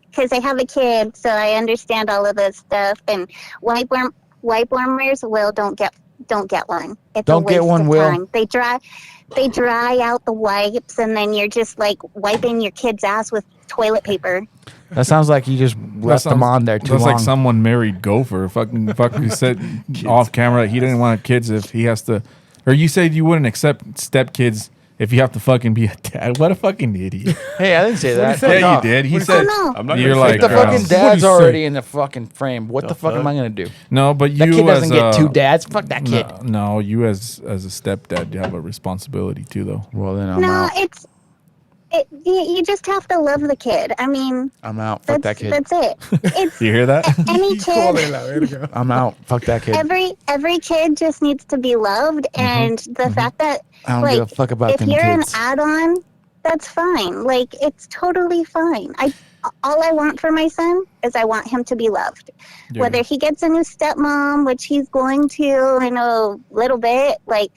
because I have a kid, so I understand all of this stuff. And white warmers, Will, don't get one. It's Don't a get waste one, of Will. time. They dry out the wipes, and then you're just like wiping your kid's ass with toilet paper. That sounds like you just left them on there too That's long. like someone married Gopher. Fucking said off camera he didn't want kids if he has to. Or you said you wouldn't accept stepkids if you have to fucking be a dad. What a fucking idiot. Hey, I didn't say that. Yeah, Fuck you off. did. He Oh said no! I'm not you're gonna like say The that. fucking what'd dad's he say? already in the fucking frame. What the fuck fuck? am I gonna do? No, but you That kid doesn't as get a- two dads. Fuck that kid. No, you as a stepdad, you have a responsibility too, though. Well, then I'm No, out. you just have to love the kid. I mean, I'm out. Fuck that kid. that's it. It's You hear that? any Hijo de kid. la verga. I'm out. Fuck that kid. Every kid just needs to be loved, and the fact that I don't like, give a fuck about if them you're kids. an add-on, that's fine. Like, it's totally fine. All I want for my son is I want him to be loved. Yeah. Whether he gets a new stepmom, which he's going to in a little bit, like,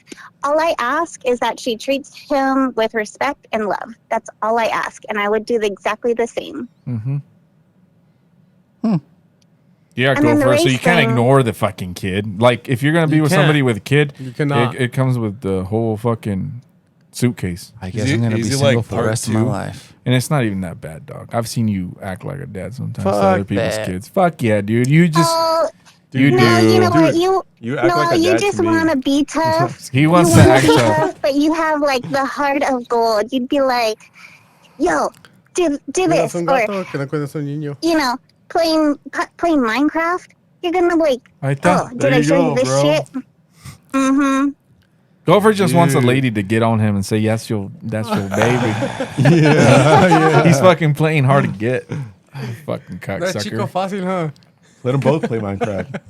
all I ask is that she treats him with respect and love. That's all I ask, and I would do exactly the same. Mm-hmm. Hmm. Yeah, And then the Gopher. So race you can't thing- ignore the fucking kid. Like, if you're gonna be You with can't. somebody with a kid, You cannot. it comes with the whole fucking suitcase. I guess Is I'm gonna be it single like for the part rest of my two? life. And it's not even that bad, dog. I've seen you act like a dad sometimes to Fuck other people's that. kids. Fuck yeah, dude. You just Oh, you no, do. you know what? You act like a you dad just to me. want to be tough. He You wants to want act to be tough. tough, but you have like the heart of gold. You'd be like, yo, do Cuidas this, un or gato que no cuidas un niño. you know, playing Minecraft. You're gonna be like, I oh, thought. did There I you show go, you this bro. shit? Mm-hmm. Gopher just wants a Dude. lady to get on him and say, that's your baby. He's fucking playing hard to get. Fucking That chico cocksucker. fácil, huh? Let them both play Minecraft.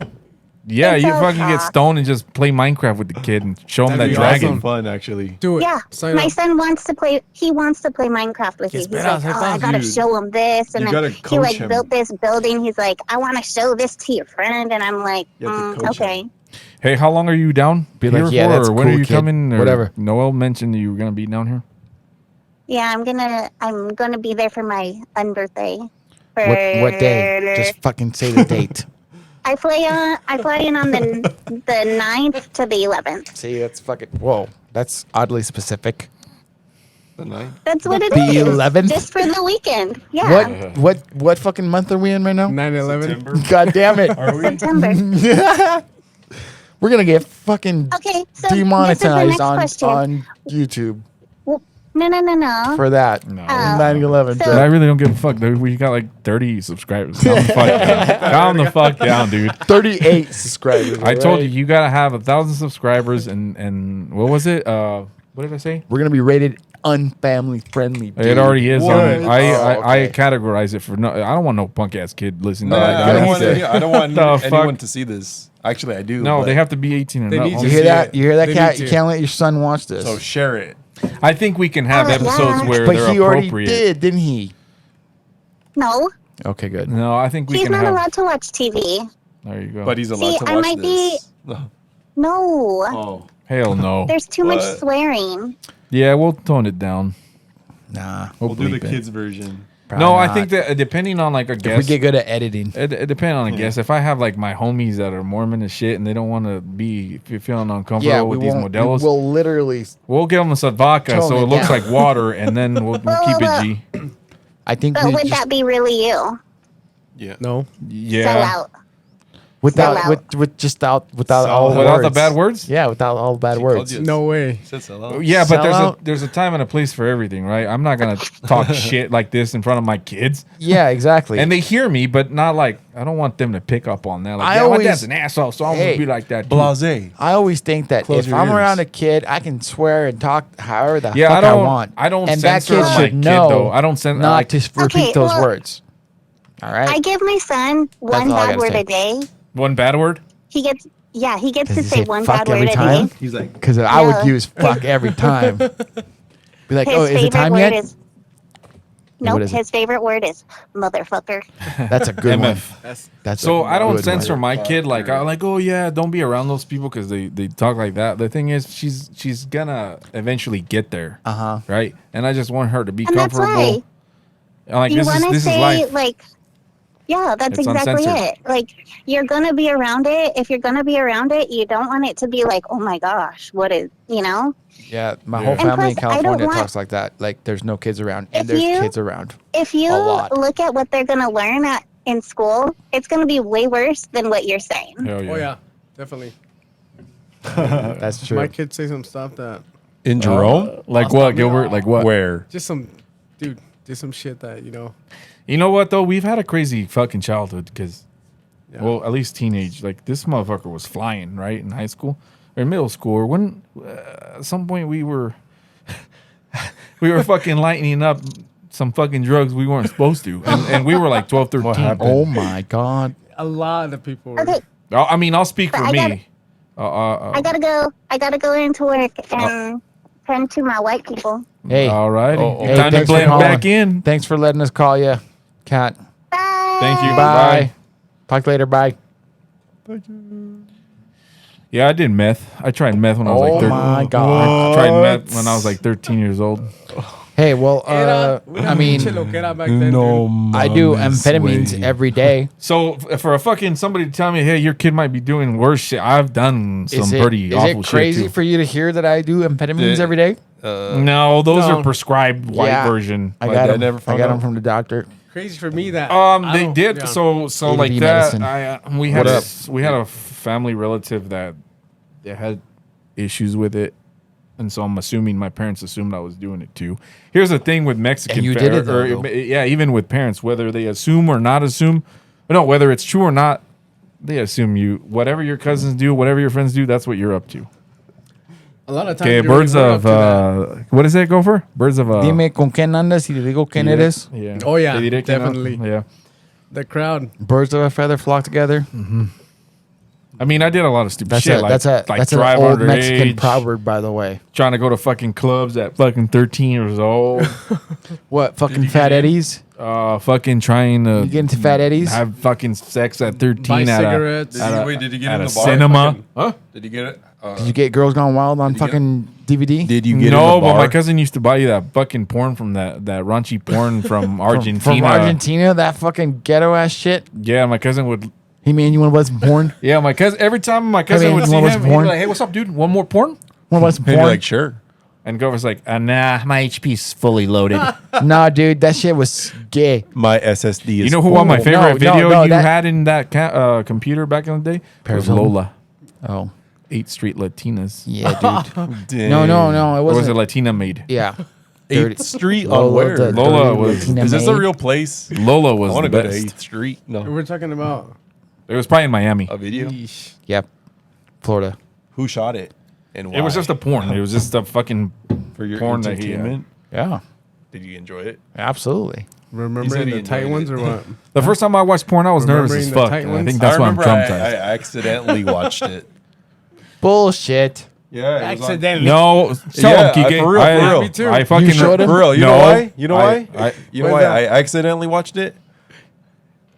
Yeah, It's you all fucking get talk. stoned and just play Minecraft with the kid and show him that That'd be dragon. awesome. Fun, actually. Do it. Yeah, Sign my up. son wants to play. He wants to play Minecraft with you. He's like, oh, I gotta Dude, show him this, and you then gotta he coach like him. built this building. He's like, I want to show this to your friend, and I'm like, You have to coach him. okay. Hey, how long are you down Be here like, yeah, for? that's Or when cool, are you kid. coming? Or Whatever. Noel mentioned that you were going to be down here. Yeah, I'm gonna be there for my unbirthday. What day? Just fucking say the date. I fly in on the 9th to the 11th. See, that's fucking. Whoa, that's oddly specific. The ninth. That's what it The is. 11th? Just for the weekend. Yeah. What fucking month are we in right now? 9/11. God damn it. Are we? September. We're gonna get fucking Okay, so demonetized this is the next question. on YouTube No. for that. No. 9/11. So- I really don't give a fuck, dude. We got like 30 subscribers. Calm the fuck down. Calm the fuck down, dude. 38 subscribers. I told you, alright? you got to have 1,000 subscribers and what was it? What did I say? We're gonna be rated unfamily friendly. It dude. already is. What? I okay. categorize it for no. I don't want no punk ass kid listening No, to I that. don't want, I don't want The fuck? anyone to see this. Actually, I do. No, but- they have to be 18 and They up. need You to homie. hear see that? it. You hear that, They cat? need You to. can't let your son watch this. So share it. I think we can have Oh, episodes yeah. where but they're he already appropriate. did, didn't he? No, Okay, good. No, I think we he's can not have. allowed to watch TV. There you go. But he's allowed See, to I watch might be- this. No, Oh. Hell no. there's too much What? swearing. Yeah, we'll tone it down. Nah. We'll do the bleep it. kids version. probably No, I not. think that depending on like a If we guest, get good at editing. it depends on a guest. If I have like my homies that are Mormon and shit, and they don't want to be feeling uncomfortable Yeah, we with these won't. modelos, We'll literally. we'll give them some vodka so Tone it it looks down. like water, and then we'll keep it G. I think But we would just, that be really you? Yeah. No. Sell Yeah, out. without sell out. without all the without the words. bad words. Yeah, without all the bad She called words. you- No way. Said sell out. Yeah, but Sell out. there's a time and a place for everything, right? I'm not gonna talk shit like this in front of my kids, Yeah, exactly. and they hear me, but not like I don't want them to pick up on that. Like, I yeah, always- my dad's an asshole, so I'm Hey, gonna be like that. too. Blase. I always think that Close if your I'm ears. around a kid, I can swear and talk however the Yeah, fuck I I, don't- want. I don't And that censor kid my should kid, know though. I don't cen- not like- to repeat Okay, those well- words. All right. I give my son one all I bad gotta word say. a day. One bad word. He gets Does to he say say one fuck bad word every a time? day. He's like, Because I would No. use fuck every time. Be like, His oh, is it favorite time word yet? is nope. is it? His favorite word is motherfucker. That's a good one. MF. That's So a I don't good censor one. my kid. Like I'm like, oh yeah, don't be around those people because they talk like that. The thing is, she's gonna eventually get there, Uh-huh. right? And I just want her to be And that's comfortable. why And like you this want to is say life. like, yeah, that's It's exactly uncensored. it. Like you're gonna be around it. If you're gonna be around it, you don't want it to be like, oh my gosh, what is Yeah, my Yeah. whole And family in plus, I don't California want- talks like that. Like, there's no kids around, and If there's you- kids around. If you A lot. look at what they're gonna learn in school, it's gonna be way worse than what you're saying. Hell yeah. Oh yeah, definitely. That's true. My kids say some stuff that in Jerome? Like what, Gilbert? Like what? Where? just some shit that You know what though? We've had a crazy fucking childhood because, Yeah. well, at least teenage. Like this motherfucker was flying right in high school or middle school. Or when at some point we were fucking lightening up some fucking drugs we weren't supposed to, and we were like 12, 13. happened? Oh my god. a lot of people. Okay, I mean, I'll speak But for I gotta- me. I gotta go. I gotta go into work and tend to my white people. Hey, All right. Hey, Time to thanks for blend calling. back in. thanks for letting us call you, Cat. Bye. Thank you. Bye. Talk later. Bye. Yeah, I did meth. I tried meth when I was Oh like 13. my god. I tried meth when I was like 13 years old. Hey, well, We I had mean, pinche loquera back then, dude. I do amphetamines every day. So for a fucking somebody to tell me, hey, your kid might be doing worse shit, I've done some Is pretty it awful crazy shit too. for you to hear that I do amphetamines every day? No, those No. are prescribed white Yeah. version. I My got dad him. never I found got out. him from the doctor. Crazy for me that They I don't- did yeah. so ADD like medicine. that. We What had up? a family relative that they had issues with it, and so I'm assuming my parents assumed I was doing it too. Here's the thing with Mexican, And you did it, though. yeah, even with parents, whether they assume or not assume, no, whether it's true or not, they assume you. Whatever your cousins do, whatever your friends do, that's what you're up to. A lot of times. Okay, you're birds really of up to what does it go for? Birds of Dime con quién andas y te digo quién eres. Yeah. Oh, yeah, Te diré que no. definitely. Yeah. that. The crowd. Birds of a feather flock together. I mean, I did a lot of stupid That's shit. that's an drive old Mexican underage, proverb, by the way. trying to go to fucking clubs at fucking 13 years old. What fucking fat eddies? Fucking trying to You get into fat eddies? have fucking sex at 13 Buy at cigarettes. Did you get at in a the bar? cinema. Huh? Did you get it? Did you get Girls Gone Wild on Did you get- fucking DVD? Did you get No, in the but bar? my cousin used to buy you that fucking porn from that raunchy porn from Argentina. From Argentina, that fucking ghetto ass shit. Yeah, my cousin would. Hey man, you want to watch some porn? Yeah, my cousin. Every time my cousin mean, would see what was him, he'd be porn? like, "Hey, what's up, dude? One more porn?" Want to watch some And you're porn? like, sure. And Gover's like, "Nah, my HP's fully loaded." Nah, dude, that shit was gay. My SSD is You know who my No, favorite video no, you that- had in that computer back in the day? It was Parasol. Lola, Oh, 8th Street Latinas. yeah, dude. Damn. No, it Or was wasn't. it Latina made? Yeah. 8th Street Lola, on where? the Lola dirty was- Latina Is this a maid. real place? Lola I was want the to go to best. 8th Street. No. We're talking about. It was probably in Miami. A video? Yeesh. Yep. Florida. Who shot it? And why? It was just a porn. It was just a fucking for your porn that he had. entertainment. Yeah, Did you enjoy it? absolutely. Remembering he the tight enjoyed ones it. or what? The first time I watched porn, I was nervous as Remembering the fuck. tight And I ones? think that's I why I'm remember I traumatized. accidentally watched it. Bullshit. Yeah, Accidentally. No, tell Yeah, him, Kike. for real, for real. Me too. I fucking You showed him? For real, you know No. why? You know why? I- You know What's why that? I accidentally watched it?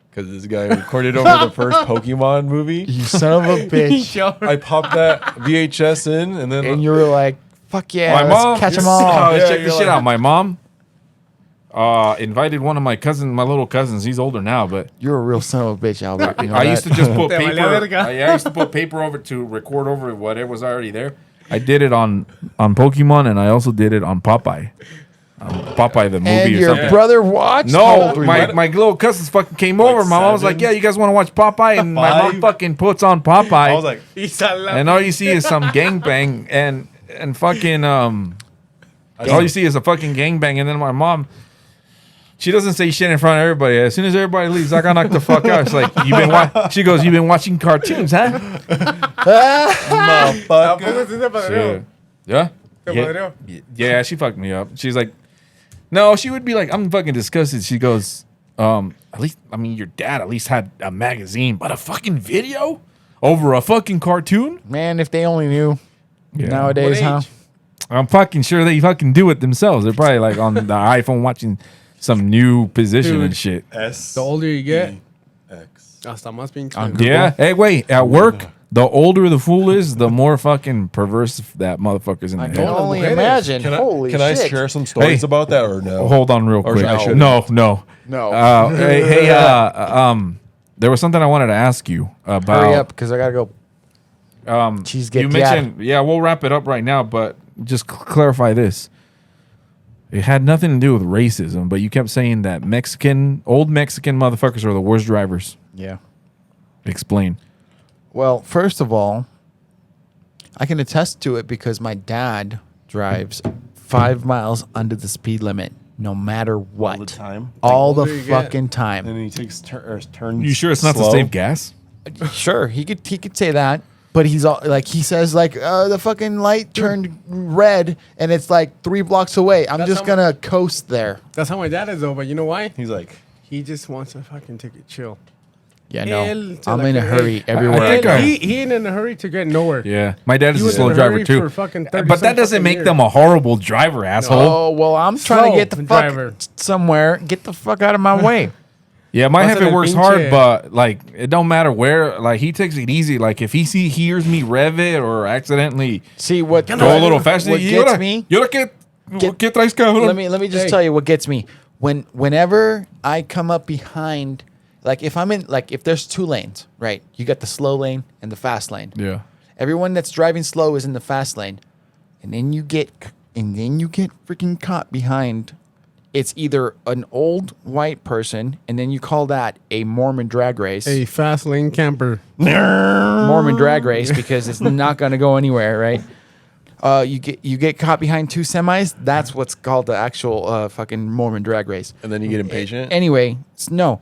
Because this guy recorded over the first Pokemon movie. You son of a bitch. I popped that VHS in, and then And you were like, fuck yeah, my let's mom, catch them Oh, all. Yeah, check you're this like- shit out. My mom invited one of my cousins, my little cousins. He's older now, but You're a real son of a bitch, Albert. You know I that? used to just put Te valía paper. verga. I used to put paper over to record over whatever was already there. I did it on Pokemon, and I also did it on Popeye. Popeye the movie And or your something. brother watched? How No, old were you? my little cousins fucking came over. My mom was like, 7? "Yeah, you guys want to watch Popeye?" And my mom 5? fucking puts on Popeye. I was like, and all you see is some gangbang and fucking all you see is a fucking gangbang, and then my mom. She doesn't say shit in front of everybody. As soon as everybody leaves, I got knocked the fuck out. It's like she goes, "You've been watching cartoons, huh?" motherfucker. Yeah. Te Yeah. madreó. Yeah, she fucked me up. She's like, no, she would be like, I'm fucking disgusted. She goes, at least, I mean, your dad at least had a magazine, but a fucking video over a fucking cartoon? Man, if they only knew Yeah. nowadays, What huh? age? I'm fucking sure they fucking do it themselves. They're probably like on the iPhone watching some new position Dude. and shit. S. The older you get, X. hasta más pinche. Yeah. Hey, wait. At work, the older the fool is, the more fucking perverse that motherfucker's in the I head. can only mujeres. imagine. Can I, Holy can shit. I share some stories Hey. about that or no? Hold on real Or quick. I shouldn't. No. No. There was something I wanted to ask you about. Hurry up, because I got to go. She's You getting mentioned, yeah, we'll wrap it up right now, but just clarify this. It had nothing to do with racism, but you kept saying that old Mexican motherfuckers are the worst drivers. Yeah. Explain. Well, first of all, I can attest to it because my dad drives 5 miles under the speed limit, no matter what. All the time. All the older you get. fucking time. And then he takes turns. You sure it's not slow. to save gas? Sure, he could say that, but he's all like he says like the fucking light turned red and it's like 3 blocks away. I'm That's just how gonna coast there. That's how my dad is though. But you know why? He's like, He just wants to fucking take it chill. Yeah, Él no, se I'm la in a cree. hurry everywhere I I think go. He ain't in a hurry to get nowhere. Yeah. My dad is You a was slow in a driver hurry too. for fucking 30 But that some doesn't fucking make years. them a horrible driver, asshole. Oh well, I'm trying to Slow get the fuck driver. somewhere. Get the fuck out of my way. Yeah, my Pásale jefe el works pinche. hard, but like it don't matter where. Like he takes it easy. Like if he hears me rev it or accidentally See what go a little faster, What y gets ahora, me? ¿y ahora qué traes, cabrón? Let me just Hey. tell you what gets me. Whenever I come up behind, like if there's 2 lanes, right? You got the slow lane and the fast lane. Yeah. Everyone that's driving slow is in the fast lane, and then you get and then you get freaking caught behind. It's either an old white person, and then you call that a Mormon drag race. A fast lane camper. Mormon drag race because it's not going to go anywhere, right? You get caught behind two semis. That's what's called the actual fucking Mormon drag race. And then you get impatient. Anyway, no.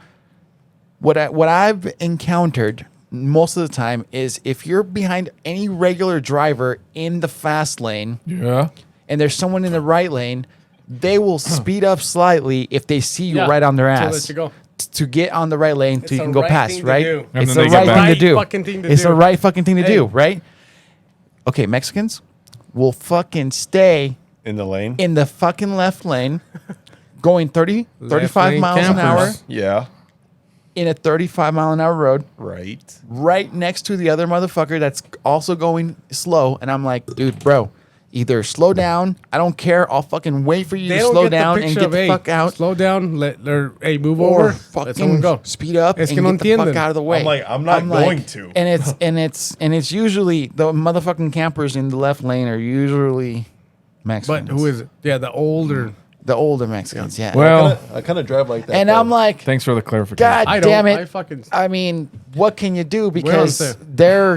What I've encountered most of the time is if you're behind any regular driver in the fast lane, Yeah. and there's someone in the right lane, they will speed up slightly if they see you Yeah, right on their to ass let you go. to get on the right lane so you the can go right past, thing to right? do. And It's then the they right get thing back. to do. Fucking thing to It's do. the right fucking thing to Hey. do, right? Okay, Mexicans will fucking stay In the lane. in the fucking left lane going 30, Left 35 lane miles an hour campers. Yeah. in a 35-mile-an-hour road Right. right next to the other motherfucker that's also going slow. And I'm like, dude, bro, either slow down. I don't care. I'll fucking wait for you They to don't slow get the down and picture get of, the hey, fuck out. Slow down. Hey, move Or over. Let fucking someone go. speed up Es and que no get the fuck entienden. out of the way. I'm like, I'm not going to. And it's usually the motherfucking campers in the left lane are usually Mexicans. But who is it? Yeah, the older. The older Mexicans, yeah. Well, I kind of drive like that. and though. I'm like, thanks for the clarification. God I don't. damn it. I fucking. I mean, what can you do? Because there.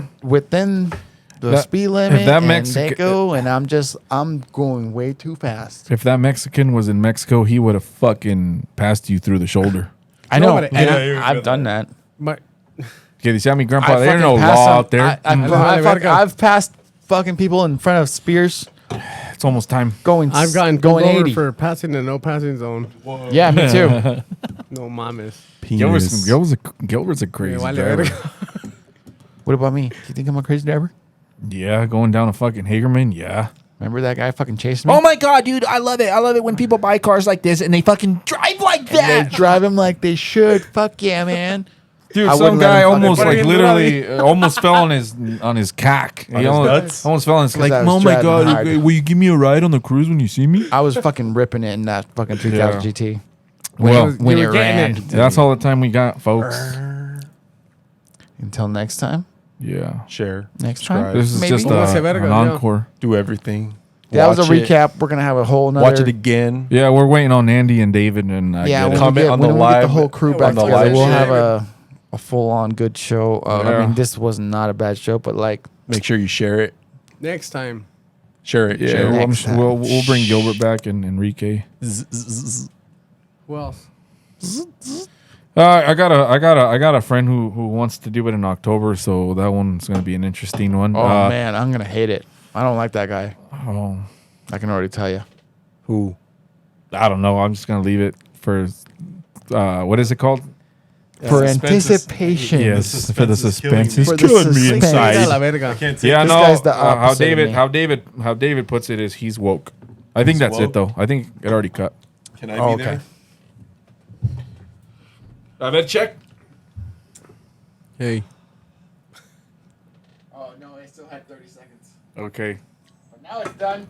they're within the That- speed if limit that and Mexican- they go, and I'm going way too fast. If that Mexican was in Mexico, he would have fucking passed you through the shoulder. I know, Nobody- and Yeah, you're I've good done at that. My, Okay, you see me, Grandpa? I There's fucking no passed law some- out there. I've passed fucking people in front of Spears It's almost time. going. I've gotten going pulled over 80. for passing the no passing zone. Yeah, me too. No mames. Gilbert's a crazy vale driver. verga. What about me? Do you think I'm a crazy driver? Yeah, going down a fucking Hagerman. Yeah. Remember that guy fucking chasing me? Oh my god, dude, I love it. I love it when people buy cars like this and they fucking drive like They that. drive him like they should. Fuck yeah, man. Dude, I some wouldn't let guy him fucking almost put it like in literally almost fell on his cack. On He his almost, nuts? almost fell on his Because like. I was Oh my driving god, hard. will you give me a ride on the cruise when you see me? I was fucking ripping it in that fucking 3000 Yeah. GT. Well, When You it were getting ran. it. that's all the time we got, folks. Until next time. Yeah. share. Next Subscribe. time. This is Maybe. just Vamos a an verga, yeah. encore. Do everything. That was a Watch it. recap. We're gonna have a whole nother. Watch it again. Yeah, we're waiting on Andy and David and I Yeah, get when it. Comment we get, on when the we get the live- whole crew on back the together, live we'll shit. have a full on good show. I Yeah. mean, this was not a bad show, but like, Make sure you share it. Next time. Share it. Yeah, Share well, it. Next time. we'll bring Gilbert back and Enrique. Who else? I got a friend who wants to do it in October, so that one's gonna be an interesting one. oh man, I'm gonna hate it. I don't like that guy. Oh, I can already tell you. Who? I don't know. I'm just gonna leave it for what is it called? For suspense is- anticipation. Yes, for the suspense. killing It's me. For the killing me suspense. inside. A la verga. Can't say Yeah, This no. guy's the How opposite of me. How David puts it is he's woke. I think He's that's woke? it though. I think it already cut. Can I Oh, be okay. there? I better check. Hey. Oh no, I still had 30 seconds. Okay. But now it's done.